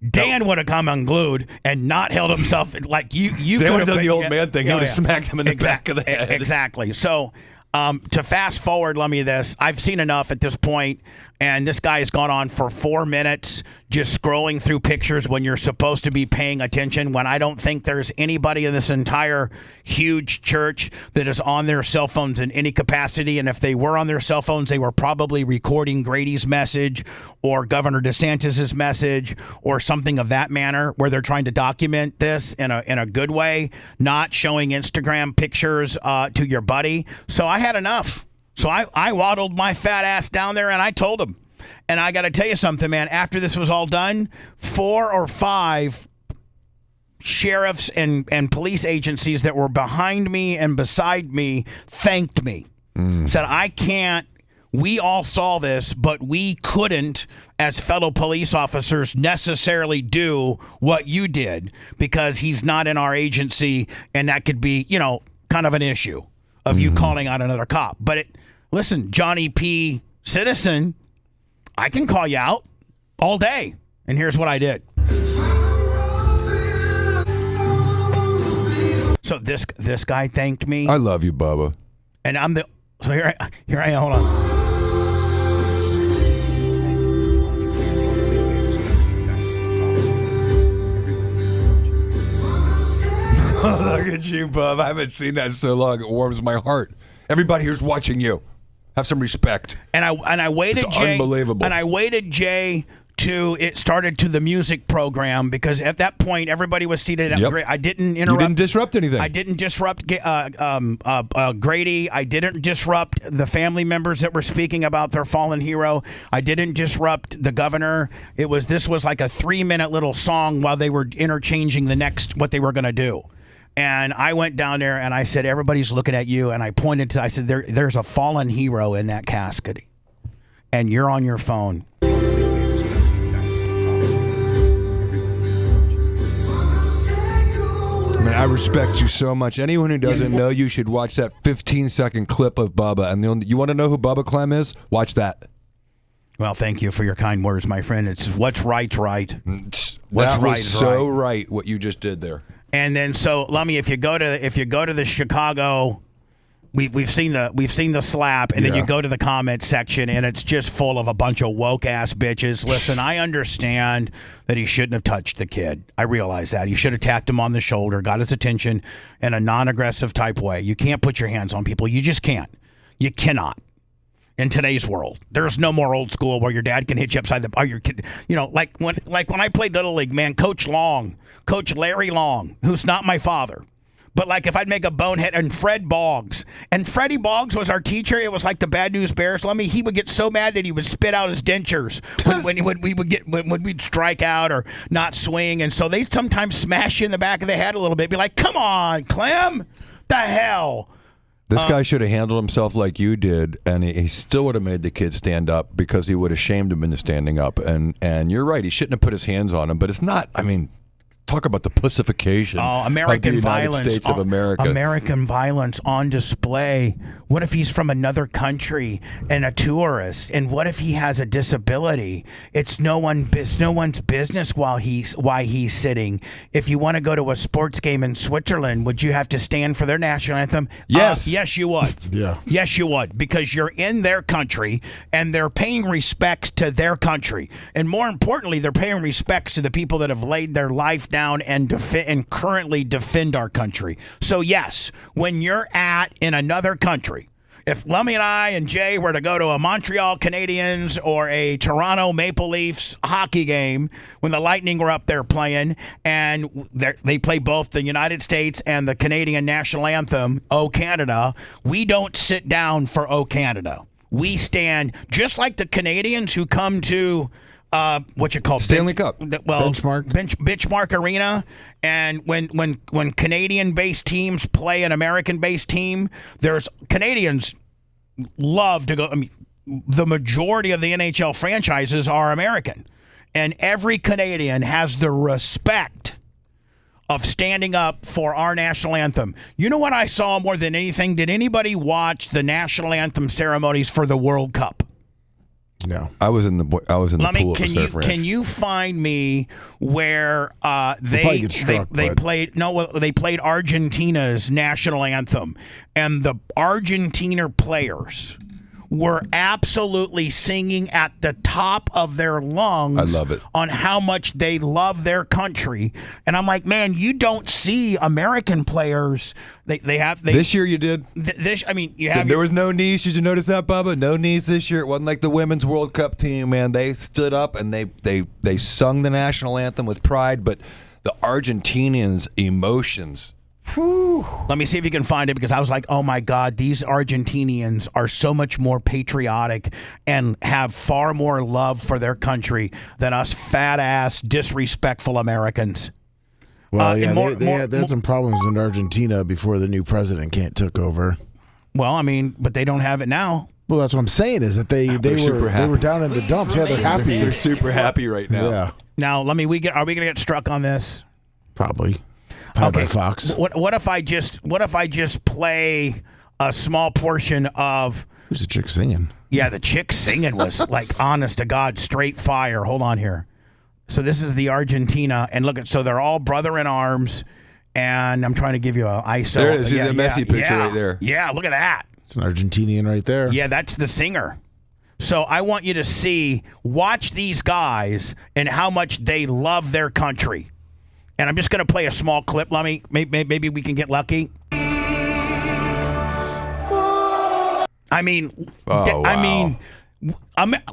Dan would have come unglued and not held himself like you. They would have done the old man thing. He would have smacked him in the back of the head. Exactly. So to fast forward, let me this. I've seen enough at this point, and this guy has gone on for 4 minutes just scrolling through pictures when you're supposed to be paying attention, when I don't think there's anybody in this entire huge church that is on their cell phones in any capacity. And if they were on their cell phones, they were probably recording Grady's message or Governor DeSantis's message or something of that manner, where they're trying to document this in a good way, not showing Instagram pictures to your buddy. So I had enough. So I waddled my fat ass down there and I told him. And I got to tell you something, man. After this was all done, 4 or 5 sheriffs and police agencies that were behind me and beside me thanked me. Said, I can't we all saw this, but we couldn't, as fellow police officers, necessarily do what you did because he's not in our agency, and that could be, kind of an issue of you calling out another cop. But listen, Johnny P. Citizen, I can call you out all day, and here's what I did. So this guy thanked me. I love you, Bubba. And so here I am. Hold on. Look at you, Bub. I haven't seen that in so long. It warms my heart. Everybody here's watching you. Have some respect. And I waited, it's Jay. Unbelievable. And I waited, Jay, it started to the music program because at that point everybody was seated at I didn't interrupt. You didn't disrupt anything. I didn't disrupt Grady. I didn't disrupt the family members that were speaking about their fallen hero. I didn't disrupt the governor. This was like a 3-minute little song while they were interchanging what they were going to do. And I went down there and I said, everybody's looking at you. And I said, there's a fallen hero in that casket. And you're on your phone. Man, I respect you so much. Anyone who doesn't know you should watch that 15-second clip of Bubba. And you want to know who Bubba Clem is? Watch that. Well, thank you for your kind words, my friend. It's what's right's right. That was so right what you just did there. And then so, Lummy, if you go to the Chicago, we've seen the slap, and then you go to the comment section, and it's just full of a bunch of woke ass bitches. Listen, I understand that he shouldn't have touched the kid. I realize that. He should have tapped him on the shoulder, got his attention in a non-aggressive type way. You can't put your hands on people. You just can't. You cannot. In today's world, there's no more old school where your dad can hit you upside the or your kid. Like when I played Little League, man, Coach Larry Long, who's not my father, but like if I'd make a bonehead, and Freddie Boggs was our teacher. It was like the Bad News Bears. He would get so mad that he would spit out his dentures when we'd strike out or not swing, and so they sometimes smash you in the back of the head a little bit. Be like, come on, Clem, the hell. This guy should have handled himself like you did, and he still would have made the kid stand up because he would have shamed him into standing up. And you're right, he shouldn't have put his hands on him. But it's not. I mean, talk about the pussification American of the United violence, States of America. American violence on display. What if he's from another country and a tourist? And what if he has a disability? It's no one's business why he's sitting. If you want to go to a sports game in Switzerland, would you have to stand for their national anthem? Yes. Yes, you would. Yeah. Yes, you would, because you're in their country and they're paying respects to their country. And more importantly, they're paying respects to the people that have laid their life down and currently defend our country. So yes, when you're in another country, if Lummy and I and Jay were to go to a Montreal Canadiens or a Toronto Maple Leafs hockey game when the Lightning were up there playing, and they play both the United States and the Canadian national anthem, O Canada, we don't sit down for O Canada. We stand just like the Canadians who come to Stanley Cup. Benchmark Arena, and when Canadian-based teams play an American-based team, there's Canadians love to go. I mean, the majority of the NHL franchises are American, and every Canadian has the respect of standing up for our national anthem. You know what I saw more than anything? Did anybody watch the national anthem ceremonies for the World Cup? No, I was in the pool at the surf ranch. Can you find me where they played Argentina's national anthem, and the Argentina players were absolutely singing at the top of their lungs. I love it. On how much they love their country. And I'm like, man, you don't see American players. This year you did. There was no knees. Did you notice that, Bubba? No knees this year. It wasn't like the Women's World Cup team, man. They stood up and they sung the national anthem with pride. But the Argentinians' emotions. Whew. Let me see if you can find it, because I was like, oh my God, these Argentinians are so much more patriotic and have far more love for their country than us fat ass, disrespectful Americans. Well, they had some problems in Argentina before the new president took over. Well, I mean, but they don't have it now. Well, that's what I'm saying is that they were down in the dumps. Yeah, they're happy. They're super happy right now. Yeah. Now, are we going to get struck on this? Probably. By Fox. What if I just play a small portion of? Who's the chick singing? Yeah, the chick singing was like honest to God, straight fire. Hold on here. So this is the Argentina, and look at so they're all brother in arms, and I'm trying to give you an ISO. There it is. Here's a Messi picture right there. Yeah, look at that. It's an Argentinian right there. Yeah, that's the singer. So I want you to watch these guys and how much they love their country. And I'm just going to play a small clip. Maybe we can get lucky. I mean,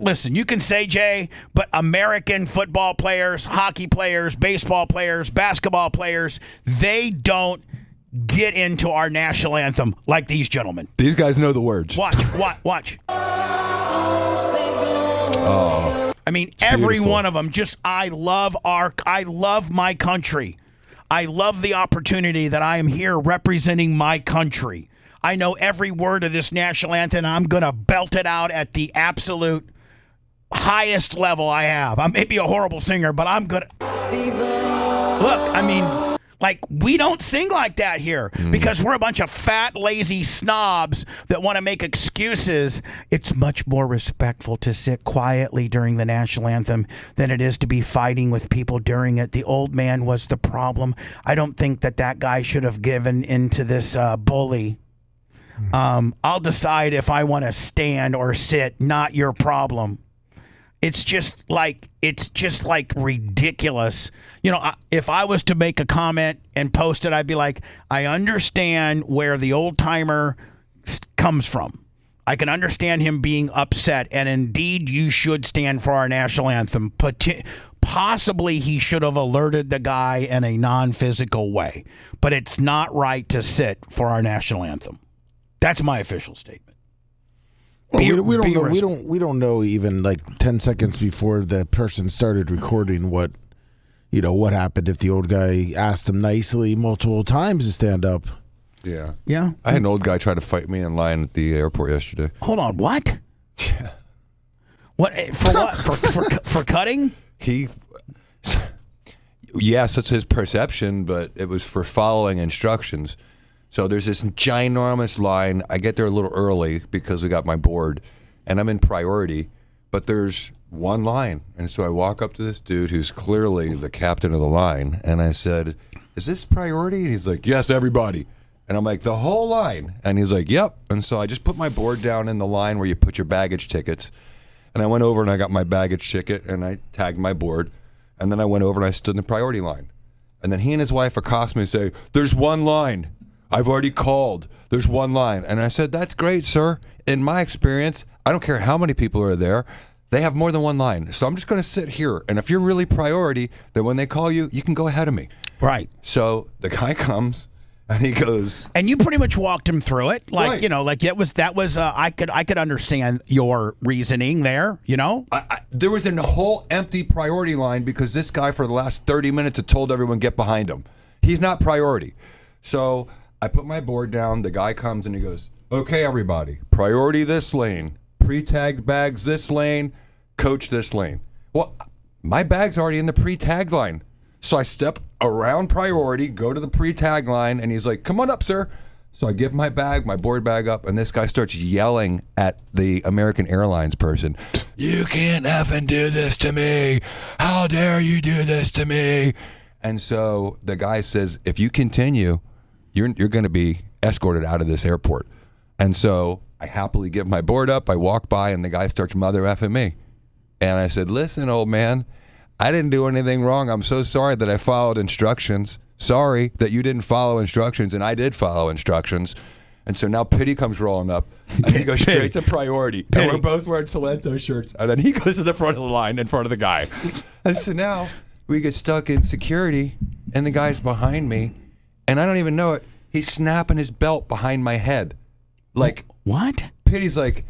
listen, you can say, Jay, but American football players, hockey players, baseball players, basketball players, they don't get into our national anthem like these gentlemen. These guys know the words. Watch. Oh. I mean, every one of them I love my country. I love the opportunity that I am here representing my country. I know every word of this national anthem, and I'm going to belt it out at the absolute highest level I have. I may be a horrible singer, but I'm going to... Look, I mean... Like, we don't sing like that here because we're a bunch of fat, lazy snobs that want to make excuses. It's much more respectful to sit quietly during the national anthem than it is to be fighting with people during it. The old man was the problem. I don't think that guy should have given into this bully. I'll decide if I want to stand or sit, not your problem. It's just like ridiculous. You know, if I was to make a comment and post it, I'd be like, I understand where the old timer comes from. I can understand him being upset, and indeed, you should stand for our national anthem. Possibly, he should have alerted the guy in a non-physical way, but it's not right to sit for our national anthem. That's my official statement. Well, we don't know even like 10 seconds before the person started recording what happened if the old guy asked him nicely multiple times to stand up. Yeah. Yeah. I had an old guy try to fight me in line at the airport yesterday. Hold on, what? Yeah. What for? What for cutting? Yes, it's his perception, but it was for following instructions. So there's this ginormous line. I get there a little early because we got my board, and I'm in priority, but there's one line. And so I walk up to this dude who's clearly the captain of the line, and I said, is this priority? And he's like, yes, everybody. And I'm like, the whole line? And he's like, yep. And so I just put my board down in the line where you put your baggage tickets, and I went over and I got my baggage ticket, and I tagged my board, and then I went over and I stood in the priority line. And then he and his wife accost me and say, there's one line. I've already called. There's one line. And I said, that's great, sir. In my experience, I don't care how many people are there. They have more than one line. So I'm just going to sit here. And if you're really priority, then when they call you, you can go ahead of me. Right. So the guy comes and he goes. And you pretty much walked him through it. Like, right. That was I could understand your reasoning there, There was a whole empty priority line because this guy for the last 30 minutes had told everyone get behind him. He's not priority. So I put my board down. The guy comes and he goes, okay, everybody, priority this lane, pre-tagged bags this lane, coach this lane. Well, my bag's already in the pre-tagged line. So I step around priority, go to the pre-tag line, and he's like, come on up, sir. So I give my board bag up, and this guy starts yelling at the American Airlines person. You can't effing do this to me. How dare you do this to me? And so the guy says, if you continue, you're going to be escorted out of this airport. And so I happily give my board up. I walk by, and the guy starts mother effing me. And I said, listen, old man, I didn't do anything wrong. I'm so sorry that I followed instructions. Sorry that you didn't follow instructions, and I did follow instructions. And so now Pity comes rolling up, and he goes straight to priority. And we're both wearing Salento shirts. And then he goes to the front of the line in front of the guy. And so now we get stuck in security, and the guy's behind me. And I don't even know it. He's snapping his belt behind my head. Like, what? Pity's like,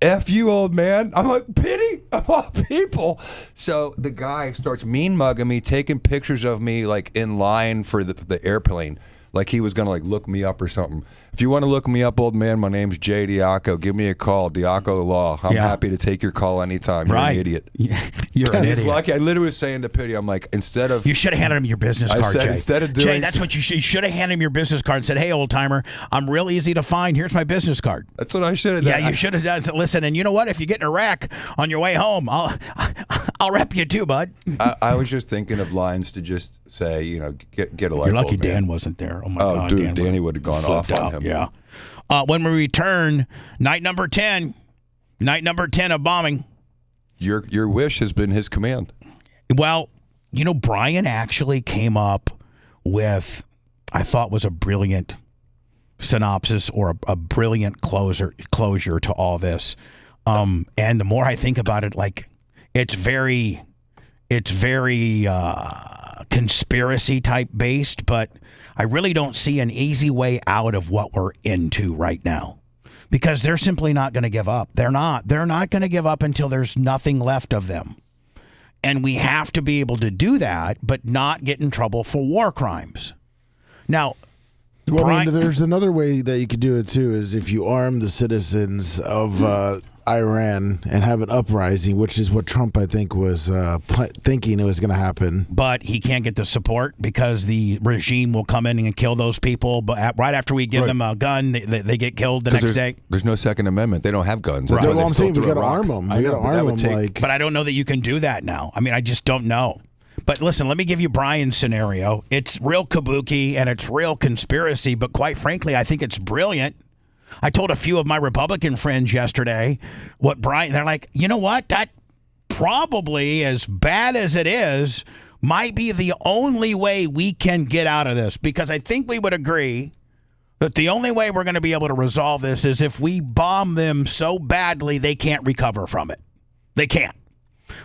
F you, old man. I'm like, Pity? Of all people. So the guy starts mean mugging me, taking pictures of me, like, in line for the airplane. like he was gonna like look me up or something. If you want to look me up, old man, my name's Jay Diaco. Give me a call, Diaco Law. I'm happy to take your call anytime. You're an idiot. You're an idiot. Lucky. I literally was saying to Pity, I'm like, instead of you should have handed him your business card. I said Jay. instead of doing Jay, that's what you should have handed him your business card and said, "Hey, old timer, I'm real easy to find. Here's my business card." That's what I should have done. Yeah, you should have done. Listen, and you know what? If you get in a wreck on your way home, I'll rep you too, bud. I was just thinking of lines to just say, you know, get a life. You're lucky old man. Dan wasn't there. Oh my God, dude, Danny would have gone off on him. Yeah. When we return, night number 10 of bombing. Your wish has been his command. Well, you know, Brian actually came up with, I thought was a brilliant synopsis or a brilliant closure to all this. And the more I think about it, like it's very conspiracy type based, but I really don't see an easy way out of what we're into right now, because they're simply not going to give up. They're not going to give up until there's nothing left of them. And we have to be able to do that, but not get in trouble for war crimes. Now, well, I mean, there's another way that you could do it too, is if you arm the citizens of Iran and have an uprising, which is what Trump, I think, was thinking it was going to happen. But he can't get the support because the regime will come in and kill those people. But right after we give them a gun, they get killed the next day. There's no Second Amendment. They don't have guns. Right. Well, I'm saying we got to arm them. We got to arm them. But I don't know that you can do that now. I mean, I just don't know. But listen, let me give you Brian's scenario. It's real kabuki and it's real conspiracy, but quite frankly, I think it's brilliant. I told a few of my Republican friends yesterday what Brian, they're like, you know what? That probably, as bad as it is, might be the only way we can get out of this, because I think we would agree that the only way we're going to be able to resolve this is if we bomb them so badly they can't recover from it. They can't.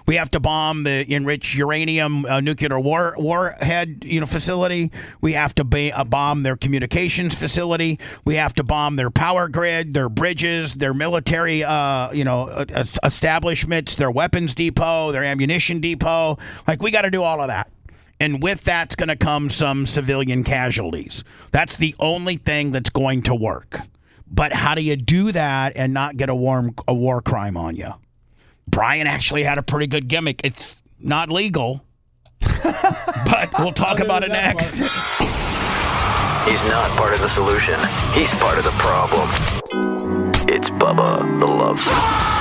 We have to bomb the enriched uranium nuclear warhead facility. We have to bomb their communications facility. We have to bomb their power grid, their bridges, their military establishments, their weapons depot, their ammunition depot. Like, we got to do all of that. And with that's going to come some civilian casualties. That's the only thing that's going to work. But how do you do that and not get a war crime on you? Brian actually had a pretty good gimmick. It's not legal, but we'll talk about it next. He's not part of the solution. He's part of the problem. It's Bubba the Love Sponge.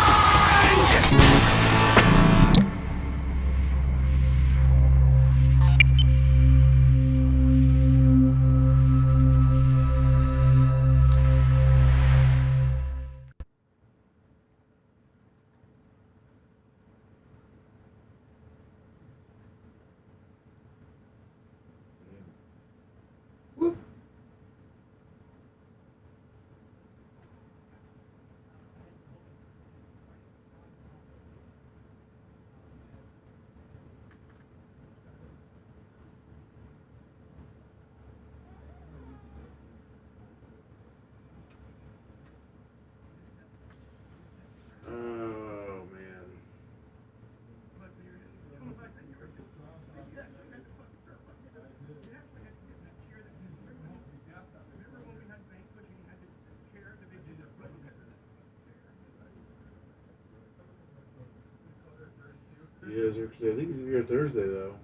Yeah, I think he's here Thursday, though.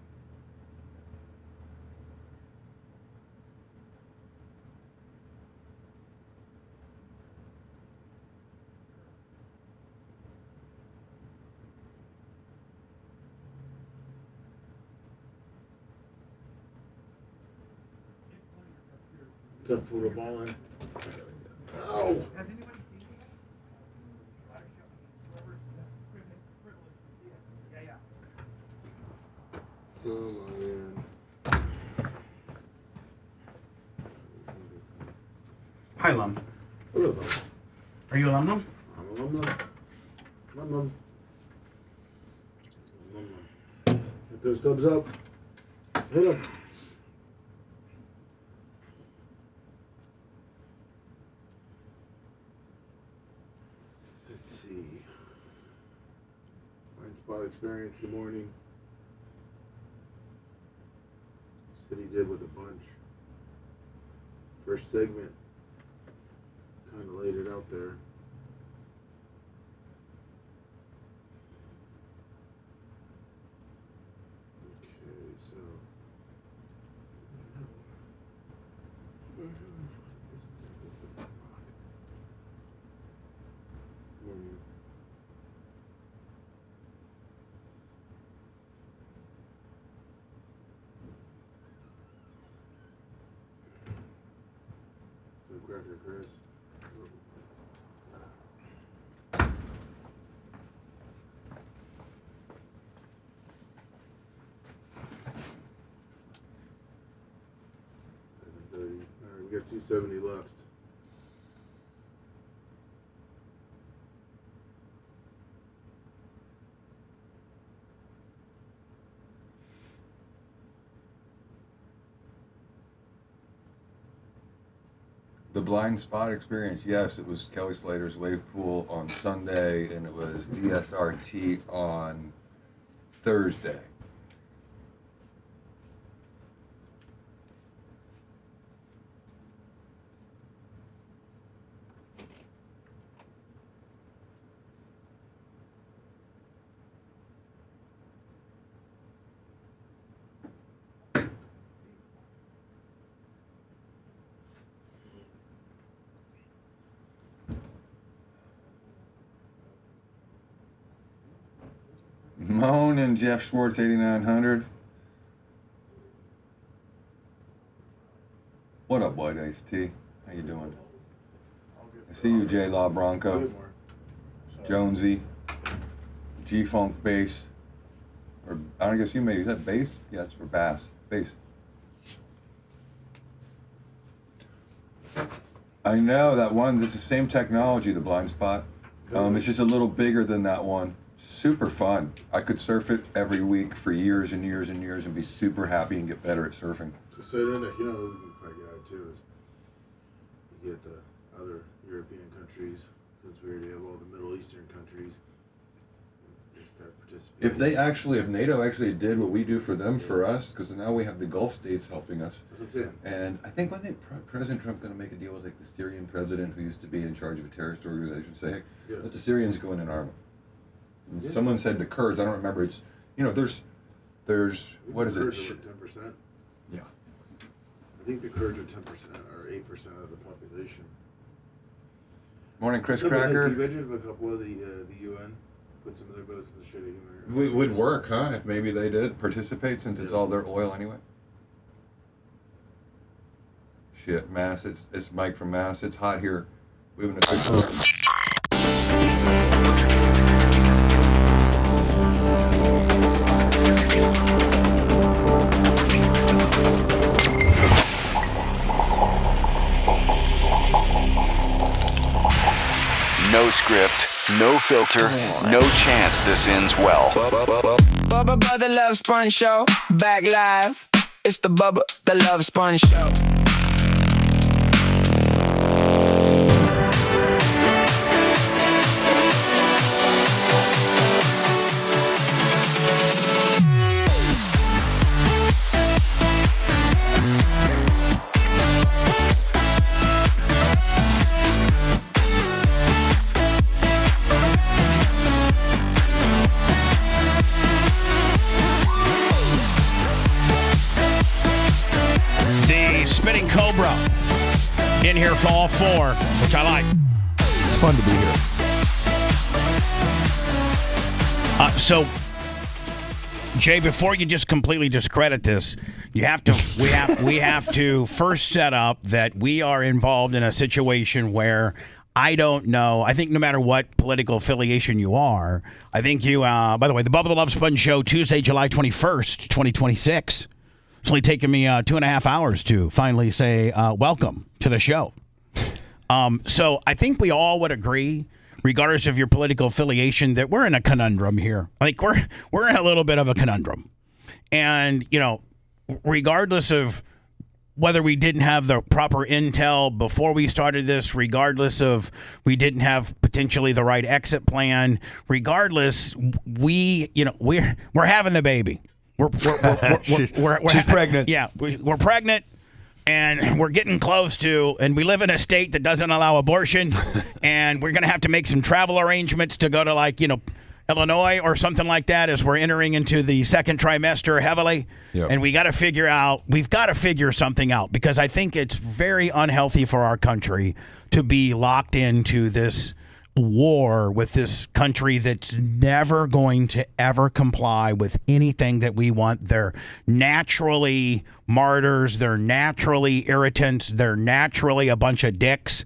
What's up, Poodle Ballin'? Oh! Oh, man. Hi, Lum. Hello. Are you a Lum? I'm a Lum. Hit those thumbs up. Hit them. Let's see. Blind spot experience in the morning. Said he did with a bunch. first segment kind of laid it out there. Okay, so. Morning. So Cracker Chris. All right, we got 270 left. The blind spot experience, yes, it was Kelly Slater's wave pool on Sunday, and it was DSRT on Thursday. Moan and Jeff Schwartz, 8,900. What up, White Ice T? How you doing? I see you, J Law Bronco, Jonesy, G Funk Bass, or I don't guess you may use that bass. Yeah, it's for bass. Bass. I know that one. It's the same technology, the blind spot. It's just a little bigger than that one. Super fun. I could surf it every week for years and years and years and be super happy and get better at surfing. So then, you know, we can probably get out too is you get the other European countries, since we already have all the Middle Eastern countries. They start participating. If NATO actually did what we do for them, for us, because now we have the Gulf states helping us. That's what I'm saying. And I think when President Trump going to make a deal with like the Syrian president who used to be in charge of a terrorist organization, say, hey, let the Syrians go in and arm them. And someone said the Kurds, I don't remember, it's, you know, there's what is it? Kurds are 10%. Yeah. I think the Kurds are 10% or 8% of the population. Morning, Chris No, but, Cracker. Can you imagine if a couple of the UN put some of their boats in the shitty human It would work, huh? If maybe they did participate, since it's all their oil anyway. Shit, Mass. It's Mike from Mass. It's hot here. We have an official. No script, no filter, no chance this ends well. Bubba the Love Sponge Show, back live. It's the Bubba the Love Sponge Show. Spinning Cobra in here for all four, which I like. It's fun to be here. So, Jay, before you just completely discredit this, we have to first set up that we are involved in a situation where I don't know. I think no matter what political affiliation you are, I think you. By the way, the Bubba the Love Sponge Show, Tuesday, July 21st, 2026. It's only taken me 2.5 hours to finally say welcome to the show. So I think we all would agree, regardless of your political affiliation, that we're in a conundrum here. Like we're in a little bit of a conundrum. And, you know, regardless of whether we didn't have the proper intel before we started this, regardless of we didn't have potentially the right exit plan, regardless, we're having the baby. We're She's pregnant. Yeah, we're pregnant. And we're getting close to, and we live in a state that doesn't allow abortion, and we're going to have to make some travel arrangements to go to, like, Illinois or something like that as we're entering into the second trimester heavily. Yep. And we've got to figure something out, because I think it's very unhealthy for our country to be locked into this war with this country that's never going to ever comply with anything that we want. They're naturally martyrs. They're naturally irritants. They're naturally a bunch of dicks.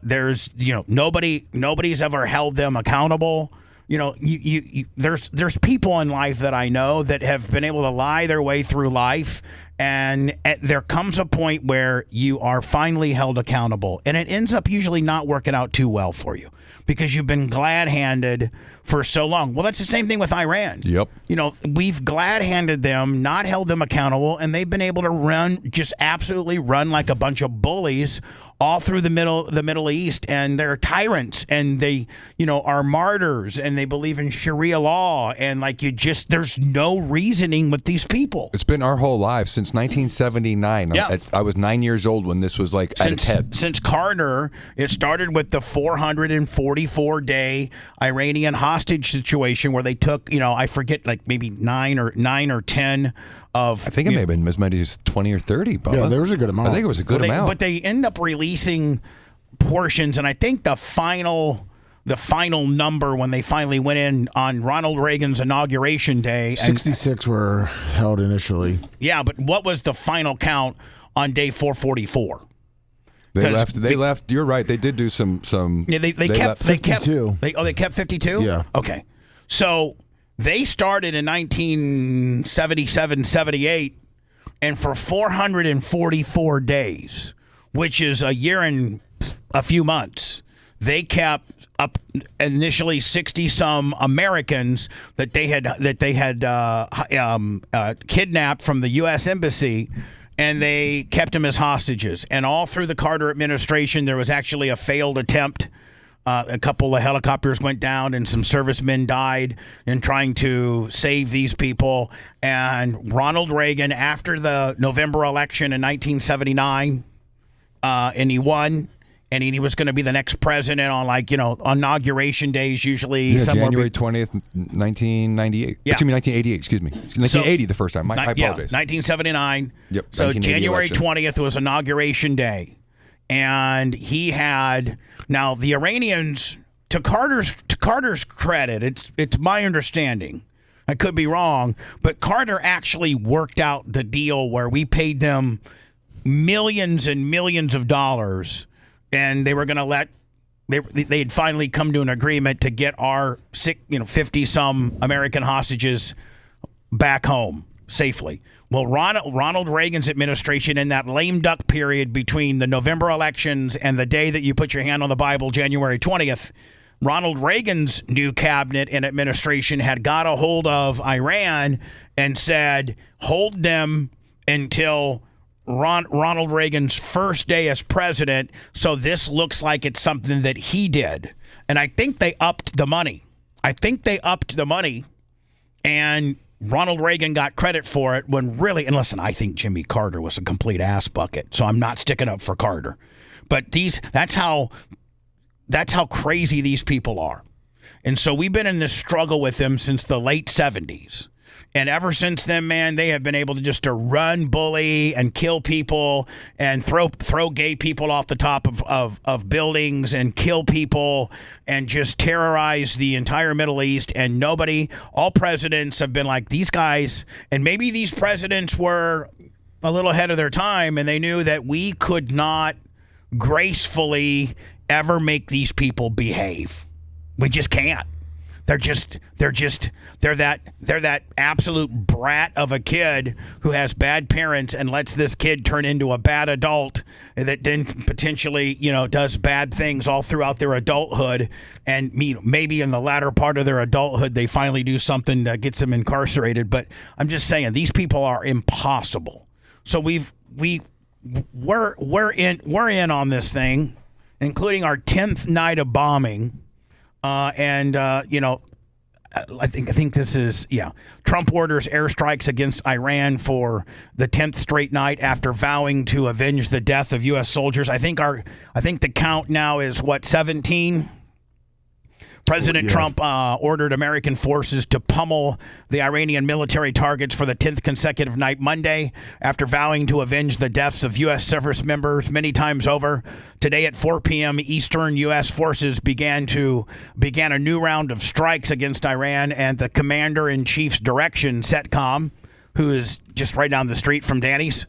There's, nobody's ever held them accountable. There's people in life that I know that have been able to lie their way through life, and there comes a point where you are finally held accountable, and it ends up usually not working out too well for you because you've been glad-handed for so long. Well, that's the same thing with Iran. Yep. We've glad-handed them, not held them accountable, and they've been able to just absolutely run like a bunch of bullies all through the Middle East, and they're tyrants, and they, are martyrs, and they believe in Sharia law, and there's no reasoning with these people. It's been our whole lives since 1979. Yeah. I was 9 years old when this was at its head. Since Carter, it started with the 444-day Iranian hostage situation where they took, I forget, maybe nine or 10 of. I think it may have been as many as 20 or 30. Bubba. Yeah, there was a good amount. I think it was a good amount. But they end up releasing portions, and I think the final number when they finally went in on Ronald Reagan's inauguration day. 66 were held initially. Yeah, but what was the final count on day 444? They left. You're right. They did do some. Yeah, they kept 52. They kept 52. Yeah. Okay. So they started in 1977-78, and for 444 days, which is a year and a few months, they kept up initially 60-some Americans that they had kidnapped from the U.S. Embassy, and they kept them as hostages. And all through the Carter administration, there was actually a failed attempt. A couple of helicopters went down, and some servicemen died in trying to save these people. And Ronald Reagan, after the November election in 1979, and he won. And he was going to be the next president on, inauguration days, usually somewhere. January 20th, 1998. Yeah. Excuse me, 1988. Excuse me. 1980 the first time. I apologize. 1979. Yep. So January 20th was inauguration day. And he had, now the Iranians, to Carter's credit, it's my understanding, I could be wrong, but Carter actually worked out the deal where we paid them millions and millions of dollars. And they were going to they'd finally come to an agreement to get our 50-some American hostages back home safely. Well, Ronald Reagan's administration, in that lame duck period between the November elections and the day that you put your hand on the Bible, January 20th, Ronald Reagan's new cabinet and administration had got a hold of Iran and said, hold them until Ronald Reagan's first day as president, so this looks like it's something that he did. And I think they upped the money. And Ronald Reagan got credit for it when really, and listen, I think Jimmy Carter was a complete ass bucket, so I'm not sticking up for Carter. But that's how crazy these people are. And so we've been in this struggle with them since the late 70s. And ever since then, man, they have been able to run, bully, and kill people, and throw gay people off the top of buildings, and kill people, and just terrorize the entire Middle East. And all presidents have been like, these guys, and maybe these presidents were a little ahead of their time, and they knew that we could not gracefully ever make these people behave. We just can't. They're that absolute brat of a kid who has bad parents and lets this kid turn into a bad adult that then potentially, does bad things all throughout their adulthood. And maybe in the latter part of their adulthood, they finally do something that gets them incarcerated. But I'm just saying, these people are impossible. So we're in on this thing, including our 10th night of bombing. I think this is, Trump orders airstrikes against Iran for the 10th straight night after vowing to avenge the death of U.S. soldiers. I think the count now is 17. President Trump ordered American forces to pummel the Iranian military targets for the 10th consecutive night Monday after vowing to avenge the deaths of U.S. service members many times over. Today at 4 p.m. Eastern, U.S. forces began a new round of strikes against Iran, and the commander-in-chief's direction, CENTCOM, who is just right down the street from Danny's.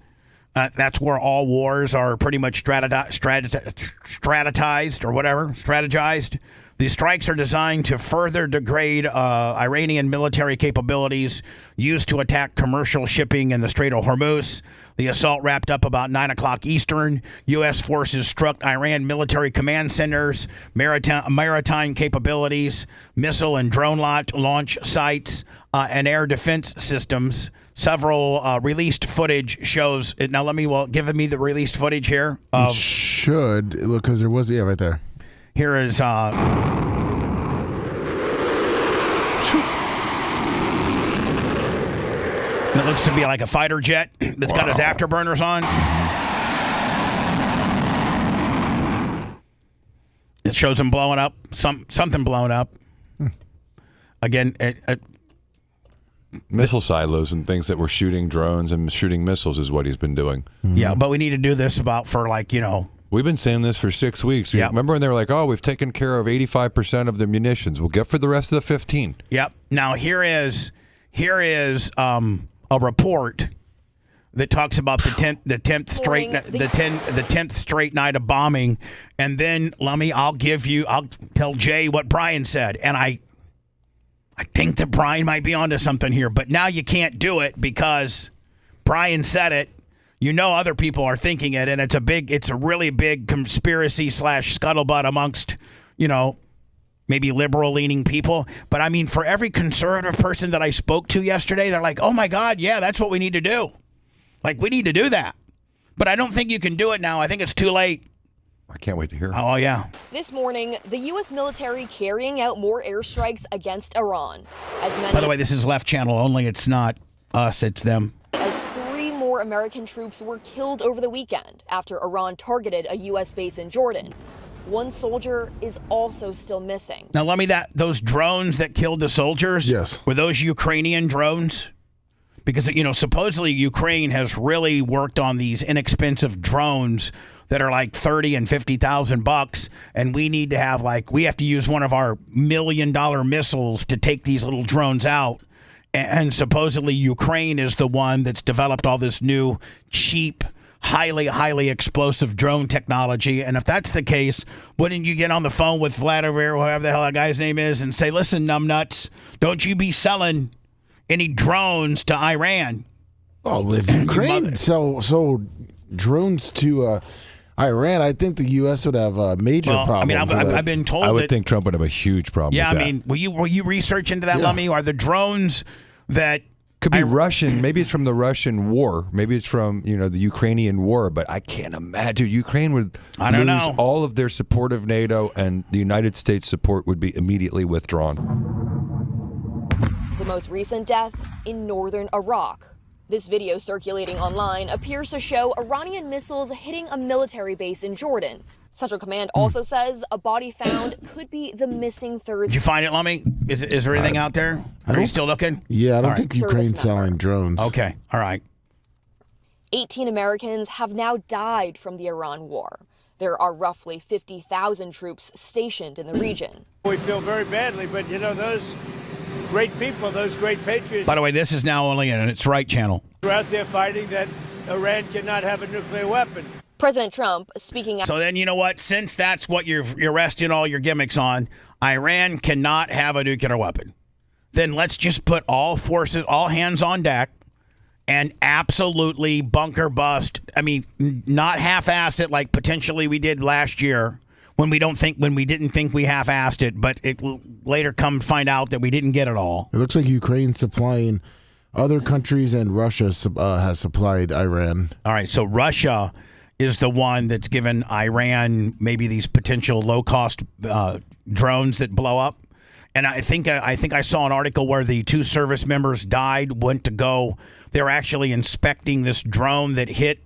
That's where all wars are pretty much strategized. These strikes are designed to further degrade Iranian military capabilities used to attack commercial shipping in the Strait of Hormuz. The assault wrapped up about 9 o'clock Eastern. U.S. forces struck Iran military command centers, maritime capabilities, missile and drone launch sites, and air defense systems. Several released footage shows. Now, give me the released footage here. It should, because there was, right there. Here is, it looks to be like a fighter jet that's got his afterburners on. It shows him blowing up, something blowing up. Again, missile silos and things that were shooting drones and shooting missiles is what he's been doing. Yeah, but we need to do this for We've been saying this for 6 weeks. Yep. Remember when they were like, we've taken care of 85% of the munitions. We'll get for the rest of the 15. Yep. Now here is a report that talks about the 10th straight night of bombing, and then I'll tell Jay what Brian said, and I think that Brian might be onto something here, but now you can't do it because Brian said it. Other people are thinking it, and it's a really big conspiracy / scuttlebutt amongst, maybe liberal-leaning people. But I mean, for every conservative person that I spoke to yesterday, they're like, oh my God, yeah, that's what we need to do. Like, we need to do that. But I don't think you can do it now. I think it's too late. I can't wait to hear. Oh, yeah. This morning, the U.S. military carrying out more airstrikes against Iran. By the way, this is left channel only. It's not us, it's them. As 3 more American troops were killed over the weekend after Iran targeted a U.S. base in Jordan. 1 soldier is also still missing. Now, those drones that killed the soldiers, were those Ukrainian drones? Because, supposedly Ukraine has really worked on these inexpensive drones that are like $30,000 and $50,000, and we need to have we have to use one of our $1 million missiles to take these little drones out. And supposedly Ukraine is the one that's developed all this new, cheap, highly explosive drone technology. And if that's the case, wouldn't you get on the phone with Vladimir, whoever the hell that guy's name is, and say, listen, numbnuts, don't you be selling any drones to Iran? Oh, if Ukraine sold drones to Iran, I think the U.S. would have a major problem. I mean, I've been told I would think Trump would have a huge problem with that. I mean, will you research into that, Lummy? Are the drones that could be Russian? Maybe it's from the Russian war. Maybe it's from the Ukrainian war. But I can't imagine Ukraine would lose all of their support of NATO, and the United States support would be immediately withdrawn. The most recent death in northern Iraq. This video circulating online appears to show Iranian missiles hitting a military base in Jordan. Central Command also says a body found could be the missing third. Did you find it, Lummy? Is there anything out there? Are you still looking? Yeah, I don't think Ukraine's selling drones. Okay, all right. 18 Americans have now died from the Iran war. There are roughly 50,000 troops stationed in the region. We feel very badly, but those great people, those great patriots. By the way, this is now only in its right channel. We're out there fighting that Iran cannot have a nuclear weapon. President Trump speaking out. So then, you know what? Since that's what you're resting all your gimmicks on, Iran cannot have a nuclear weapon. Then let's just put all hands on deck, and absolutely bunker bust. I mean, not half-ass it like potentially we did last year when we didn't think we half-assed it, but it will later come find out that we didn't get it all. It looks like Ukraine's supplying other countries, and Russia has supplied Iran. All right, so Russia is the one that's given Iran maybe these potential low-cost drones that blow up. And I think I saw an article where the 2 service members died, went to go. They were actually inspecting this drone that hit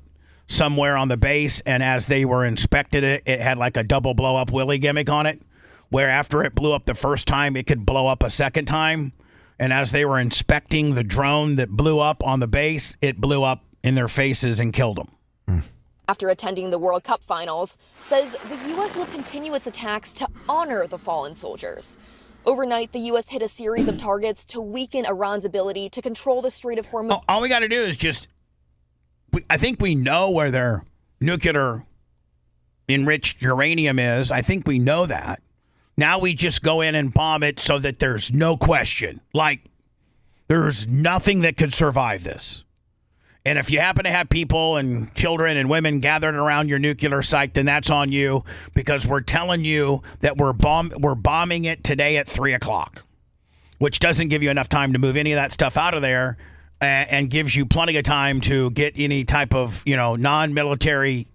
somewhere on the base, and as they were inspecting it, it had like a double blow-up Willie gimmick on it, where after it blew up the first time, it could blow up a second time. And as they were inspecting the drone that blew up on the base, it blew up in their faces and killed them. After attending the World Cup finals, says the U.S. will continue its attacks to honor the fallen soldiers. Overnight, the U.S. hit a series of targets to weaken Iran's ability to control the Strait of Hormuz. All we got to do is I think we know where their nuclear enriched uranium is. I think we know that. Now we just go in and bomb it so that there's no question. Like, there's nothing that could survive this. And if you happen to have people and children and women gathered around your nuclear site, then that's on you, because we're telling you that we're bombing it today at 3 o'clock, which doesn't give you enough time to move any of that stuff out of there, and gives you plenty of time to get any type of, non-military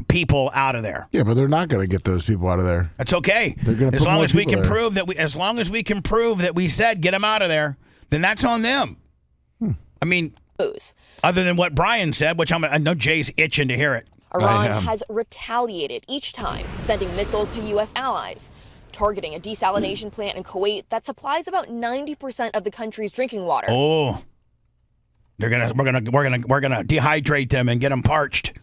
people out of there. Yeah, but they're not going to get those people out of there. That's okay. They're going to as long as we can prove that we said get them out of there, then that's on them. I mean, other than what Brian said, which I know Jay's itching to hear it. Iran has retaliated each time, sending missiles to U.S. allies, targeting a desalination plant in Kuwait that supplies about 90% of the country's drinking water. Oh, we're gonna dehydrate them and get them parched.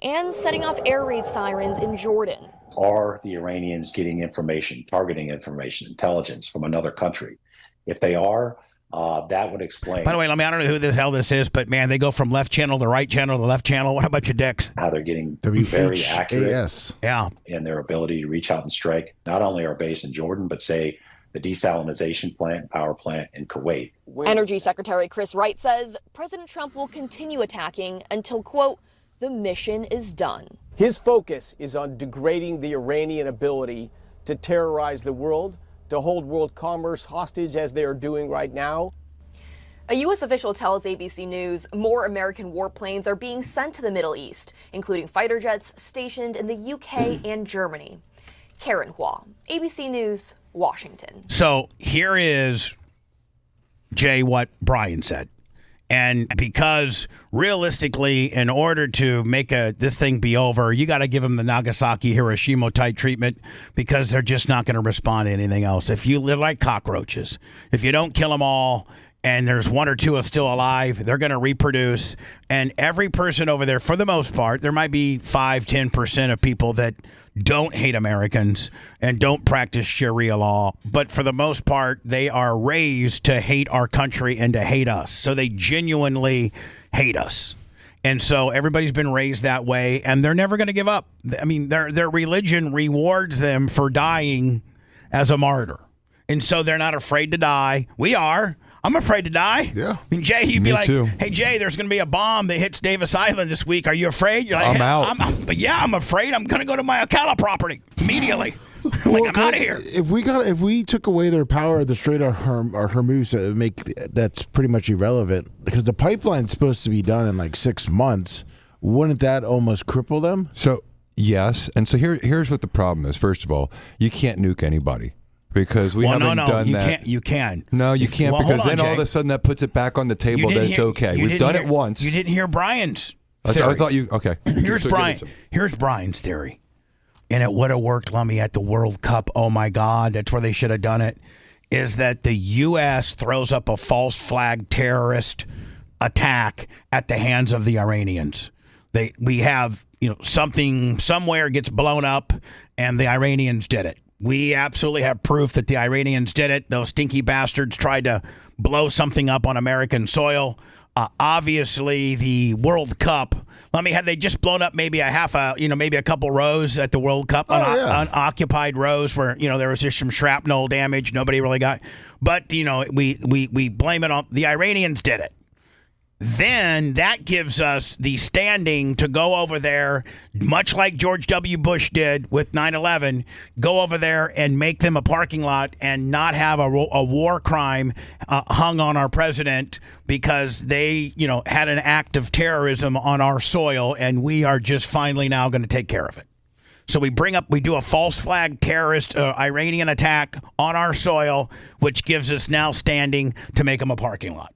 And setting off air raid sirens in Jordan. Are the Iranians getting information, targeting information, intelligence from another country? If they are, that would explain. By the way, I don't know who the hell this is, but man, they go from left channel to right channel to left channel. What a bunch of dicks. How they're getting very accurate yeah, in their ability to reach out and strike not only our base in Jordan, but say the desalination plant, power plant in Kuwait. Energy Secretary Chris Wright says President Trump will continue attacking until, quote, the mission is done. His focus is on degrading the Iranian ability to terrorize the world, to hold world commerce hostage as they are doing right now. A U.S. official tells ABC News more American warplanes are being sent to the Middle East, including fighter jets stationed in the UK and Germany. Karen Hua, ABC News, Washington. So here is, Jay, what Brian said. And because realistically, in order to make this thing be over, you got to give them the Nagasaki, Hiroshima type treatment, because they're just not going to respond to anything else. They're like cockroaches. If you don't kill them all and there's 1 or 2 still alive, they're going to reproduce. And every person over there, for the most part, there might be 5-10% of people that don't hate Americans and don't practice Sharia law. But for the most part, they are raised to hate our country and to hate us. So they genuinely hate us. And so everybody's been raised that way, and they're never going to give up. I mean, their religion rewards them for dying as a martyr. And so they're not afraid to die. We are. I'm afraid to die. Yeah. I mean, Jay, you'd be like, too. hey, Jay, there's going to be a bomb that hits Davis Island this week. Are you afraid? You're like, I'm out. But yeah, I'm afraid. I'm going to go to my Ocala property immediately. I'm out of here. If we took away their power at the Strait of Hormuz, it would make that's pretty much irrelevant, because the pipeline's supposed to be done in like 6 months. Wouldn't that almost cripple them? So yes, and so here's what the problem is. First of all, you can't nuke anybody. Because we haven't done that. You can. No, you can't, because then Jay. all of a sudden that puts it back on the table that it's okay. We've done it once. You didn't hear Brian's theory. I thought you. Okay. Here's Brian's theory, and it would have worked, Lummy, at the World Cup. Oh my God, that's where they should have done it. Is that the U.S. throws up a false flag terrorist attack at the hands of the Iranians? We have something somewhere gets blown up, and the Iranians did it. We absolutely have proof that the Iranians did it. Those stinky bastards tried to blow something up on American soil. Obviously, the World Cup. Had they just blown up maybe maybe a couple rows at the World Cup, unoccupied rows where there was just some shrapnel damage, nobody really got. But we blame it on the Iranians did it. Then that gives us the standing to go over there, much like George W. Bush did with 9/11, go over there and make them a parking lot and not have a war crime hung on our president because they, had an act of terrorism on our soil, and we are just finally now going to take care of it. So we do a false flag terrorist Iranian attack on our soil, which gives us now standing to make them a parking lot.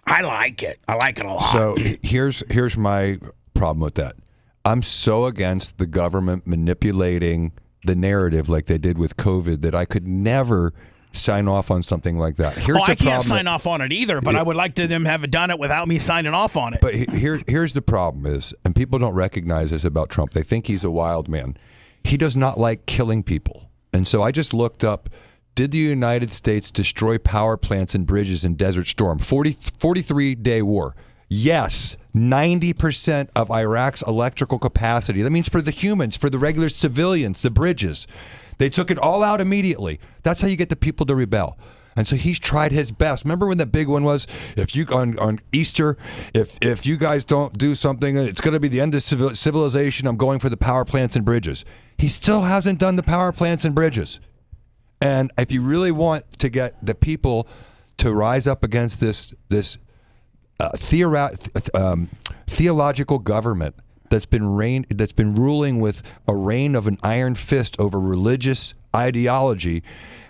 I like it. I like it a lot. So here's my problem with that. I'm so against the government manipulating the narrative like they did with COVID that I could never sign off on something like that. I can't sign off on it either, but I would like them have done it without me signing off on it. But here's the problem is, and people don't recognize this about Trump. They think he's a wild man. He does not like killing people. And so I just looked up, did the United States destroy power plants and bridges in Desert Storm? 43-day war. Yes, 90% of Iraq's electrical capacity. That means for the humans, for the regular civilians, the bridges. They took it all out immediately. That's how you get the people to rebel. And so he's tried his best. Remember when the big one was, if you on Easter, if you guys don't do something, it's going to be the end of civilization. I'm going for the power plants and bridges. He still hasn't done the power plants and bridges. And if you really want to get the people to rise up against this theological government that's been ruling with a reign of an iron fist over religious ideology,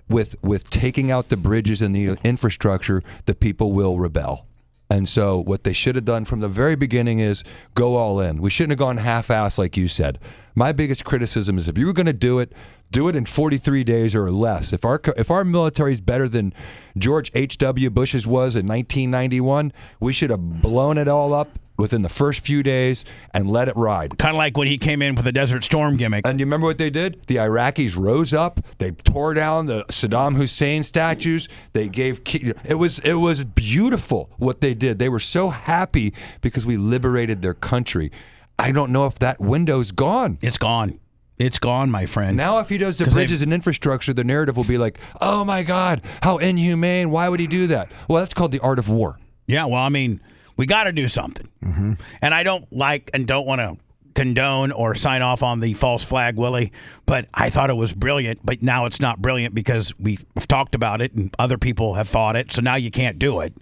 with taking out the bridges and the infrastructure, the people will rebel. And so what they should have done from the very beginning is go all in. We shouldn't have gone half-assed like you said. My biggest criticism is if you were going to do it in 43 days or less. If our military is better than George H.W. Bush's was in 1991, we should have blown it all up within the first few days and let it ride. Kind of like when he came in with the Desert Storm gimmick. And you remember what they did? The Iraqis rose up. They tore down the Saddam Hussein statues. They gave it was beautiful what they did. They were so happy because we liberated their country. I don't know if that window's gone. It's gone. It's gone, my friend. Now if he does the bridges and infrastructure, the narrative will be like, oh my God, how inhumane. Why would he do that? Well, that's called the art of war. Yeah, well, I mean, we got to do something. Mm-hmm. And I don't like and don't want to condone or sign off on the false flag, Willie, but I thought it was brilliant. But now it's not brilliant because we've talked about it and other people have thought it. So now you can't do it.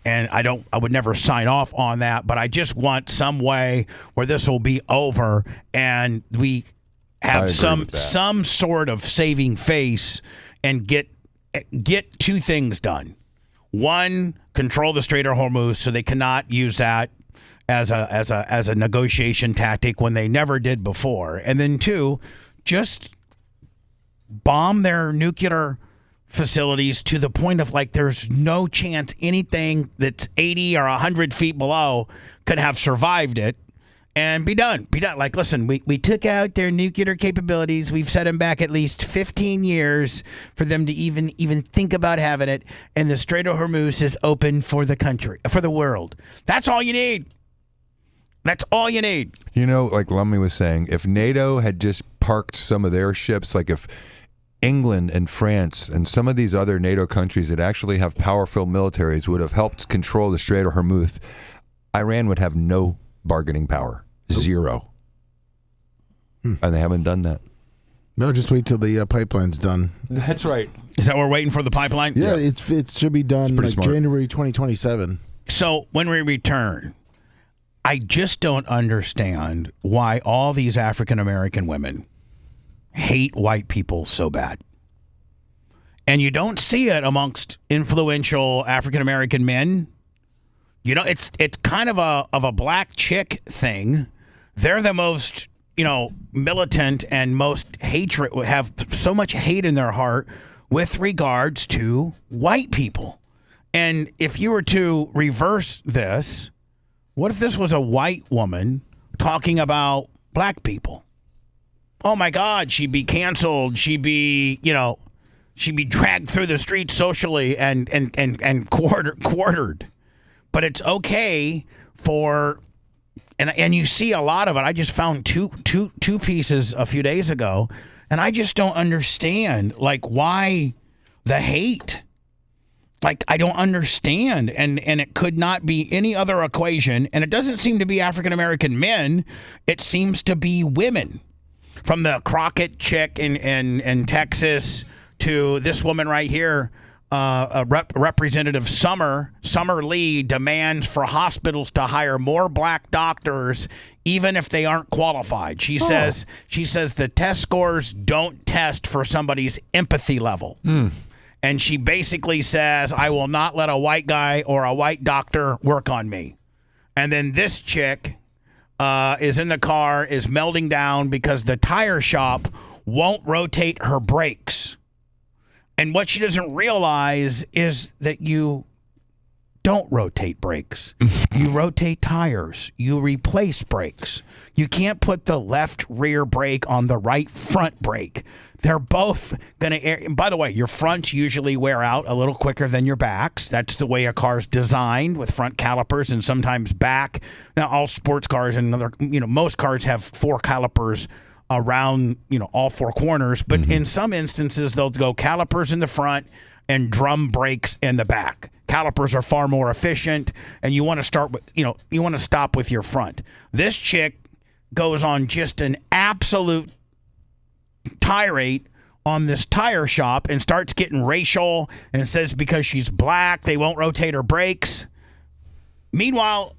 And I would never sign off on that. But I just want some way where this will be over and we have some sort of saving face and get two things done. One, control the Strait of Hormuz so they cannot use that as a negotiation tactic when they never did before. And then two, just bomb their nuclear facilities to the point of like there's no chance anything that's 80 or 100 feet below could have survived it. And be done. Like, listen, we took out their nuclear capabilities. We've set them back at least 15 years for them to even think about having it. And the Strait of Hormuz is open for the country, for the world. That's all you need. That's all you need. You know, like Lumley was saying, if NATO had just parked some of their ships, like if England and France and some of these other NATO countries that actually have powerful militaries would have helped control the Strait of Hormuz, Iran would have no bargaining power. Zero. And they haven't done that. No, just wait till the pipeline's done. That's right. Is that we're waiting for the pipeline? Yeah, it should be done like smart. January 2027. So when we return, I just don't understand why all these African-American women hate white people so bad. And you don't see it amongst influential African-American men. You know, it's kind of a black chick thing. They're the most, militant and most hatred, have so much hate in their heart with regards to white people. And if you were to reverse this, what if this was a white woman talking about black people? Oh my God, she'd be canceled. She'd be dragged through the streets socially and quartered. But it's okay for, and you see a lot of it. I just found two pieces a few days ago, and I just don't understand, like, why the hate. Like, I don't understand, and it could not be any other equation, and it doesn't seem to be African-American men. It seems to be women, from the Crockett chick in Texas to this woman right here. Representative Summer Lee demands for hospitals to hire more black doctors, even if they aren't qualified. She says the test scores don't test for somebody's empathy level. And she basically says, I will not let a white guy or a white doctor work on me. And then this chick is in the car, is melting down because the tire shop won't rotate her brakes. And what she doesn't realize is that you don't rotate brakes. You rotate tires. You replace brakes. You can't put the left rear brake on the right front brake. They're both going to... By the way, your fronts usually wear out a little quicker than your backs. That's the way a car's designed, with front calipers and sometimes back. Now, all sports cars and most cars have 4 calipers around, all 4 corners. But in some instances, they'll go calipers in the front and drum brakes in the back. Calipers are far more efficient, and you want to start with, you want to stop with your front. This chick goes on just an absolute tirade on this tire shop and starts getting racial and says because she's black, they won't rotate her brakes. Meanwhile,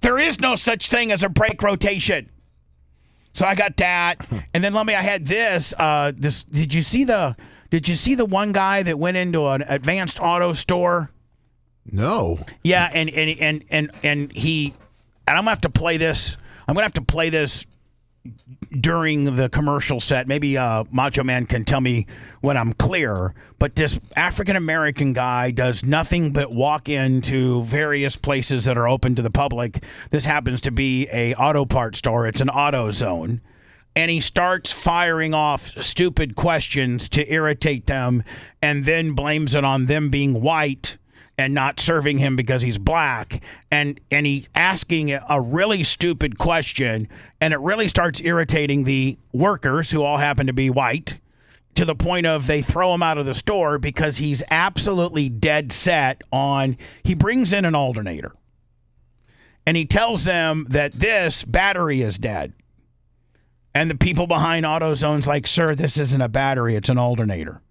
there is no such thing as a brake rotation. So I got that, and then I had this. Did you see the one guy that went into an advanced auto store? No. Yeah, and he, and I'm gonna have to play this. I'm gonna have to play this during the commercial set. Maybe Macho Man can tell me when I'm clear. But this African-American guy does nothing but walk into various places that are open to the public. This happens to be a auto parts store. It's an auto zone. And he starts firing off stupid questions to irritate them, and then blames it on them being white and not serving him because he's black, and he asking a really stupid question, and it really starts irritating the workers, who all happen to be white, to the point of they throw him out of the store because he's absolutely dead set on, he brings in an alternator, and he tells them that this battery is dead. And the people behind AutoZone's like, sir, this isn't a battery, it's an alternator.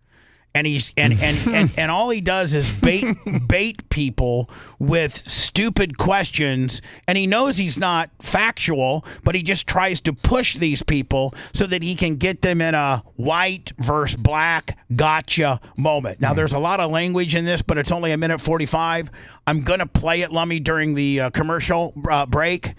And he's and all he does is bait people with stupid questions, and he knows he's not factual, but he just tries to push these people so that he can get them in a white versus black gotcha moment. Now, there's a lot of language in this, but it's only 1:45. I'm gonna play it, Lummy, during the commercial break.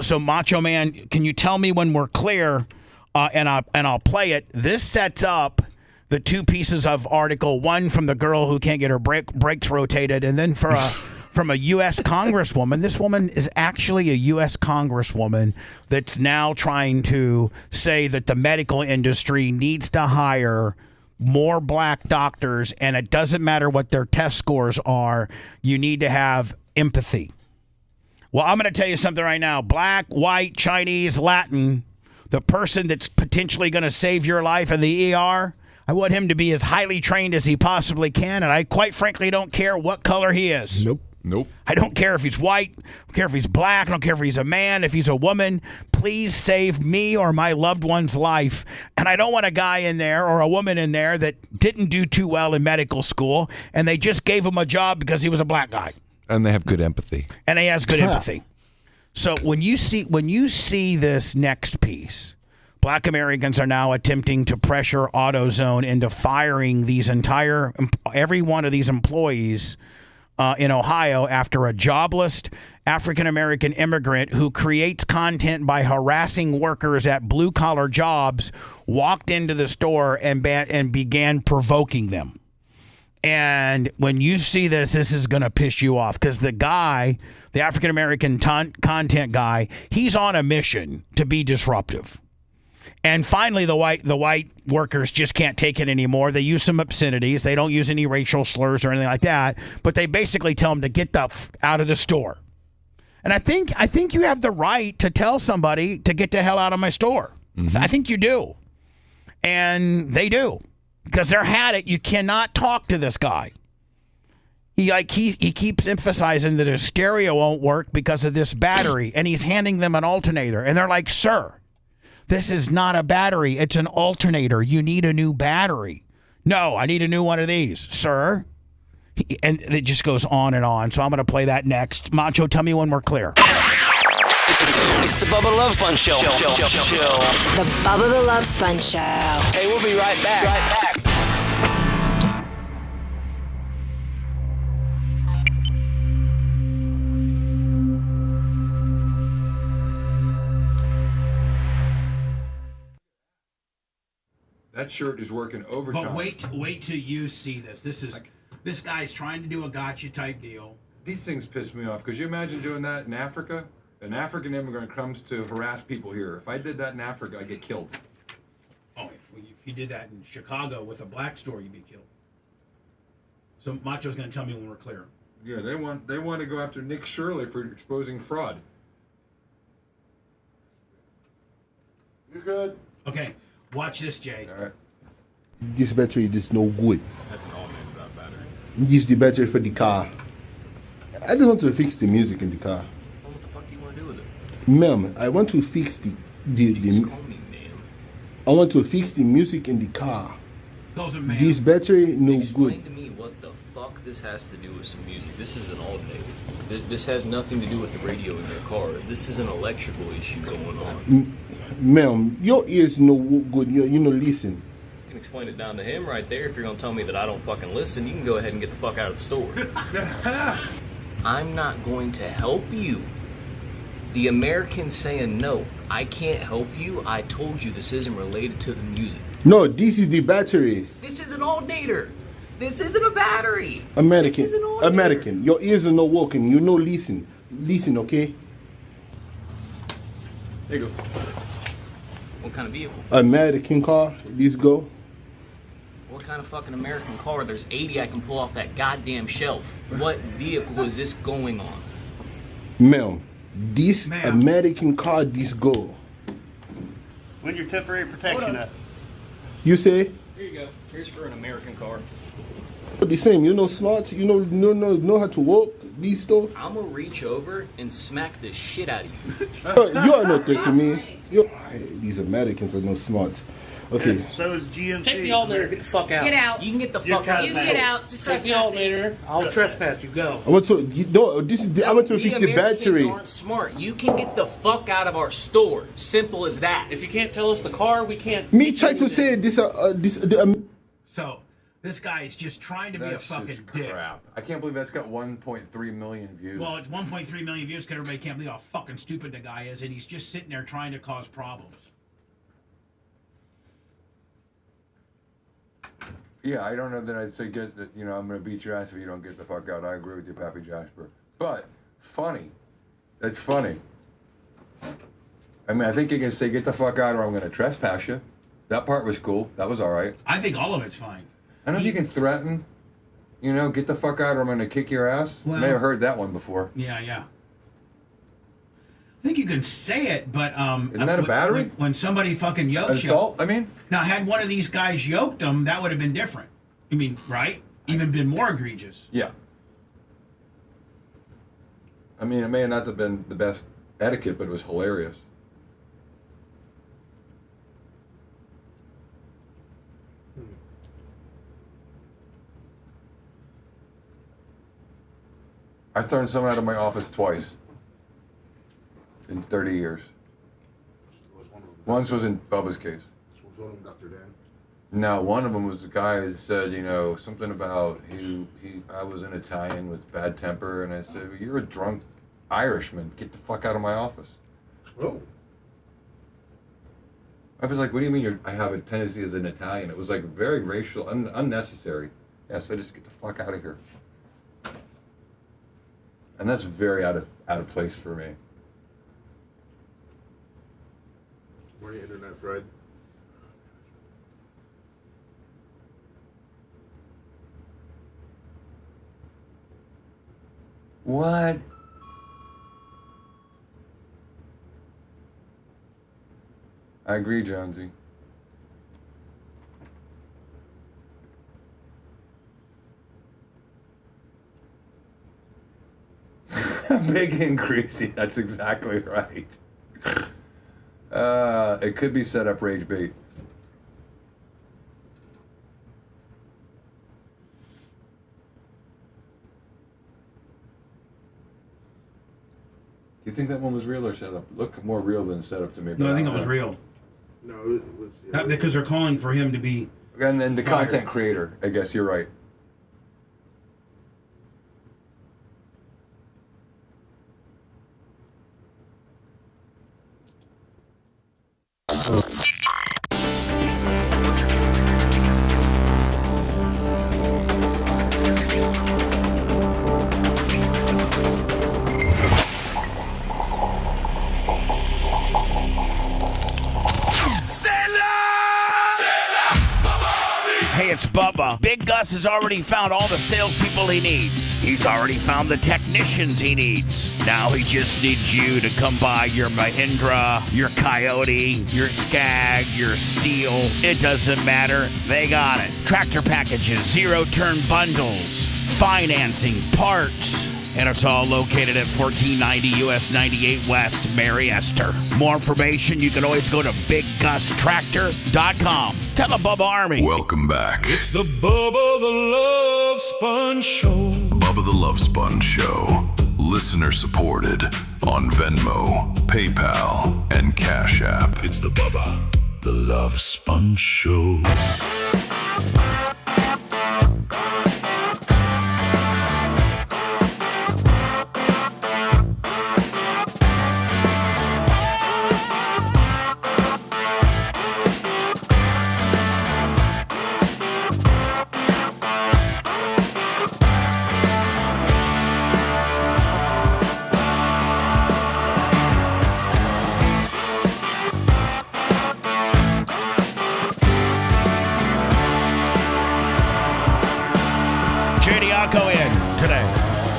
So, Macho Man, can you tell me when we're clear? And I'll play it. This sets up the 2 pieces of article, one from the girl who can't get her brakes rotated, and then from a U.S. Congresswoman. This woman is actually a U.S. Congresswoman that's now trying to say that the medical industry needs to hire more black doctors, and it doesn't matter what their test scores are. You need to have empathy. Well, I'm going to tell you something right now. Black, white, Chinese, Latin, the person that's potentially going to save your life in the ER, I want him to be as highly trained as he possibly can, and I quite frankly don't care what color he is. Nope. I don't care if he's white. I don't care if he's black. I don't care if he's a man, if he's a woman. Please save me or my loved one's life. And I don't want a guy in there or a woman in there that didn't do too well in medical school, and they just gave him a job because he was a black guy. And they have good empathy. And he has good empathy. So when you see this next piece, Black Americans are now attempting to pressure AutoZone into firing every one of these employees in Ohio after a jobless African-American immigrant who creates content by harassing workers at blue-collar jobs walked into the store and began provoking them. And when you see this is going to piss you off, because the guy, the African-American content guy, he's on a mission to be disruptive. And finally, the white workers just can't take it anymore. They use some obscenities. They don't use any racial slurs or anything like that. But they basically tell them to get the out of the store. And I think you have the right to tell somebody to get the hell out of my store. Mm-hmm. I think you do. And they do. Because they're had it. You cannot talk to this guy. He keeps emphasizing that his stereo won't work because of this battery. And he's handing them an alternator. And they're like, sir, this is not a battery. It's an alternator. You need a new battery. No, I need a new one of these, sir. And it just goes on and on. So I'm going to play that next. Macho, tell me when we're clear. It's the Bubba the Love Sponge Show. The Bubba the Love Sponge Show. Hey, we'll be right back. That shirt is working overtime. But wait till you see this. This guy's trying to do a gotcha type deal. These things piss me off. Could you imagine doing that in Africa? An African immigrant comes to harass people here. If I did that in Africa, I'd get killed. Oh, well, if you did that in Chicago with a black store, you'd be killed. So Macho's going to tell me when we're clear. Yeah, they want to go after Nick Shirley for exposing fraud. You're good. Okay, watch this, Jay. All right. This battery is no good. That's an all-man battery. This is the battery for the car. I just want to fix the music in the car. What the fuck do you want to do with it? Ma'am, I want to fix the I want to fix the music in the car. This battery no Explain good. to me what the fuck this has to do with some music. This is an alternator. This has nothing to do with the radio in your car. This is an electrical issue going on. Ma'am, your ears no good. You no listen. You can explain it down to him right there. If you're gonna tell me that I don't fucking listen, you can go ahead and get the fuck out of the store. I'm not going to help you. The American's saying no. I can't help you. I told you this isn't related to the music. No, this is the battery. This is an alternator. This isn't a battery. American. This is an alternator. American. Your ears are not working. You no listen. Listen, okay? There you go. What kind of vehicle? American car. This go. What kind of fucking American car? There's 80 I can pull off that goddamn shelf. What vehicle is this going on? Ma'am, this American car, this go. When's your temporary protection up? You say? Here you go. Here's for an American car. The same. You know smart. You know how to work these stuff. I'm gonna reach over and smack the shit out of you. You are not touching me. These Americans are no smart. Okay. Yeah, so is GMC. Take the alternator. Get the fuck out. Get out. You can get the fuck out. You get out. Just Take the alternator. I'll trespass you. Go. I want to. I want to fix the battery. Aren't smart. You can get the fuck out of our store. Simple as that. If you can't tell us the car, we can't. Me try to say this. So this guy is just trying to be a fucking dick. Crap. I can't believe that's got 1.3 million views. Well, it's 1.3 million views because everybody can't believe how fucking stupid the guy is, and he's just sitting there trying to cause problems. Yeah, I don't know that I'd say get that. You know, I'm gonna beat your ass if you don't get the fuck out. I agree with you, Pappy Jasper. But funny, that's funny. I mean, I think you can say get the fuck out, or I'm gonna trespass you. That part was cool. That was all right. I think all of it's fine. I don't know if you can threaten. You know, get the fuck out, or I'm gonna kick your ass. Well, I may have heard that one before. Yeah. I think you can say it, but Isn't that a battery? When somebody fucking yokes Assault? you, I mean, now had one of these guys yoked them, that would have been different. I mean, right? Even been more egregious. yeah. I mean, it may not have been the best etiquette, but it was hilarious. I've thrown someone out of my office twice in 30 years. Once was in Bubba's case. Was one of them Dr. Dan? No, one of them was the guy that said, you know, something about I was an Italian with bad temper, and I said, well, you're a drunk Irishman. Get the fuck out of my office. Oh. I was like, what do you mean I have a tendency as an Italian? It was like very racial, unnecessary. Yeah, so just get the fuck out of here. And that's very out of place for me. Morning, Internet Fred. What? I agree, Jonesy. Big and greasy. That's exactly right. It could be set up rage bait. Do you think that one was real or set up? Look more real than set up to me. No, I think it was real. No, it was. Because they're calling for him to be. And then the fired. content creator. I guess you're right. Hey, it's Bubba. Big Gus has already found all the salespeople he needs. He's already found the technicians he needs. Now he just needs you to come by your Mahindra, your Coyote, your Skag, your Steel. It doesn't matter. They got it. Tractor packages, zero-turn bundles, financing, parts. And it's all located at 1490 US 98 West, Mary Esther. More information, you can always go to BigGusTractor.com. Tell the Bubba Army. Welcome back. It's the Bubba the Love Sponge Show. Bubba the Love Sponge Show. Listener supported on Venmo, PayPal, and Cash App. It's the Bubba the Love Sponge Show.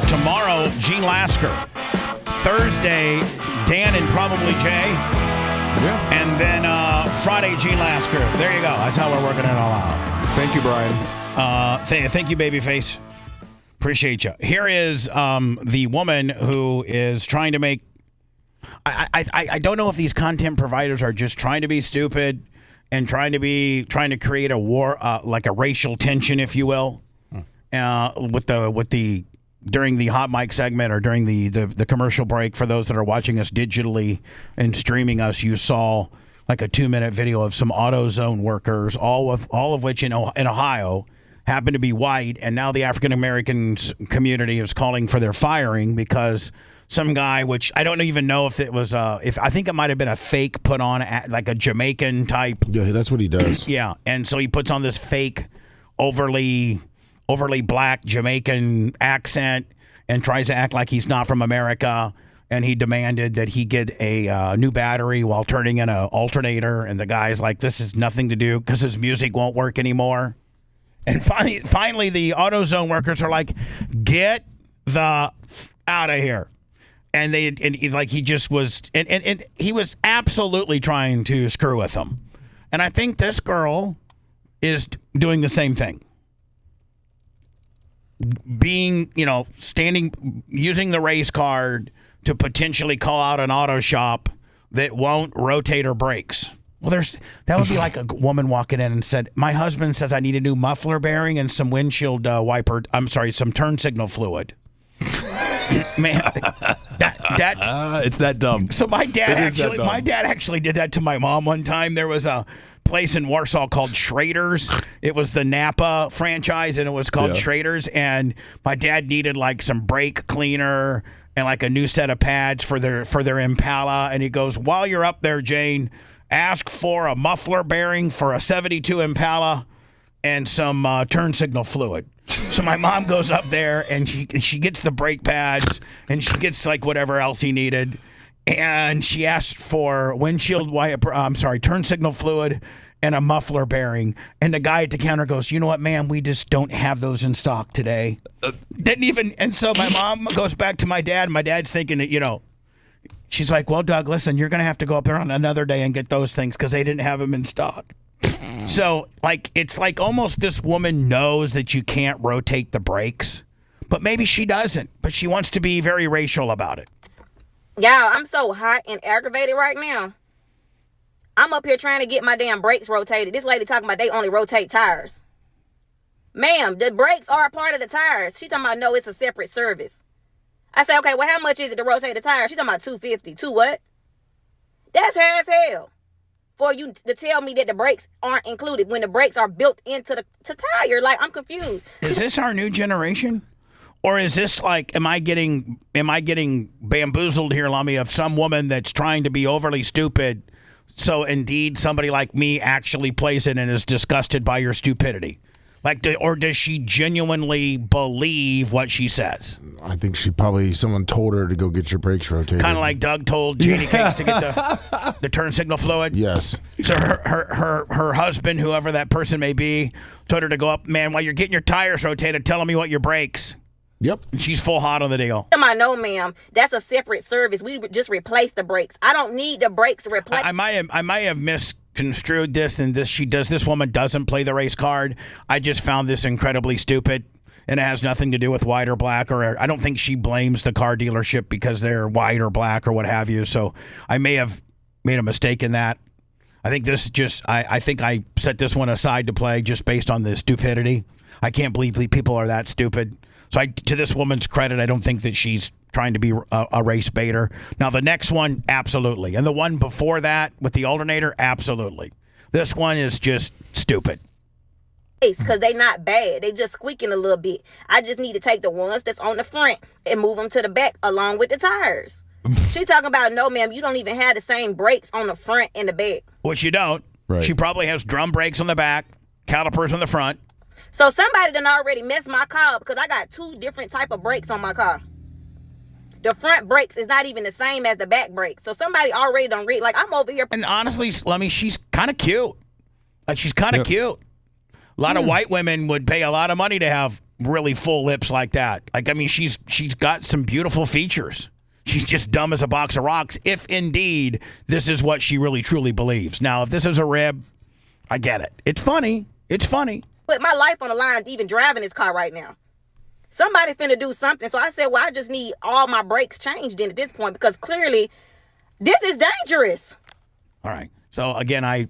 Tomorrow, Gene Lasker. Thursday, Dan and probably Jay. Yeah. And then Friday, Gene Lasker. There you go. That's how we're working it all out. Thank you, Brian. Thank you, babyface. Appreciate you. Here is the woman who is trying to make... I don't know if these content providers are just trying to be stupid and trying to create a war, like a racial tension, if you will, with the during the hot mic segment or during the commercial break. For those that are watching us digitally and streaming us, you saw like a 2-minute video of some AutoZone workers, all of which in Ohio happen to be white, and now the African American community is calling for their firing because some guy, which I don't even know if it was if I think it might have been a fake put on like a Jamaican type. Yeah, that's what he does. Yeah, and so he puts on this fake overly black Jamaican accent and tries to act like he's not from America. And he demanded that he get a new battery while turning in an alternator. And the guy's like, this has nothing to do because his music won't work anymore. And finally, the AutoZone workers are like, get the out of here. And he just was, and he was absolutely trying to screw with them. And I think this girl is doing the same thing. Being, using the race card to potentially call out an auto shop that won't rotate her brakes. Well, that would be like a woman walking in and said, my husband says I need a new muffler bearing and some windshield some turn signal fluid. Man, it's that dumb. So my dad actually did that to my mom one time. There was a place in Warsaw called Schrader's. It was the Napa franchise, and it was called Schrader's. And my dad needed like some brake cleaner and like a new set of pads for their Impala. And he goes, while you're up there, Jane, ask for a muffler bearing for a 72 Impala and some turn signal fluid. So my mom goes up there and she gets the brake pads and she gets like whatever else he needed. And she asked for turn signal fluid and a muffler bearing. And the guy at the counter goes, you know what, ma'am, we just don't have those in stock today. And so my mom goes back to my dad, and my dad's thinking that, she's like, well, Doug, listen, you're going to have to go up there on another day and get those things because they didn't have them in stock. So, it's like almost this woman knows that you can't rotate the brakes, but maybe she doesn't, but she wants to be very racial about it. Y'all, I'm so hot and aggravated right now. I'm up here trying to get my damn brakes rotated. This lady talking about they only rotate tires. Ma'am, the brakes are a part of the tires. She talking about, no, it's a separate service. I say, okay, well, how much is it to rotate the tire? She's talking about $250. Two what? That's high as hell. For you to tell me that the brakes aren't included when the brakes are built into the tire. Like, I'm confused. Is this our new generation? Or is this like, am I getting bamboozled here, Lummy, of some woman that's trying to be overly stupid, so indeed somebody like me actually plays it and is disgusted by your stupidity? Like, or does she genuinely believe what she says? I think someone told her to go get your brakes rotated. Kind of like Doug told Janie Cakes to get the turn signal fluid. Yes. So her husband, whoever that person may be, told her to go up, man, while you're getting your tires rotated, tell me what your brakes. Yep. And she's full hot on the deal. No, ma'am. That's a separate service. We just replace the brakes. I don't need the brakes replaced. I might have misconstrued this, and this woman doesn't play the race card. I just found this incredibly stupid, and it has nothing to do with white or black, or I don't think she blames the car dealership because they're white or black or what have you. So I may have made a mistake in that. I think this I think I set this one aside to play just based on the stupidity. I can't believe people are that stupid. So to this woman's credit, I don't think that she's trying to be a race baiter. Now, the next one, absolutely. And the one before that with the alternator, absolutely. This one is just stupid. Because they not bad. They just squeaking a little bit. I just need to take the ones that's on the front and move them to the back along with the tires. She talking about, no, ma'am, you don't even have the same brakes on the front and the back. Which you don't. Right. She probably has drum brakes on the back, calipers on the front. So somebody done already messed my car up because I got two different type of brakes on my car. The front brakes is not even the same as the back brakes. So somebody already done read. Like, I'm over here. And honestly, Lemmy, she's kind of cute. Like, she's kind of cute. A lot of white women would pay a lot of money to have really full lips like that. Like, I mean, she's got some beautiful features. She's just dumb as a box of rocks, if indeed this is what she really truly believes. Now, if this is a rib, I get it. It's funny. It's funny. Put my life on the line even driving this car right now. Somebody finna do something. So I said, well, I just need all my brakes changed in at this point because clearly this is dangerous. All right. So, again, I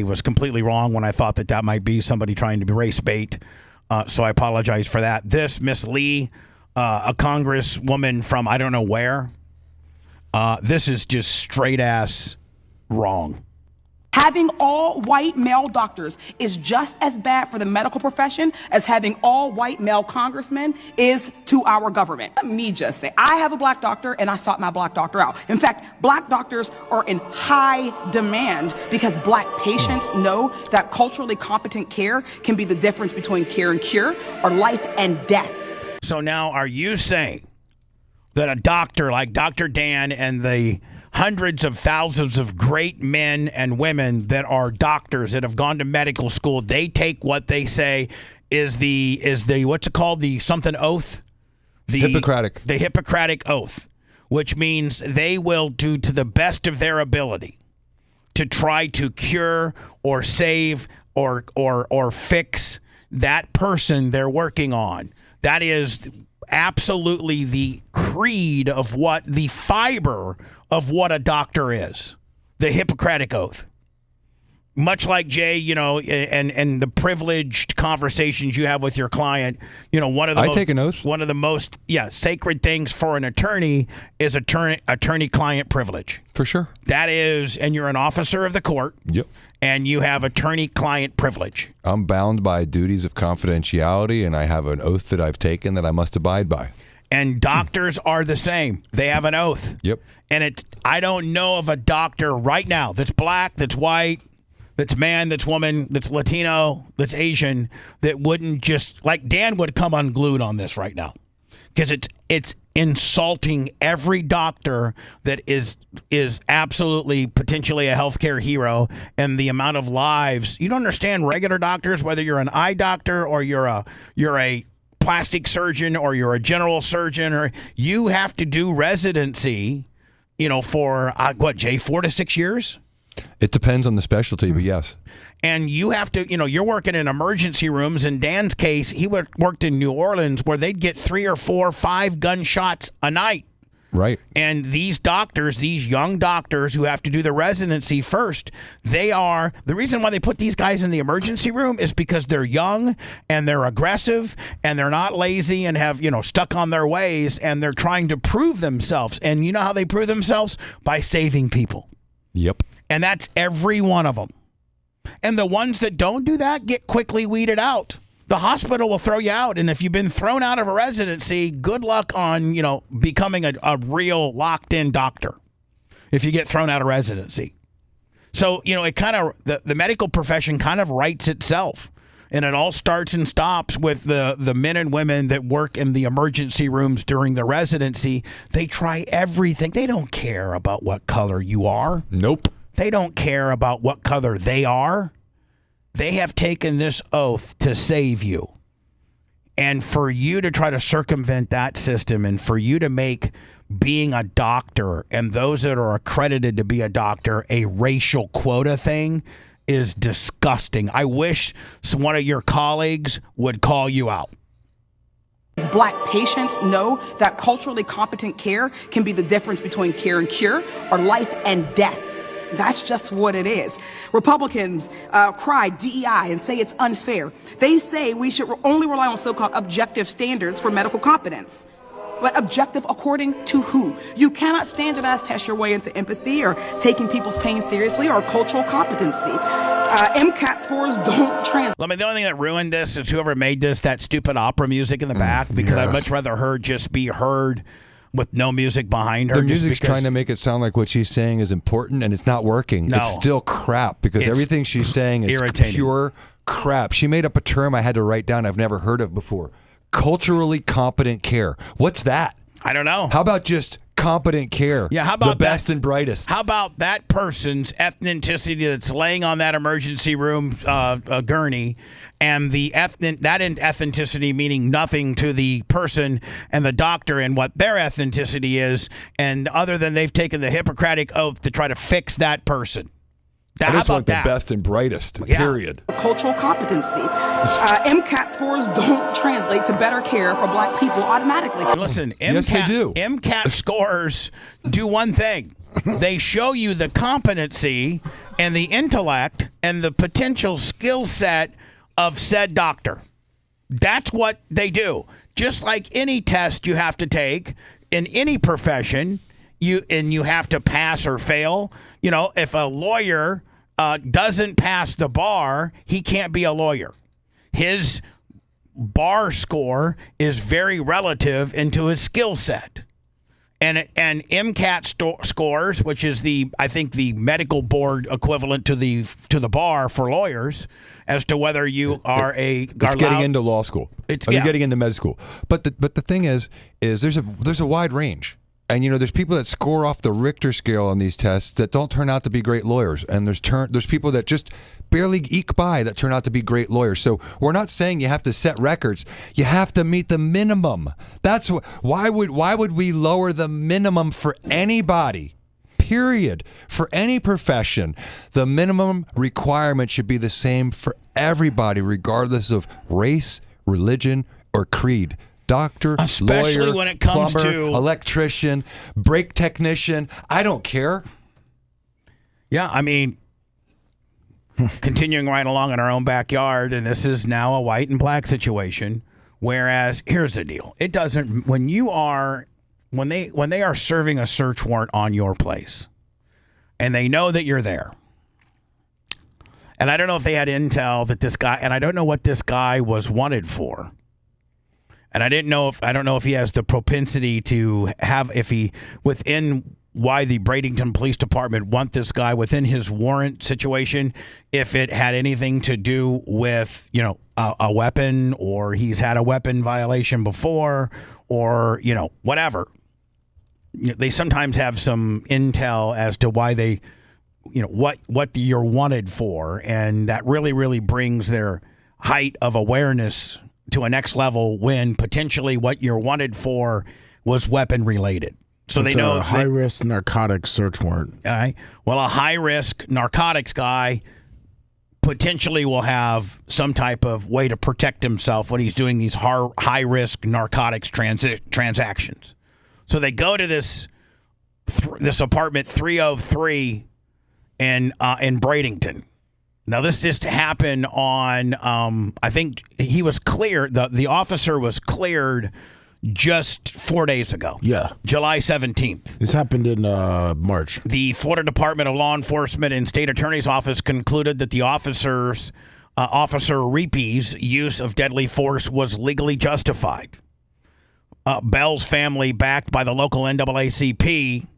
was completely wrong when I thought that might be somebody trying to be race bait. So I apologize for that. This, Miss Lee, a congresswoman from I don't know where, this is just straight-ass wrong. Having all white male doctors is just as bad for the medical profession as having all white male congressmen is to our government. Let me just say, I have a black doctor and I sought my black doctor out. In fact, black doctors are in high demand because black patients know that culturally competent care can be the difference between care and cure or life and death. So now are you saying that a doctor like Dr. Dan and the hundreds of thousands of great men and women that are doctors that have gone to medical school, they take what they say is the what's it called, the something oath, the Hippocratic oath, which means they will do to the best of their ability to try to cure or save or fix that person they're working on. That is absolutely the creed of what the fiber of what a doctor is, the Hippocratic Oath. Much like Jay, you know, and the privileged conversations you have with your client, you know, take an oath. One of the most sacred things for an attorney is attorney-client privilege. For sure. That is, and you're an officer of the court. Yep. And you have attorney-client privilege. I'm bound by duties of confidentiality, and I have an oath that I've taken that I must abide by. And doctors are the same. They have an oath. Yep. And I don't know of a doctor right now that's black, that's white, that's man, that's woman, that's Latino, that's Asian, that wouldn't just, like Dan would come unglued on this right now. Because it's insulting every doctor that is absolutely potentially a healthcare hero, and the amount of lives. You don't understand regular doctors, whether you're an eye doctor or you're a plastic surgeon or you're a general surgeon, or you have to do residency, you know, for Jay, 4 to 6 years? It depends on the specialty, but yes. And you have to, you know, you're working in emergency rooms. In Dan's case, he worked in New Orleans where they'd get 3 or 4 or 5 gunshots a night Right. And these doctors, these young doctors who have to do the residency first, they are the reason why they put these guys in the emergency room is because they're young and they're aggressive and they're not lazy and have, stuck on their ways, and they're trying to prove themselves. And you know how they prove themselves? By saving people. Yep. And that's every one of them. And the ones that don't do that get quickly weeded out. The hospital will throw you out, and if you've been thrown out of a residency, good luck on, becoming a real locked-in doctor if you get thrown out of residency. So, it kind of, the medical profession kind of writes itself, and it all starts and stops with the men and women that work in the emergency rooms during the residency. They try everything. They don't care about what color you are. Nope. They don't care about what color they are. They have taken this oath to save you. And for you to try to circumvent that system and for you to make being a doctor and those that are accredited to be a doctor a racial quota thing is disgusting. I wish one of your colleagues would call you out. Black patients know that culturally competent care can be the difference between care and cure or life and death. That's just what it is. Republicans cry DEI and say it's unfair. They say we should only rely on so-called objective standards for medical competence. But objective according to who? You cannot standardize test your way into empathy or taking people's pain seriously or cultural competency. MCAT scores don't translate. The only thing that ruined this is whoever made this, that stupid opera music in the back, because I'd much rather her just be heard with no music behind her. The music's trying to make it sound like what she's saying is important, and it's not working. No. It's still crap because everything she's saying is irritating. Pure crap. She made up a term I had to write down I've never heard of before. Culturally competent care. What's that? I don't know. How about just competent care? Yeah, how about the best and brightest? How about that person's ethnicity that's laying on that emergency room gurney, and that ethnicity meaning nothing to the person and the doctor and what their ethnicity is, and other than they've taken the Hippocratic oath to try to fix that person. I just want the best and brightest, period. Cultural competency. MCAT scores don't translate to better care for black people automatically. Listen, yes, they do. MCAT scores do one thing. They show you the competency and the intellect and the potential skill set of said doctor. That's what they do. Just like any test you have to take in any profession, you have to pass or fail. If a lawyer doesn't pass the bar, he can't be a lawyer. His bar score is very relative into his skill set. And MCAT scores, which is I think the medical board equivalent to the bar for lawyers, as to whether you are it's getting into law school. You're getting into med school. But the thing is there's a wide range. And there's people that score off the Richter scale on these tests that don't turn out to be great lawyers, and there's people that just barely eke by that turn out to be great lawyers. So we're not saying you have to set records. You have to meet the minimum. That's why would we lower the minimum for anybody? Period. For any profession, the minimum requirement should be the same for everybody, regardless of race, religion, or creed. Doctor, especially lawyer, when it comes plumber, to electrician, brake technician. I don't care. Yeah, I mean, continuing right along in our own backyard, and this is now a white and black situation. Whereas, here's the deal: it doesn't when they are serving a search warrant on your place, and they know that you're there. And I don't know if they had intel that this guy, and I don't know what this guy was wanted for. And I don't know if he has the propensity to have, why the Bradenton Police Department want this guy within his warrant situation, if it had anything to do with, a weapon, or he's had a weapon violation before, or, whatever. They sometimes have some intel as to why they, what you're wanted for. And that really, really brings their height of awareness to a next level when potentially what you're wanted for was weapon related. So it's they know a high risk narcotics search warrant. All right. Well, a high risk narcotics guy potentially will have some type of way to protect himself when he's doing these high risk narcotics transactions. So they go to this apartment 303 in Bradenton. Now, this just happened on, I think he was cleared, the officer was cleared just 4 days ago. Yeah. July 17th. This happened in March. The Florida Department of Law Enforcement and State Attorney's Office concluded that the Officer Reepe's use of deadly force was legally justified. Bell's family, backed by the local NAACP,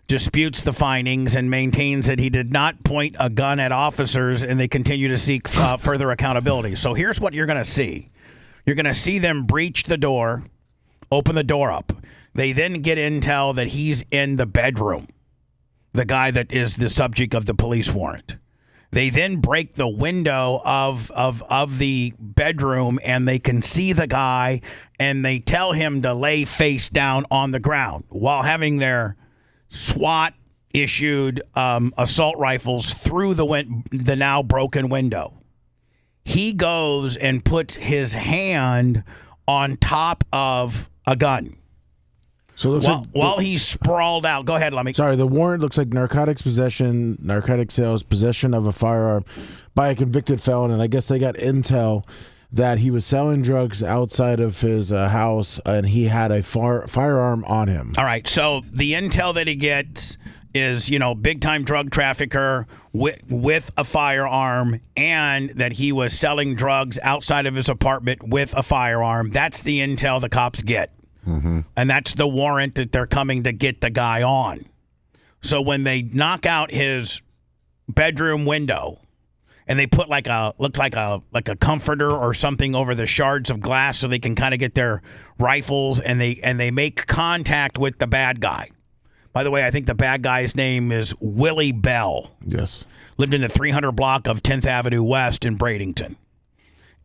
disputes the findings and maintains that he did not point a gun at officers, and they continue to seek further accountability. So here's what you're going to see. You're going to see them breach the door, open the door up. They then get intel that he's in the bedroom, the guy that is the subject of the police warrant. They then break the window of the bedroom, and they can see the guy, and they tell him to lay face down on the ground while having their SWAT-issued assault rifles through the now broken window. He goes and puts his hand on top of a gun. So while he's sprawled out. Go ahead, Lemmy. Sorry, the warrant looks like narcotic sales, possession of a firearm by a convicted felon, and I guess they got intel that he was selling drugs outside of his house, and he had a firearm on him. All right, so the intel that he gets is, big-time drug trafficker with a firearm, and that he was selling drugs outside of his apartment with a firearm. That's the intel the cops get. Mm-hmm. And that's the warrant that they're coming to get the guy on. So when they knock out his bedroom window and they put looks like a comforter or something over the shards of glass so they can kind of get their rifles, and they make contact with the bad guy. By the way, I think the bad guy's name is Willie Bell. Yes. Lived in the 300 block of 10th Avenue West in Bradenton.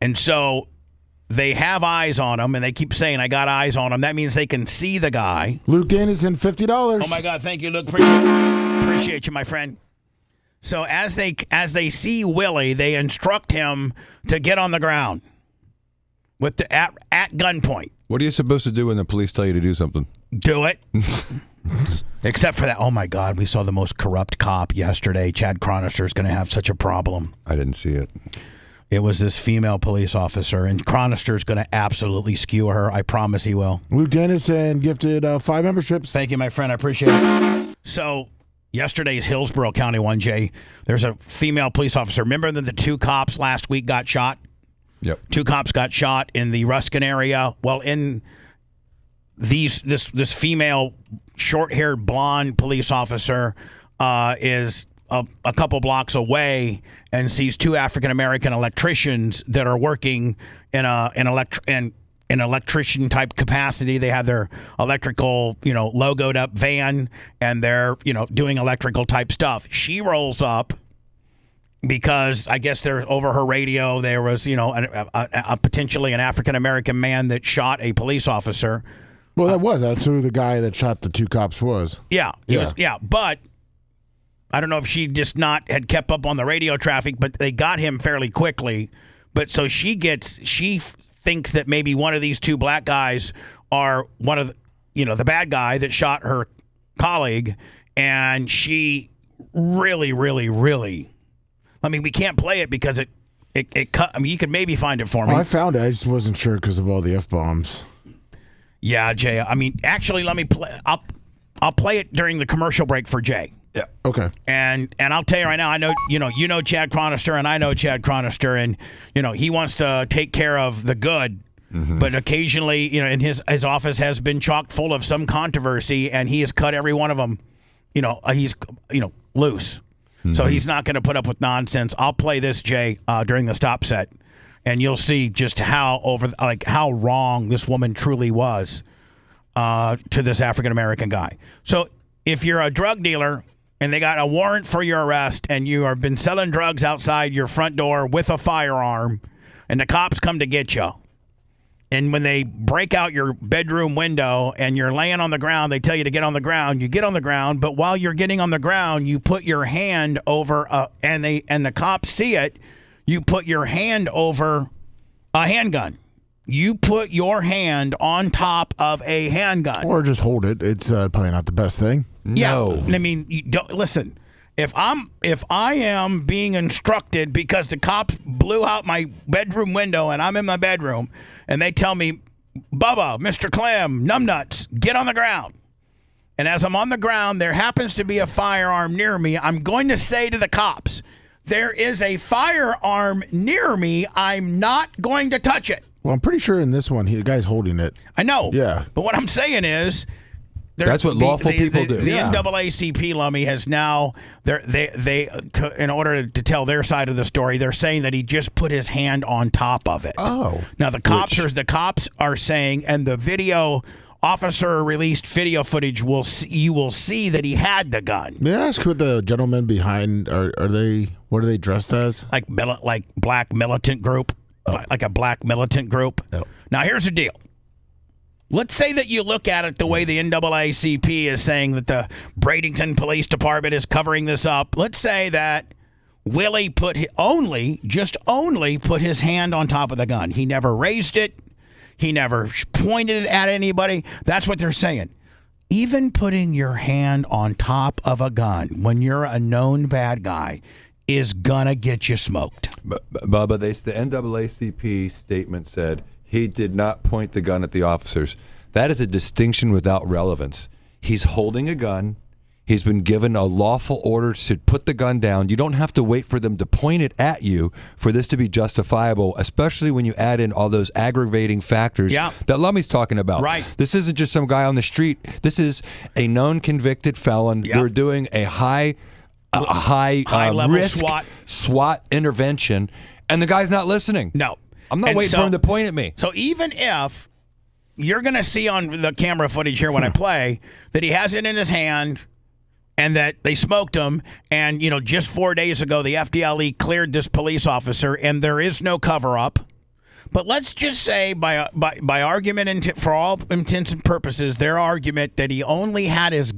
And so they have eyes on him, and they keep saying, I got eyes on him. That means they can see the guy. Luke Anderson, $50. Oh, my God. Thank you, Luke. Appreciate you, my friend. So as they see Willie, they instruct him to get on the ground with at gunpoint. What are you supposed to do when the police tell you to do something? Do it. Except for that, oh my God, we saw the most corrupt cop yesterday. Chad Cronister is going to have such a problem. I didn't see it. It was this female police officer, and Cronister is going to absolutely skew her. I promise he will. Luke Dennison gifted 5 memberships. Thank you, my friend. I appreciate it. So yesterday's Hillsborough County one, Jay, there's a female police officer. Remember that the 2 cops last week got shot? Yep. 2 cops got shot in the Ruskin area. Well, in this female short-haired blonde police officer is a couple blocks away and sees 2 African-American electricians that are working in an electrician type capacity. They have their electrical, logoed up van, and they're, doing electrical type stuff. She rolls up because I guess over her radio there was, a potentially an African-American man that shot a police officer. Well, that's who the guy that shot the 2 cops was. Yeah. But I don't know if she just had kept up on the radio traffic, but they got him fairly quickly. But so she thinks that maybe one of these 2 black guys are one of the bad guy that shot her colleague, and she really, really, really. I mean, we can't play it because it cut. I mean, you could maybe find it for me. I found it. I just wasn't sure because of all the F-bombs. Yeah, Jay. I mean, actually, let me play. I'll play it during the commercial break for Jay. Yeah. Okay. And I'll tell you right now, I know you know Chad Cronister, and I know Chad Cronister, and he wants to take care of the good, but occasionally, and his office has been chock full of some controversy, and he has cut every one of them. He's loose, so he's not going to put up with nonsense. I'll play this, Jay, during the stop set, and you'll see just how wrong this woman truly was to this African American guy. So if you're a drug dealer and they got a warrant for your arrest, and you have been selling drugs outside your front door with a firearm, and the cops come to get you, and when they break out your bedroom window and you're laying on the ground, they tell you to get on the ground. You get on the ground, but while you're getting on the ground, you put your hand over and the cops see it. You put your hand over a handgun. you put your hand on top of a handgun. Or just hold it. It's probably not the best thing. No. Yeah, I mean, you don't listen. If I am being instructed because the cops blew out my bedroom window and I'm in my bedroom and they tell me, Bubba, Mr. Clem, numbnuts, get on the ground. And as I'm on the ground, there happens to be a firearm near me. I'm going to say to the cops, there is a firearm near me. I'm not going to touch it. Well, I'm pretty sure in this one, the guy's holding it. I know. Yeah. But what I'm saying is, that's what lawful people do. The NAACP, Lummy, has now, in order to tell their side of the story, they're saying that he just put his hand on top of it. Oh. Now, the cops are saying, and the video officer released video footage, you will see that he had the gun. May I ask what the gentlemen behind, what are they dressed as? Like black militant group. Like a black militant group. Oh. Now, here's the deal. Let's say that you look at it the way the NAACP is saying that the Bradenton Police Department is covering this up. Let's say that Willie only put his hand on top of the gun. He never raised it. He never pointed it at anybody. That's what they're saying. Even putting your hand on top of a gun when you're a known bad guy is gonna get you smoked. Bubba, the NAACP statement said he did not point the gun at the officers. That is a distinction without relevance. He's holding a gun. He's been given a lawful order to put the gun down. You don't have to wait for them to point it at you for this to be justifiable, especially when you add in all those aggravating factors that Lummy's talking about. Right. This isn't just some guy on the street. This is a known convicted felon. They're doing a high level risk SWAT intervention, and the guy's not listening. No. I'm not waiting for him to point at me. So even if you're going to see on the camera footage here when I play that he has it in his hand and that they smoked him, and, just 4 days ago, the FDLE cleared this police officer and there is no cover-up. But let's just say by argument and for all intents and purposes, their argument that he only had his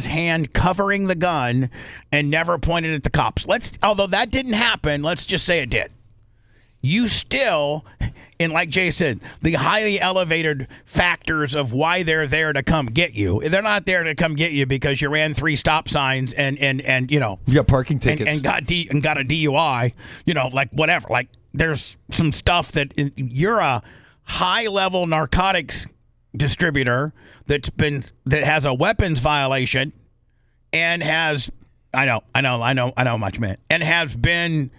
hand covering the gun and never pointed at the cops. Although that didn't happen, let's just say it did. You still, and like Jay said, the highly elevated factors of why they're there to come get you. They're not there to come get you because you ran 3 stop signs and you got parking tickets and got a DUI. Like whatever. Like there's some stuff that you're a high level narcotics distributor that has a weapons violation and has I know much, man, and has been.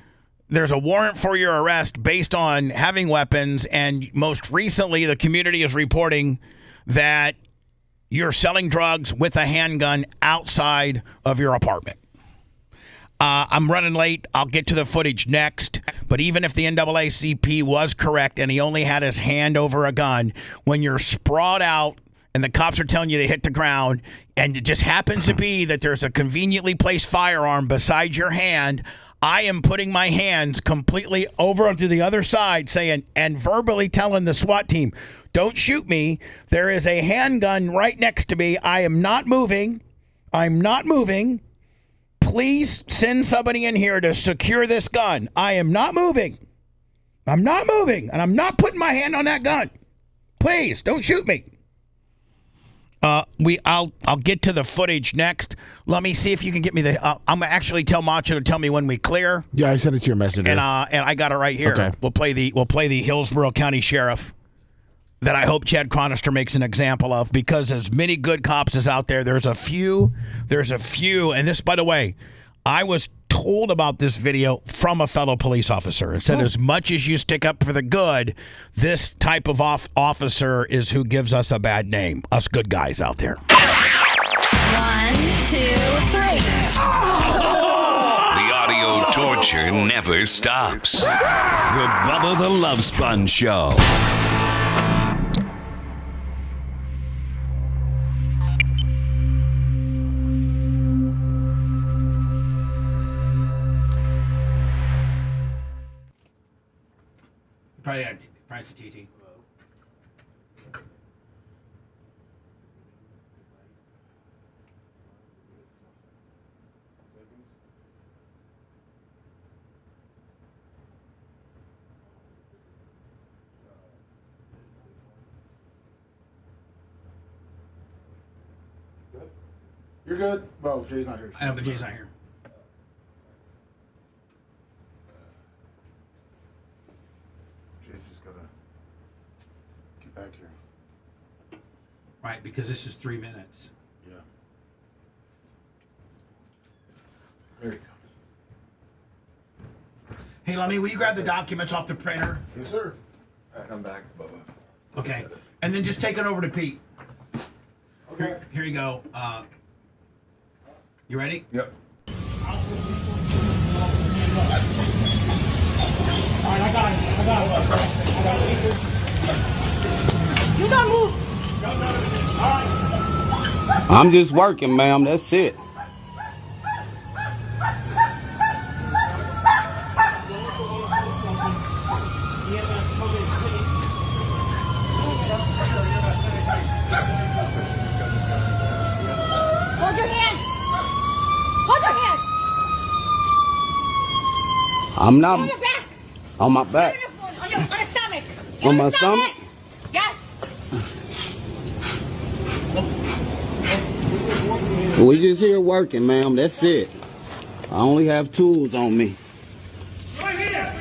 There's a warrant for your arrest based on having weapons, and most recently the community is reporting that you're selling drugs with a handgun outside of your apartment. I'm running late. I'll get to the footage next. But even if the NAACP was correct and he only had his hand over a gun, when you're sprawled out and the cops are telling you to hit the ground, and it just happens to be that there's a conveniently placed firearm beside your hand, I am putting my hands completely over to the other side saying, and verbally telling the SWAT team, don't shoot me. There is a handgun right next to me. I am not moving. I'm not moving. Please send somebody in here to secure this gun. I am not moving. I'm not moving. And I'm not putting my hand on that gun. Please don't shoot me. I'll get to the footage next. Let me see if you can get me I'm gonna actually tell Macho to tell me when we clear. Yeah, I sent it to your messenger. And I got it right here. Okay. We'll play the Hillsborough County Sheriff that I hope Chad Chronister makes an example of, because as many good cops as out there, there's a few, and this, by the way, I was told about this video from a fellow police officer. It said, as much as you stick up for the good, this type of officer is who gives us a bad name, us good guys out there. 1, 2, 3. The audio torture never stops. The Bubba the Love Sponge Show. Price of TT. You're good? Well, Jay's not here. I know, but Jay's not here. Jay's just gotta get back here. Right, because this is 3 minutes. Yeah. There you go. Hey, Lummy, will you grab the documents off the printer? Yes, sir. All right, I'm back, Bubba. Okay. And then just take it over to Pete. Okay. Here you go. You ready? Yep. All right, I got it. You don't move. All right. I'm just working, ma'am. That's it. Hold your hands. Hold your hands. I'm not On your back. on my back. On your stomach. On my stomach? Yes. We just here working, ma'am. That's it. I only have tools on me. Right here.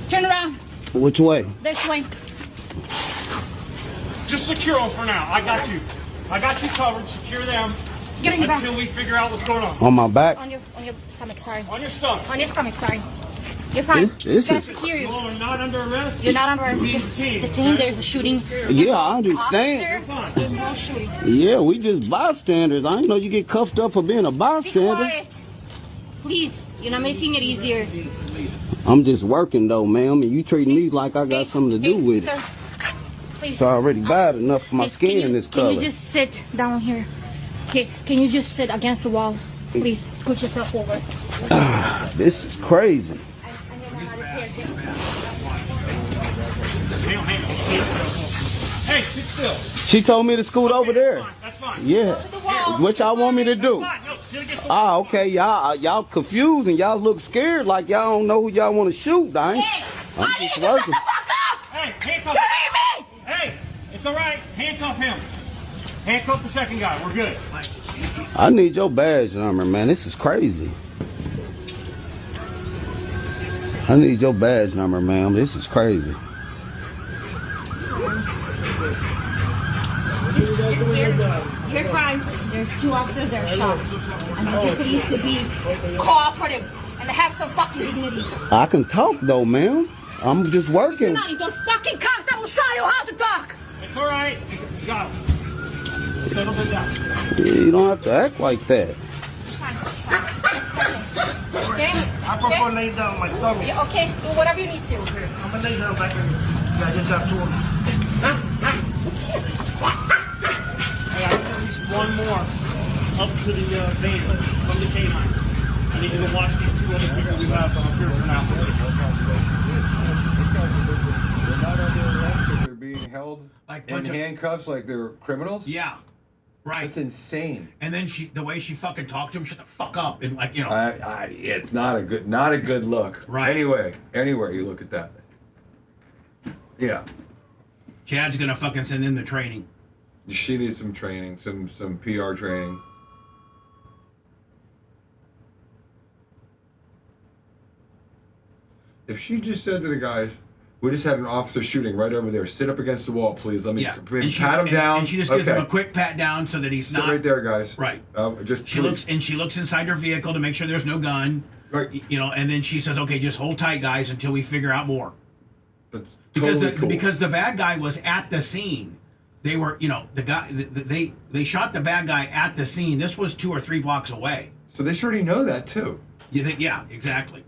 Turn around. Which way? This way. Just secure them for now. I got you. I got you covered. Secure them Get on your back. until we figure out what's going on. On my back? On your stomach, sorry. On your stomach. On your stomach, sorry. You're fine. This Gotta is- secure you. You are not under arrest. You're not under arrest. You Just need the team. There's a shooting. Yeah, I understand. Officer, there's no shooting. Yeah, we just bystanders. I didn't know you get cuffed up for being a Be bystander. quiet. Please. You're not making it easier. I'm just working though, ma'am, and you treating me like I got something to do with it. Sir, please. It's already bad enough for my Please, skin is Can color. you just sit down here? Okay, can you just sit against the wall? Please, scoot yourself over. This is crazy. Hey, sit still. She told me to scoot over there. That's fine. Yeah. What y'all want me to do? No, sit against the Ah, okay. Y'all confused and y'all look scared like y'all don't know who y'all want to shoot, dang. I'm just working. Hey, handcuff. Hey, it's all right. Handcuff him. Handcuff the second guy. We're good. I need your badge number, man. This is crazy. I need your badge number, ma'am. This is crazy. You're fine. There's two officers that are shot. I need you police to be cooperative and have some fucking dignity. I can talk though, ma'am. I'm just working. You're not in those fucking cops that will show you how to talk. It's all right. You got him. Settle it down. You don't have to act like that. Okay? I prefer laying down on my stomach. Yeah, okay, do whatever you need to. Okay, I'm gonna lay down back there. Yeah, I just got two of them. Hey, I need at least one more up to the van from the K9. I need to go watch these two other people we have up here for now. They're not under arrest, but they're being held Like in bunch of- handcuffs like they're criminals? Yeah. Right. That's insane. And then the way she fucking talked to him, shut the fuck up, and like, you know. It's not a good look. Right. Anywhere you look at that. Yeah. Chad's gonna fucking send in the training. She needs some training, some PR training. If she just said to the guys, we just had an officer shooting right over there. Sit up against the wall, please. Let me pat him down. And she just gives him a quick pat down so that he's Sit not right there, guys. Right. She looks inside her vehicle to make sure there's no gun. Right. You know, and then she says, "Okay, just hold tight, guys, until we figure out more." That's because the bad guy was at the scene. They were, you know, the guy. They shot the bad guy at the scene. This was 2 or 3 blocks away. So they should already know that too. You think? Yeah, exactly.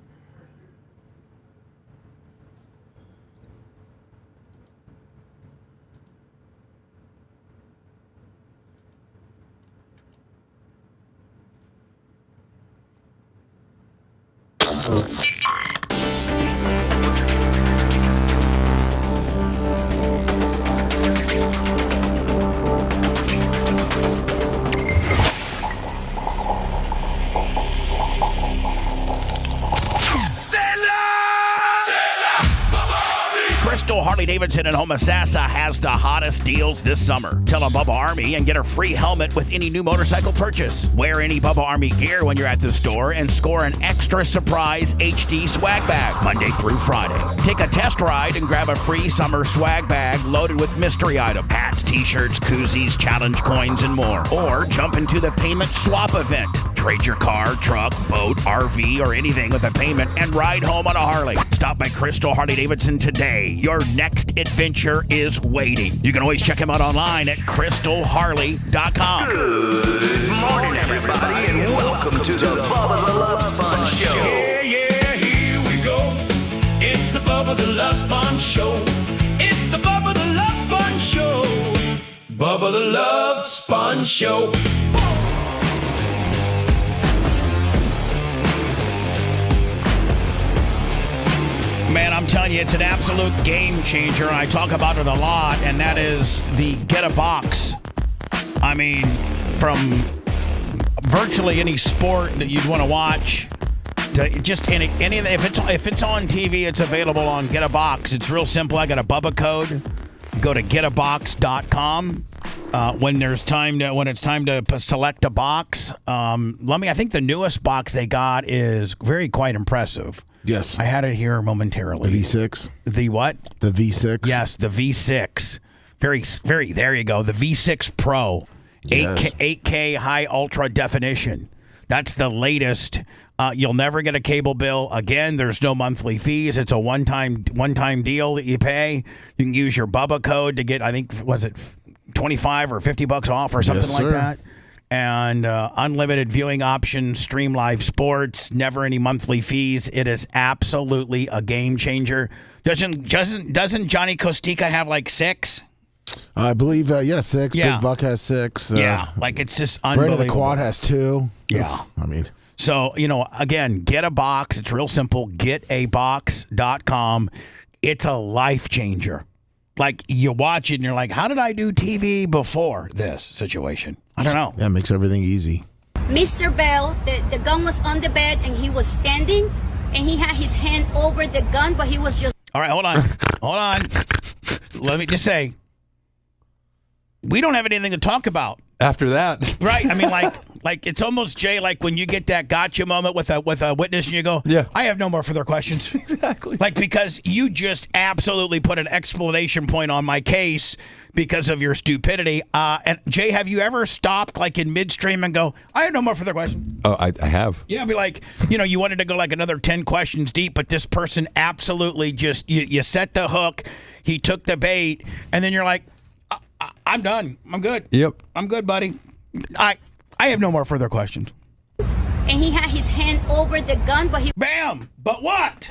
Harley-Davidson in Homosassa has the hottest deals this summer. Tell a Bubba Army and get a free helmet with any new motorcycle purchase. Wear any Bubba Army gear when you're at the store and score an extra surprise HD swag bag Monday through Friday. Take a test ride and grab a free summer swag bag loaded with mystery items, hats, t-shirts, koozies, challenge coins, and more. Or jump into the payment swap event. Trade your car, truck, boat, RV, or anything with a payment and ride home on a Harley. Stop by Crystal Harley-Davidson today. Your next adventure is waiting. You can always check him out online at crystalharley.com. Good morning, everybody, and welcome to the Bubba the Love Sponge Show. Yeah, here we go. It's the Bubba the Love Sponge Show. It's the Bubba the Love Sponge Show. Bubba the Love Sponge Show. Man, I'm telling you, it's an absolute game changer, and I talk about it a lot, and that is the Get a Box. I mean, from virtually any sport that you'd want to watch, to just any if it's on TV, it's available on Get a Box. It's real simple. I got a Bubba code. Go to getabox.com. When it's time to select a box. I think the newest box they got is quite impressive. Yes. I had it here momentarily. The V6. The what? The V6. Yes, the V6. Very, there you go. The V6 Pro. Yes. 8K high ultra definition. That's the latest. You'll never get a cable bill. Again, there's no monthly fees. It's a one-time deal that you pay. You can use your Bubba code to get, I think, was it $25 or $50 off or something like that? And unlimited viewing options, stream live sports, never any monthly fees. It is absolutely a game changer. Doesn't Johnny Costica have like 6? I believe, 6. Yeah. Big Buck has 6. Like it's just unbelievable. Brady the Quad has 2. Yeah. I mean. So, again, get a box. It's real simple. Getabox.com. It's a life changer. Like, you watch it and you're like, how did I do TV before this situation? I don't know. Yeah, it makes everything easy. Mr. Bell, the gun was on the bed and he was standing and he had his hand over the gun, but he was just... All right, hold on. Hold on. Let me just say, we don't have anything to talk about. After that. Right. I mean, like it's almost, Jay, like when you get that gotcha moment with a witness and you go, yeah, I have no more further questions. Exactly. Like, because you just absolutely put an exclamation point on my case because of your stupidity. And Jay, have you ever stopped like in midstream and go, I have no more further questions? Oh, I have. Yeah, be like, you wanted to go like another 10 questions deep, but this person absolutely just, you set the hook, he took the bait, and then you're like, I'm done. I'm good. Yep. I'm good, buddy. I have no more further questions. And he had his hand over the gun, but he... Bam! But what?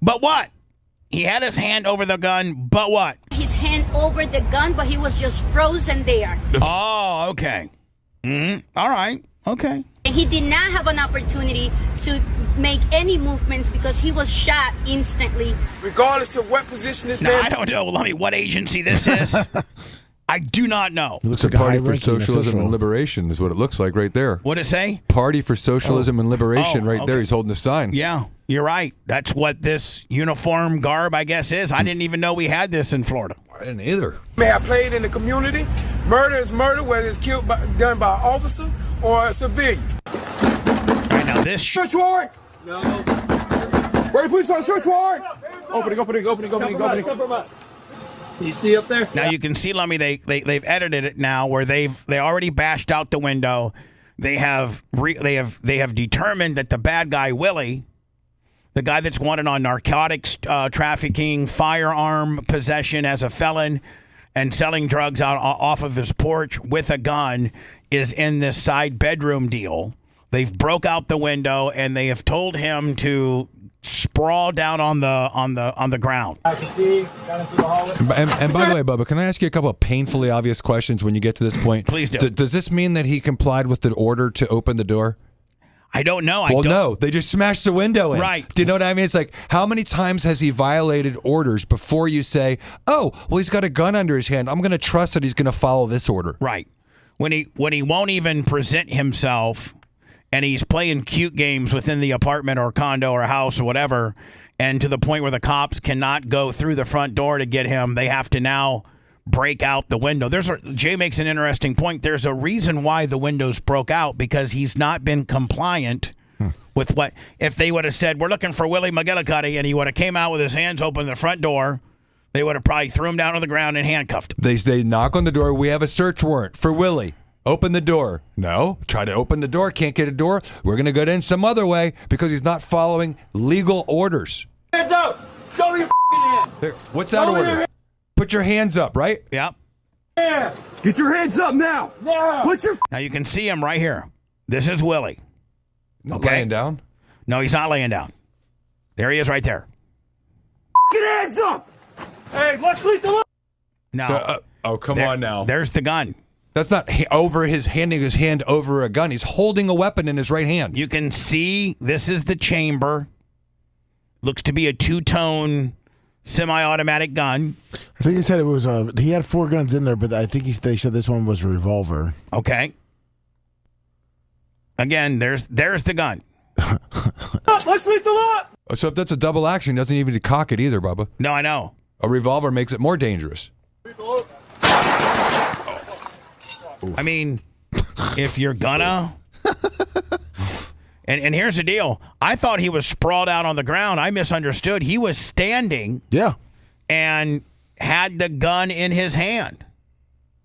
But what? He had his hand over the gun, but what? His hand over the gun, but he was just frozen there. Oh, okay. All right. Okay. And he did not have an opportunity to make any movements because he was shot instantly. Regardless of what position this man... I don't know, what agency this is. I do not know. It looks It's like a a party for high-ranking socialism official. and liberation is what it looks like right there. What'd it say? Party for socialism and liberation right there. okay. He's holding the sign. Yeah, you're right. That's what this uniform garb, I guess, is. I didn't even know we had this in Florida. I didn't either. May I played in the community. Murder is murder, whether it's done by an officer or a civilian. All right, now this... Search warrant? No. Where the police on search warrant? Opening. You see up there? Now you can see, Lummy, they've edited it now where they already bashed out the window. They have determined that the bad guy, Willie, the guy that's wanted on narcotics trafficking, firearm possession as a felon, and selling drugs off of his porch with a gun, is in this side bedroom deal. They've broke out the window and they have told him to sprawl down on the ground. I can see down into the hallway. And by the way, Bubba, can I ask you a couple of painfully obvious questions when you get to this point? Please do. Does this mean that he complied with the order to open the door? I don't know. No, they just smashed the window in. Right. Do you know what I mean? It's like, how many times has he violated orders before you say, oh, well, he's got a gun under his hand, I'm going to trust that he's going to follow this order? Right. When he won't even present himself, and he's playing cute games within the apartment or condo or house or whatever, and to the point where the cops cannot go through the front door to get him. They have to now break out the window. Jay makes an interesting point. There's a reason why the windows broke out, because he's not been compliant with what, if they would have said, we're looking for Willie McGillicuddy, and he would have came out with his hands open in the front door, they would have probably threw him down on the ground and handcuffed him. They knock on the door. We have a search warrant for Willie. Open the door. No. Try to open the door. Can't get a door. We're going to get in some other way because he's not following legal orders. Hands up! Show me your hands! There, what's that order? Put your hands up, right? Yeah. Yeah! Get your hands up now! Now! Now you can see him right here. This is Willie. Not laying down? No, he's not laying down. There he is right there. Get hands up! Hey, let's leave the look! Now, come on now. There's the gun. That's not handing his hand over a gun. He's holding a weapon in his right hand. You can see this is the chamber. Looks to be a two-tone semi-automatic gun. I think he said it was he had 4 guns in there, but I think they said this one was a revolver. Okay. Again, there's the gun. Let's leave the lot! So if that's a double action, he doesn't even cock it either, Bubba. No, I know. A revolver makes it more dangerous. I mean, if you're gonna... And here's the deal. I thought he was sprawled out on the ground. I misunderstood. He was standing. Yeah. And had the gun in his hand.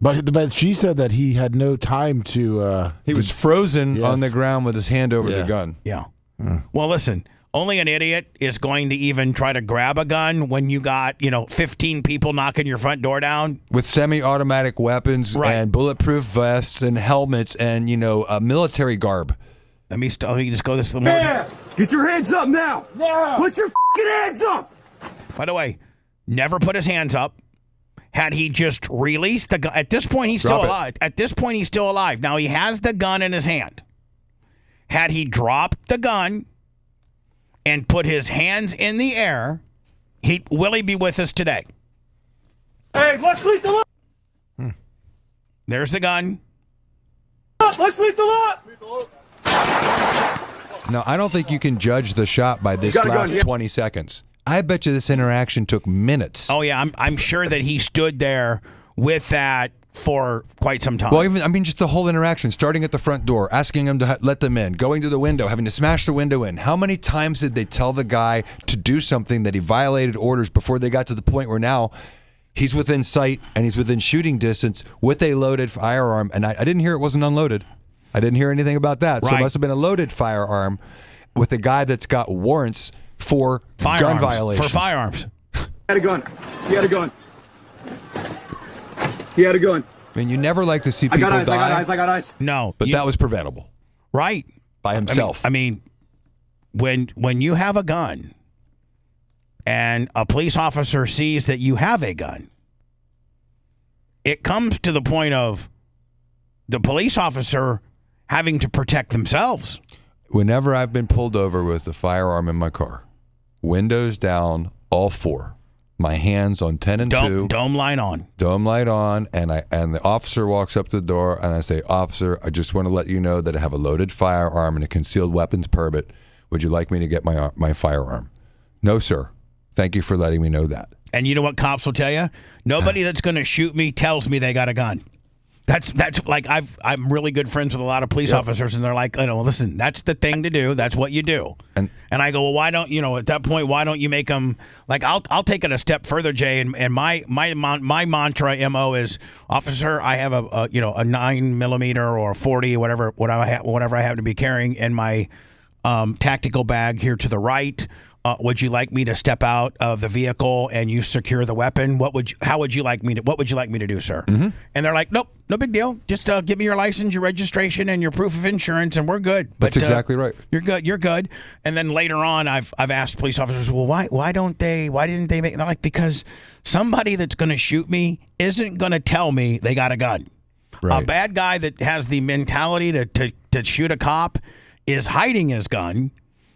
But she said that he had no time to... he was frozen on the ground with his hand over the gun. Yeah. Well, listen, only an idiot is going to even try to grab a gun when you got, 15 people knocking your front door down. With semi-automatic weapons and bulletproof vests and helmets and, military garb. Let me just go this for the Yeah! morning. Get your hands up now! Now! Put your hands up! By the way, never put his hands up. Had he just released the gun, at this point he's still alive. At this point he's still alive. Now he has the gun in his hand. Had he dropped the gun and put his hands in the air, will he be with us today? Hey, let's leave the lot! There's the gun. Let's leave the lot! Now, I don't think you can judge the shot by this last 20 seconds. I bet you this interaction took minutes. Oh, yeah. I'm sure that he stood there with that for quite some time. Well, just the whole interaction, starting at the front door, asking him to let them in, going to the window, having to smash the window in. How many times did they tell the guy to do something that he violated orders before they got to the point where now he's within sight and he's within shooting distance with a loaded firearm? And I didn't hear it wasn't unloaded. I didn't hear anything about that. So it must have been a loaded firearm with a guy that's got warrants for gun violations. For firearms. He had a gun. He had a gun. He had a gun. I mean, you never like to see people die. I got eyes. No. But that was preventable. Right. By himself. I mean, when you have a gun and a police officer sees that you have a gun, it comes to the point of the police officer having to protect themselves. Whenever I've been pulled over with a firearm in my car, windows down, all 4, my hands on 10 and 2. Dome light on. Dome light on, and the officer walks up to the door, and I say, "Officer, I just want to let you know that I have a loaded firearm and a concealed weapons permit. Would you like me to get my firearm?" "No, sir. Thank you for letting me know that." And you know what cops will tell you? Nobody that's going to shoot me tells me they got a gun. That's like I'm really good friends with a lot of police officers, and they're like, listen, that's the thing to do. That's what you do. And I go, well, why don't at that point, why don't you make them like I'll take it a step further, Jay. And my mantra MO is, officer, I have a 9mm or a 40 whatever I have to be carrying in my tactical bag here to the right. Would you like me to step out of the vehicle and you secure the weapon? What would you like me to do, sir? Mm-hmm. And they're like, nope, no big deal. Just give me your license, your registration, and your proof of insurance, and we're good. That's exactly right. You're good. You're good. And then later on, I've asked police officers, well, why didn't they make? They're like, because somebody that's going to shoot me isn't going to tell me they got a gun. Right. A bad guy that has the mentality to shoot a cop is hiding his gun.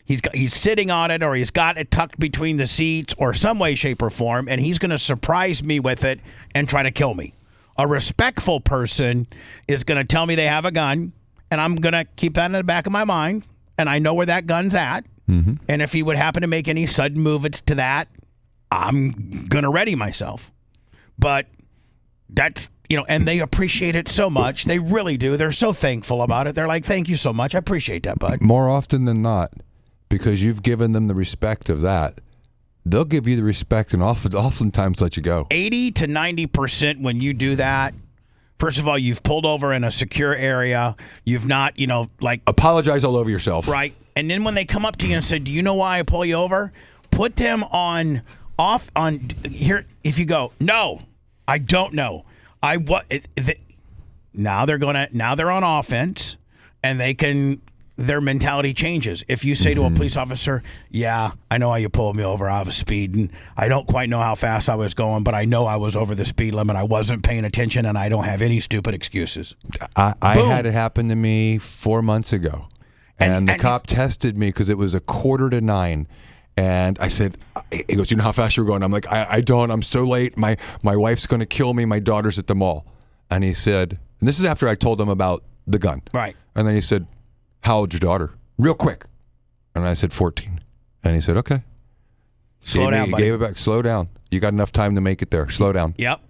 He's sitting on it, or he's got it tucked between the seats, or some way, shape, or form, and he's going to surprise me with it and try to kill me. A respectful person is going to tell me they have a gun, and I'm going to keep that in the back of my mind, and I know where that gun's at, Mm-hmm. And if he would happen to make any sudden movements to that, I'm going to ready myself. But that's, and they appreciate it so much. They really do. They're so thankful about it. They're like, thank you so much. I appreciate that, bud. More often than not, because you've given them the respect of that, they'll give you the respect and oftentimes let you go. 80 to 90% when you do that, first of all, you've pulled over in a secure area. You've not, apologize all over yourself. Right. And then when they come up to you and say, do you know why I pull you over? Put them on here. If you go, no, I don't know. Now they're on offense, and their mentality changes. If you say to a police officer, yeah, I know how you pulled me over. I was speeding. I don't quite know how fast I was going, but I know I was over the speed limit. I wasn't paying attention, and I don't have any stupid excuses. I had it happen to me 4 months ago, and the cop tested me because it was 8:45. And I said, he goes, you know how fast you're going? I'm like, I don't. I'm so late. My wife's going to kill me. My daughter's at the mall. And he said, and this is after I told him about the gun. Right. And then he said, how old's your daughter? Real quick. And I said, 14. And he said, okay. Slow down, buddy. Gave it back. Slow down. You got enough time to make it there. Slow down. Yep.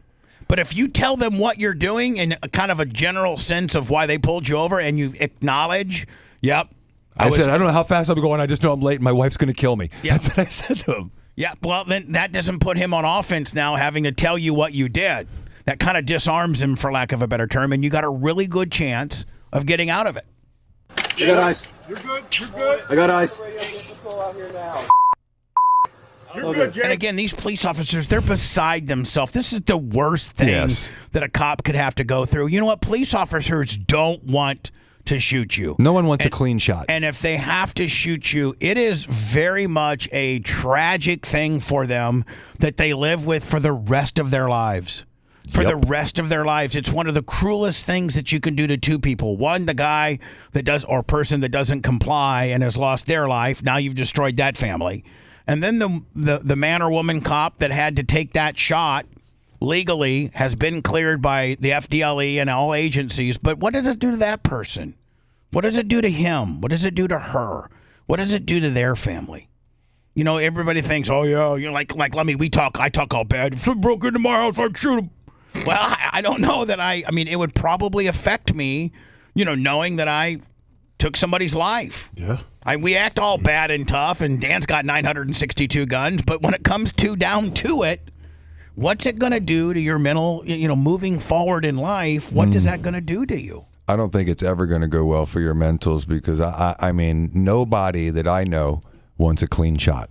But if you tell them what you're doing in a kind of a general sense of why they pulled you over and you acknowledge, yep. I said, I don't know how fast I'm going. I just know I'm late and my wife's going to kill me. Yeah. That's what I said to him. Yeah, well, then that doesn't put him on offense now, having to tell you what you did. That kind of disarms him, for lack of a better term, and you got a really good chance of getting out of it. I got eyes. You're good. You're good. I got eyes. You're good, Jay. And again, these police officers, they're beside themselves. This is the worst thing that a cop could have to go through. You know what? Police officers don't want to shoot you. No one wants a clean shot. And if they have to shoot you, it is very much a tragic thing for them that they live with for the rest of their lives. The rest of their lives. It's one of the cruelest things that you can do to two people. One, the guy that does, or person that doesn't comply and has lost their life. Now you've destroyed that family. And then the man or woman cop that had to take that shot legally has been cleared by the FDLE and all agencies. But what does it do to that person? What does it do to him? What does it do to her? What does it do to their family? Everybody thinks, oh yeah, let me. I talk all bad. If someone broke into my house, I'd shoot him. Well, I don't know that I mean, it would probably affect me, knowing that I took somebody's life. Yeah. We act all bad and tough, and Dan's got 962 guns, but when it comes down to it, what's it going to do to your mental, moving forward in life? What is that going to do to you? I don't think it's ever going to go well for your mentals because, I mean, nobody that I know wants a clean shot.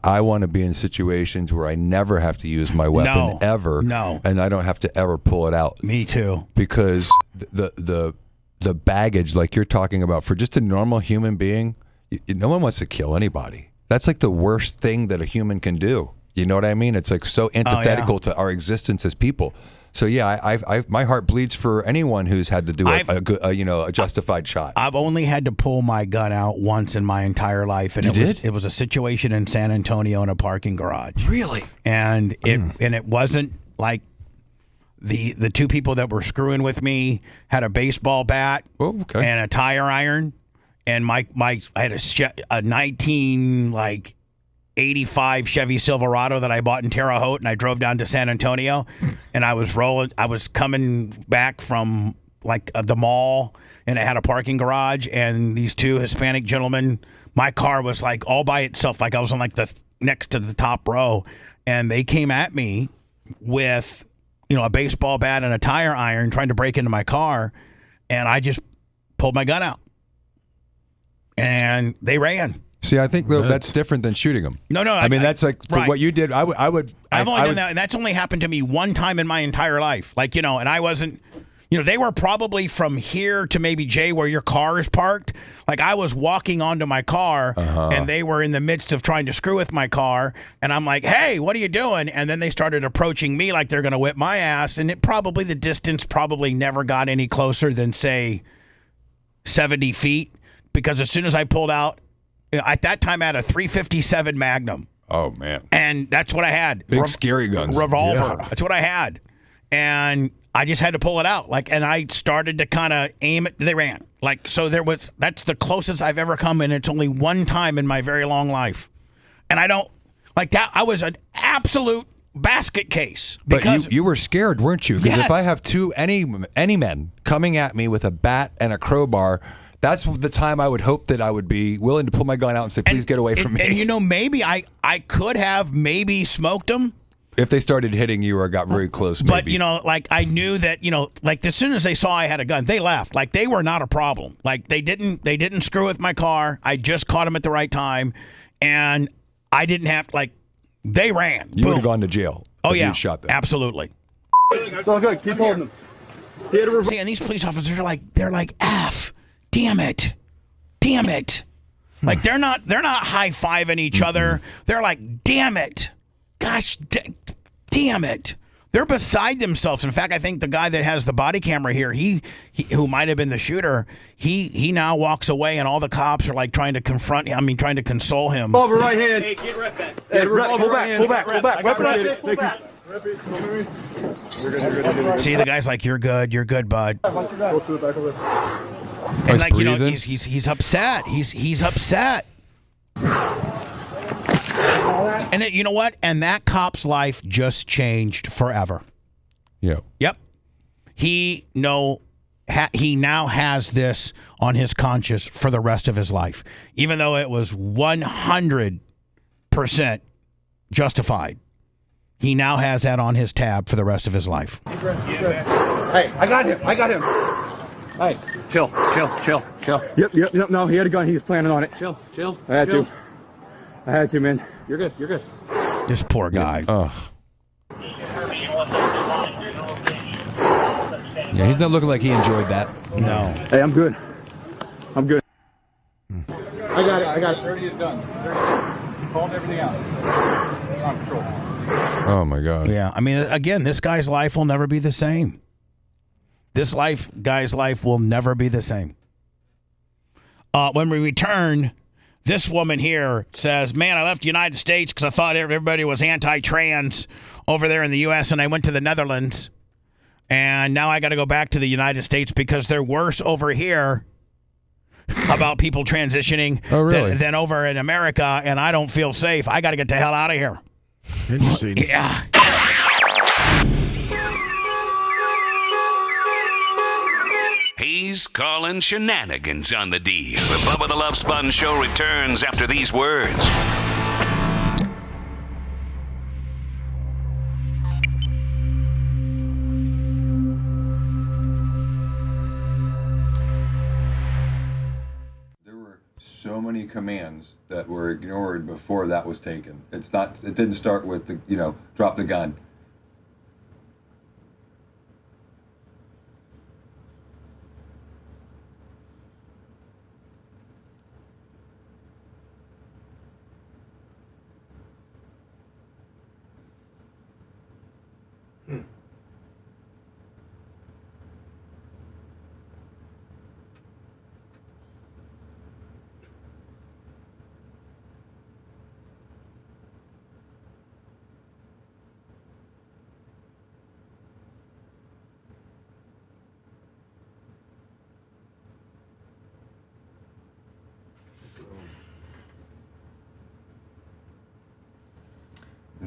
I want to be in situations where I never have to use my weapon ever. No. And I don't have to ever pull it out. Me too. Because the baggage, like you're talking about, for just a normal human being, no one wants to kill anybody. That's like the worst thing that a human can do. You know what I mean? It's like so antithetical to our existence as people. So yeah, my heart bleeds for anyone who's had to do a justified shot. I've only had to pull my gun out once in my entire life, and it was a situation in San Antonio in a parking garage. Really? And it wasn't like the two people that were screwing with me had a baseball bat and a tire iron, and I had a 1985 Chevy Silverado that I bought in Terre Haute, and I drove down to San Antonio, and I was coming back from the mall, and it had a parking garage, and these two Hispanic gentlemen, my car was all by itself, I was on the next to the top row, and they came at me with a baseball bat and a tire iron trying to break into my car, and I just pulled my gun out, and they ran. See, I think that's different than shooting them. No. I mean, that's like for what you did. I've only done that, and that's only happened to me one time in my entire life. And I wasn't. They were probably from here to maybe Jay, where your car is parked. I was walking onto my car, and they were in the midst of trying to screw with my car, and I'm like, "Hey, what are you doing?" And then they started approaching me like they're going to whip my ass, and the distance probably never got any closer than say 70 feet, because as soon as I pulled out. At that time, I had a .357 Magnum. Oh, man. And that's what I had. Big scary guns. Revolver. Yeah. That's what I had. And I just had to pull it out. Like, and I started to kind of aim it. They ran. Like, so that's the closest I've ever come, and it's only one time in my very long life. And I don't, like that, I was an absolute basket case. But you were scared, weren't you? Because Yes. if I have any men coming at me with a bat and a crowbar, that's the time I would hope that I would be willing to pull my gun out and say, please get away from me. And, you know, maybe I could have maybe smoked them. If they started hitting you or got very close, maybe. But, you know, like I knew that, you know, like as soon as they saw I had a gun, they left. Like they were not a problem. Like they didn't screw with my car. I just caught them at the right time. And I didn't have, like, they ran. You would have gone to jail. Oh, if yeah. you'd shot them. Absolutely. It's all good. Keep holding them. See, and these police officers are like, F, damn it. Like they're not high-fiving each other. They're like, damn it. Gosh, damn it. They're beside themselves. In fact, I think the guy that has the body camera here, he who might have been the shooter, he now walks away, and all the cops are like trying to trying to console him. Over right hand. Hey, get rep back. Hey, pull back. Pull back. See, the guy's like, you're good, bud. And like, you know, he's upset. He's upset. And you know what? And that cop's life just changed forever. Yeah. Yep. He now has this on his conscience for the rest of his life, even though it was 100% justified. He now has that on his tab for the rest of his life. Hey, I got him. Hey, chill. Yep. No, he had a gun. He was planning on it. Chill. I had to, man. You're good. This poor guy. Yeah, he's not looking like he enjoyed that. No. Hey, I'm good. I got it. It's already done. You called everything out. On patrol. Oh, my God. Yeah. I mean, again, this guy's life will never be the same. This guy's life will never be the same. When we return, this woman here says, man, I left the United States because I thought everybody was anti-trans over there in the U.S., and I went to the Netherlands, and now I got to go back to the United States because they're worse over here about people transitioning than over in America, and I don't feel safe. I got to get the hell out of here. Interesting. Yeah. He's calling shenanigans on the D. The Bubba the Love Sponge Show returns after these words. There were so many commands that were ignored before that was taken. It didn't start with drop the gun.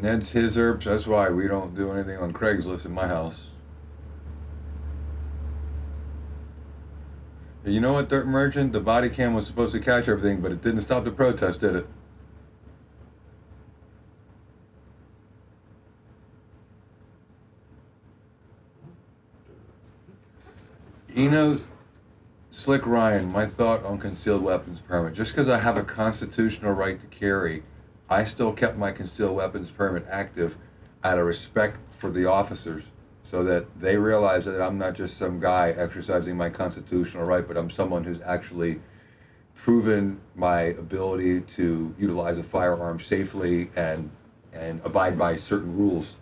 Ned's his herbs. That's why we don't do anything on Craigslist in my house. You know what, Dirt Merchant? The body cam was supposed to catch everything, but it didn't stop the protest, did it? Slick Ryan, my thought on concealed weapons permit. Just because I have a constitutional right to carry, I still kept my concealed weapons permit active out of respect for the officers, so that they realize that I'm not just some guy exercising my constitutional right, but I'm someone who's actually proven my ability to utilize a firearm safely and abide by certain rules.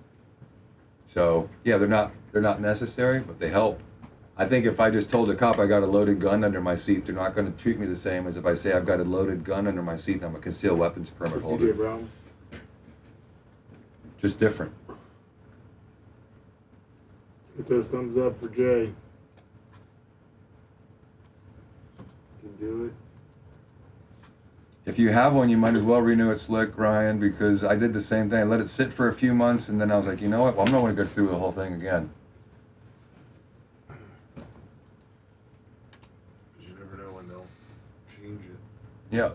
So yeah, they're not necessary, but they help. I think if I just told a cop I got a loaded gun under my seat, they're not going to treat me the same as if I say I've got a loaded gun under my seat and I'm a concealed weapons permit holder. Brown. Just different. Get those thumbs up for Jay. Can do it. If you have one, you might as well renew it slick, Ryan, because I did the same thing. I let it sit for a few months, and then I was like, you know what? Well, I'm not going to go through the whole thing again. Because you never know when they'll change it. Yeah.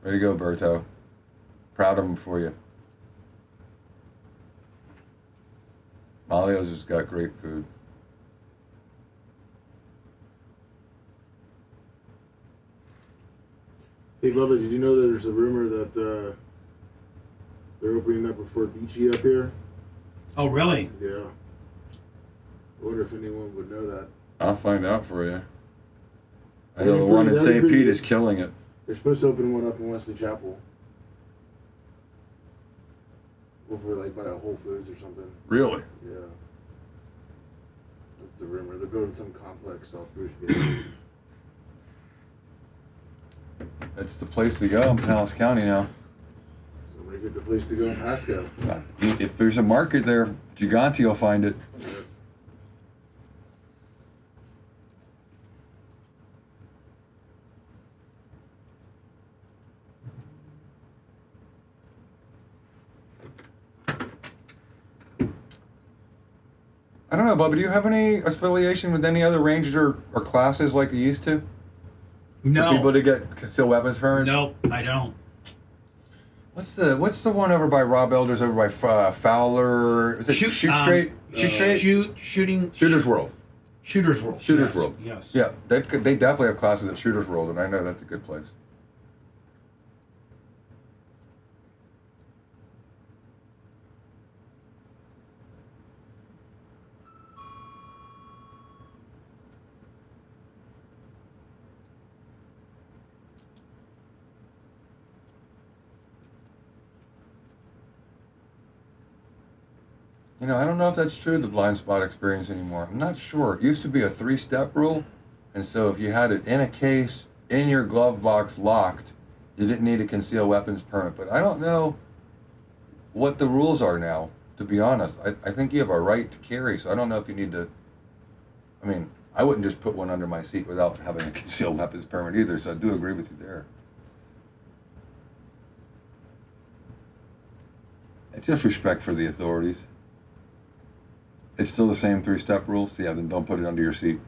Way to go, Berto. Proud of him for you. Malio's has got great food. Hey, Bubba, did you know that there's a rumor that they're opening up a Fort Beachy up here? Oh, really? Yeah. I wonder if anyone would know that. I'll find out for you. I know the one in St. Pete is killing it. They're supposed to open one up in Wesley Chapel. Over like by a Whole Foods or something. Really? Yeah. That's the rumor. They're building some complex off Bruce Willis. It's the place to go in Pinellas County now. Somebody get the place to go in Pasco. If there's a market there, Gigante will find it. I don't know, Bubba, do you have any affiliation with any other ranges or classes like you used to? No. For people to get concealed weapons permits? No, I don't. What's the one over by Rob Elder's over by Fowler? Is it Shoot Straight? Shoot Straight? Shooter's World. Shooter's World. Shooter's Yes, World. yes. Yeah, they definitely have classes at Shooter's World, and I know that's a good place. You know, I don't know if that's true, the blind spot experience anymore. I'm not sure. It used to be a 3-step rule, and so if you had it in a case, in your glove box, locked, you didn't need a concealed weapons permit. But I don't know what the rules are now, to be honest. I think you have a right to carry, so I don't know if you need to... I mean, I wouldn't just put one under my seat without having a concealed weapons permit either, so I do agree with you there. It's just respect for the authorities. It's still the same 3-step rules? Yeah, then don't put it under your seat.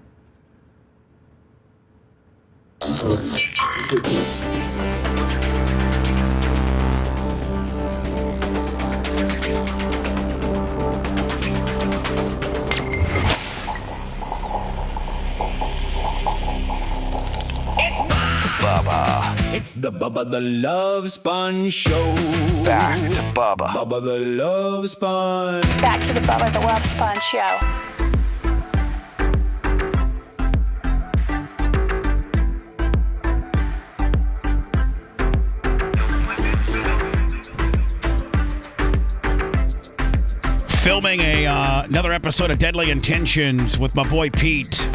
It's the Bubba the Love Sponge Show. Back to Bubba. Bubba the Love Sponge. Back to the Bubba the Love Sponge Show. Filming another episode of Deadly Intentions with my boy Pete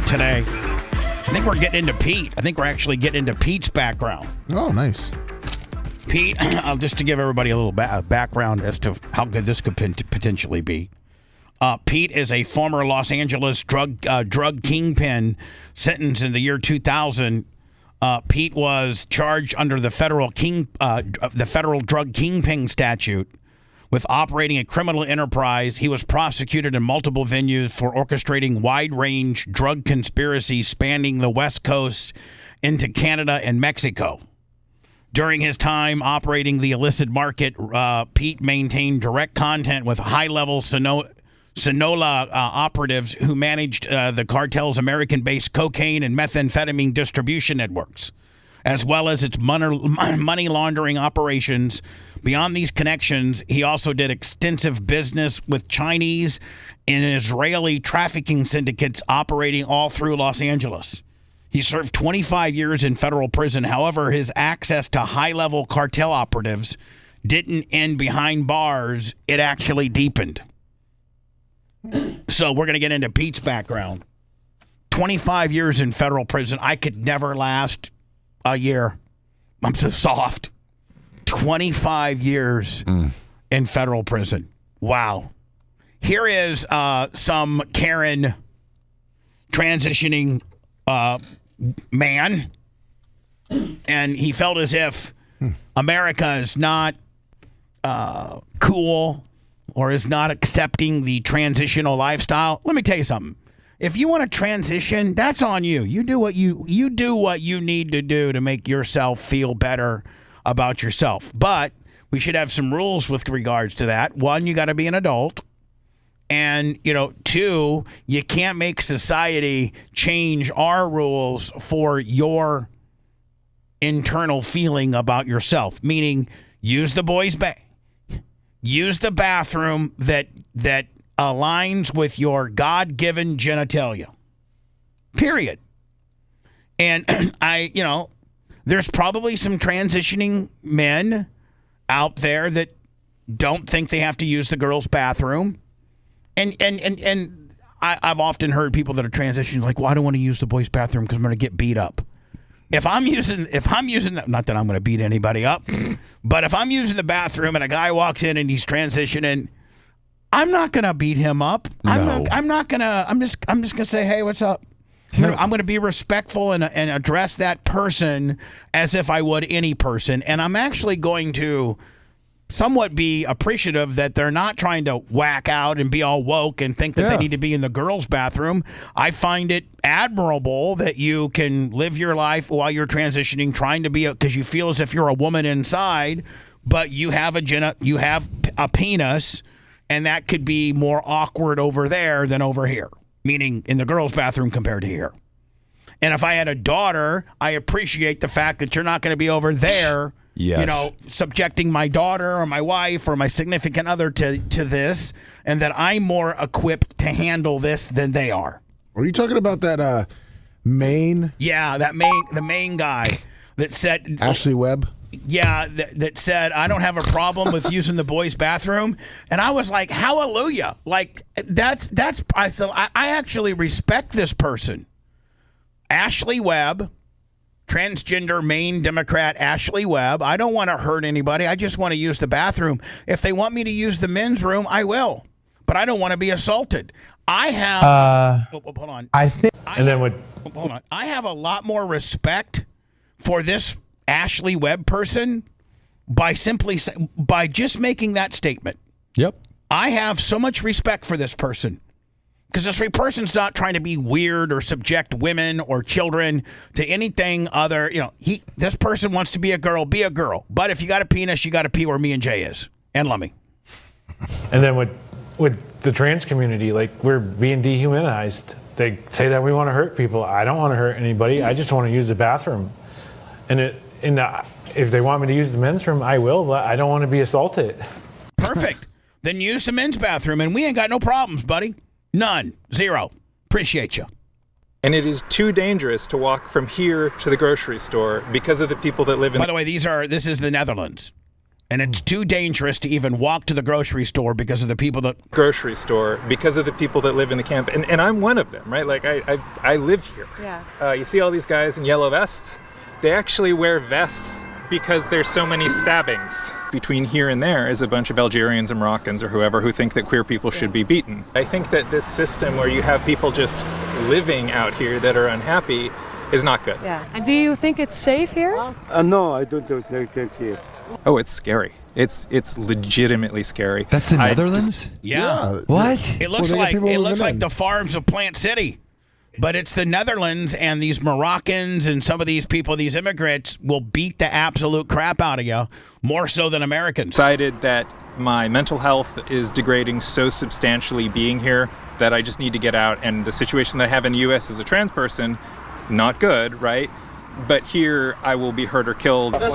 today. I think we're getting into Pete. I think we're actually getting into Pete's background. Oh, nice. Pete, just to give everybody a little background as to how good this could potentially be. Pete is a former Los Angeles drug kingpin sentenced in the year 2000. Pete was charged under the federal drug kingpin statute with operating a criminal enterprise. He was prosecuted in multiple venues for orchestrating wide-range drug conspiracies spanning the West Coast into Canada and Mexico. During his time operating the illicit market, Pete maintained direct contact with high-level Sinaloa operatives who managed the cartel's American-based cocaine and methamphetamine distribution networks, as well as its money laundering operations. Beyond these connections, he also did extensive business with Chinese and Israeli trafficking syndicates operating all through Los Angeles. He served 25 years in federal prison. However, his access to high-level cartel operatives didn't end behind bars. It actually deepened. So we're going to get into Pete's background. 25 years in federal prison. I could never last a year. I'm so soft. 25 years in federal prison. Wow. Here is some Karen transitioning man. And he felt as if America is not cool or is not accepting the transitional lifestyle. Let me tell you something. If you want to transition, that's on you. You do what you do what you need to do to make yourself feel better about yourself. But we should have some rules with regards to that. One, you got to be an adult. And, two, you can't make society change our rules for your internal feeling about yourself. Meaning, use the use the bathroom that aligns with your God-given genitalia. Period. And there's probably some transitioning men out there that don't think they have to use the girls' bathroom. And I've often heard people that are transitioning like, well, I don't want to use the boys' bathroom because I'm going to get beat up. If I'm using that, not that I'm going to beat anybody up, but if I'm using the bathroom and a guy walks in and he's transitioning, I'm not going to beat him up. No. I'm just going to say, hey, what's up? I'm going to be respectful and address that person as if I would any person. And I'm actually going to somewhat be appreciative that they're not trying to whack out and be all woke and think that they need to be in the girls' bathroom. I find it admirable that you can live your life while you're transitioning, trying to be because you feel as if you're a woman inside, but you have a penis, and that could be more awkward over there than over here, meaning in the girls' bathroom compared to here. And if I had a daughter, I appreciate the fact that you're not going to be over there. Yes. Subjecting my daughter or my wife or my significant other to this, and that I'm more equipped to handle this than they are. Are you talking about that Maine? Yeah, the Maine guy that said Ashley Webb. Yeah, that said I don't have a problem with using the boys' bathroom, and I was like, hallelujah! Like that's I actually respect this person, Ashley Webb. Transgender Maine Democrat Ashley Webb. I don't want to hurt anybody. I just want to use the bathroom. If they want me to use the men's room, I will. But I don't want to be assaulted. I have. Hold on. Hold on. I have a lot more respect for this Ashley Webb person by just making that statement. Yep. I have so much respect for this person. Because this person's not trying to be weird or subject women or children to anything other. This person wants to be a girl, be a girl. But if you got a penis, you got to pee where me and Jay is. And let me. And then with the trans community, like we're being dehumanized. They say that we want to hurt people. I don't want to hurt anybody. I just want to use the bathroom. And if they want me to use the men's room, I will. But I don't want to be assaulted. Perfect. Then use the men's bathroom, and we ain't got no problems, buddy. None. Zero. Appreciate you. And it is too dangerous to walk from here to the grocery store because of the people that live in... By the way, this is the Netherlands. And it's too dangerous to even walk to the grocery store because of the people that... Grocery store because of the people that live in the camp. And I'm one of them, right? Like, I live here. Yeah. You see all these guys in yellow vests? They actually wear vests because there's so many stabbings. Between here and there is a bunch of Algerians and Moroccans or whoever who think that queer people should be beaten. I think that this system where you have people just living out here that are unhappy is not good. Yeah. And do you think it's safe here? No, I don't think it's safe. Oh, it's scary. It's legitimately scary. That's the Netherlands? Yeah. What? It looks like the farms of Plant City. But it's the Netherlands, and these Moroccans and some of these people, these immigrants, will beat the absolute crap out of you, more so than Americans. Decided that my mental health is degrading so substantially being here that I just need to get out. And the situation that I have in the U.S. as a trans person, not good, right? But here, I will be hurt or killed. By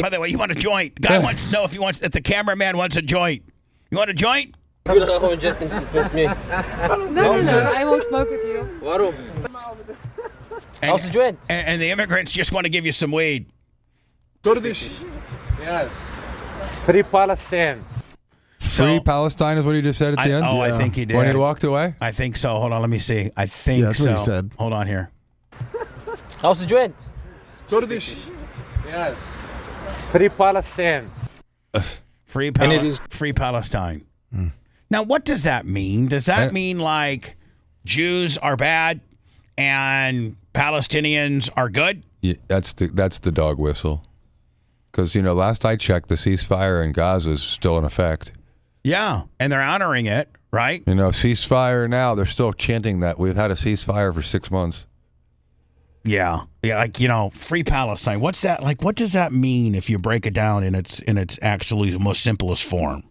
the way, you want a joint? Guy wants to know if the cameraman wants a joint. You want a joint? No, I won't smoke with you. And the immigrants just want to give you some weed. Go to this. Yes. Free Palestine. Free Palestine is what he just said at the end? I think he did. When he walked away? I think so. Hold on, let me see. I think that's so. what he said. Hold on here. How's the joint? Go to this. Yes. Free Palestine. Free Palestine. Now, what does that mean? Does that mean like Jews are bad and Palestinians are good? Yeah, that's the dog whistle. Because, last I checked, the ceasefire in Gaza is still in effect. Yeah, and they're honoring it, right? Ceasefire now. They're still chanting that. We've had a ceasefire for 6 months. Yeah, free Palestine. What's that like? What does that mean if you break it down in its actually the most simplest form?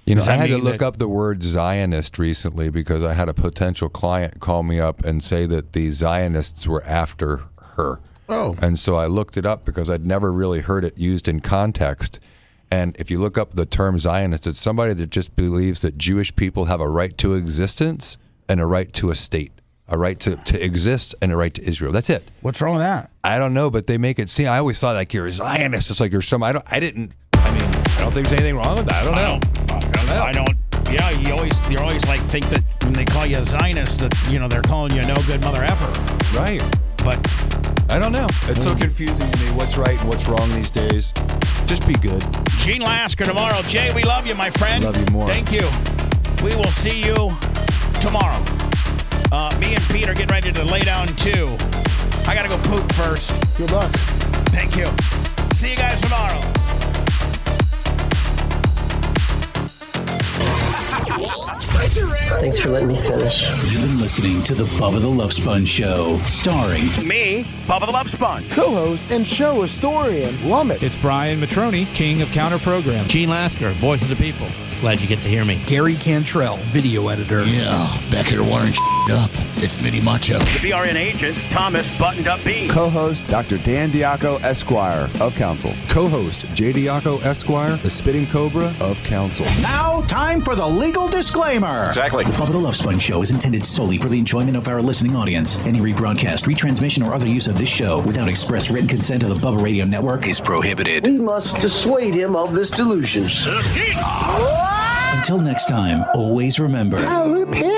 I had to look up the word Zionist recently because I had a potential client call me up and say that the Zionists were after her. Oh. And so I looked it up because I'd never really heard it used in context. And if you look up the term Zionist, it's somebody that just believes that Jewish people have a right to existence and a right to a state. A right to exist and a right to Israel. That's it. What's wrong with that? I don't know, but they make it seem. I always thought like you're a Zionist. It's like you're some. I don't think there's anything wrong with that. I don't know. I don't. Yeah, you always like think that when they call you a Zionist that they're calling you a no good mother effer. Right. But I don't know. It's so confusing to me. What's right and what's wrong these days? Just be good. Gene Lasker tomorrow. Jay, we love you, my friend. Love you more. Thank you. We will see you tomorrow. Me and Pete are getting ready to lay down too. I gotta go poop first. Good luck. Thank you. See you guys tomorrow. Thanks for letting me finish. You've been listening to the Bubba the Love Sponge Show, starring me, Bubba the Love Sponge, co-host and show historian, Lummit. It's Brian Matroni, king of counter program. Gene Lasker, voice of the people. Glad you get to hear me. Gary Cantrell, video editor. Yeah, back here wiring up. It's Mini Macho. The BRN agent, Thomas Buttoned Up B. Co-host, Dr. Dan Diaco, Esquire, of Council. Co-host, J. Diaco, Esquire, the Spitting Cobra of Council. Now, time for the legal disclaimer. Exactly. The Bubba the Love Sponge Show is intended solely for the enjoyment of our listening audience. Any rebroadcast, retransmission, or other use of this show without express written consent of the Bubba Radio Network is prohibited. We must dissuade him of this delusion. Until next time, always remember. I'll repent.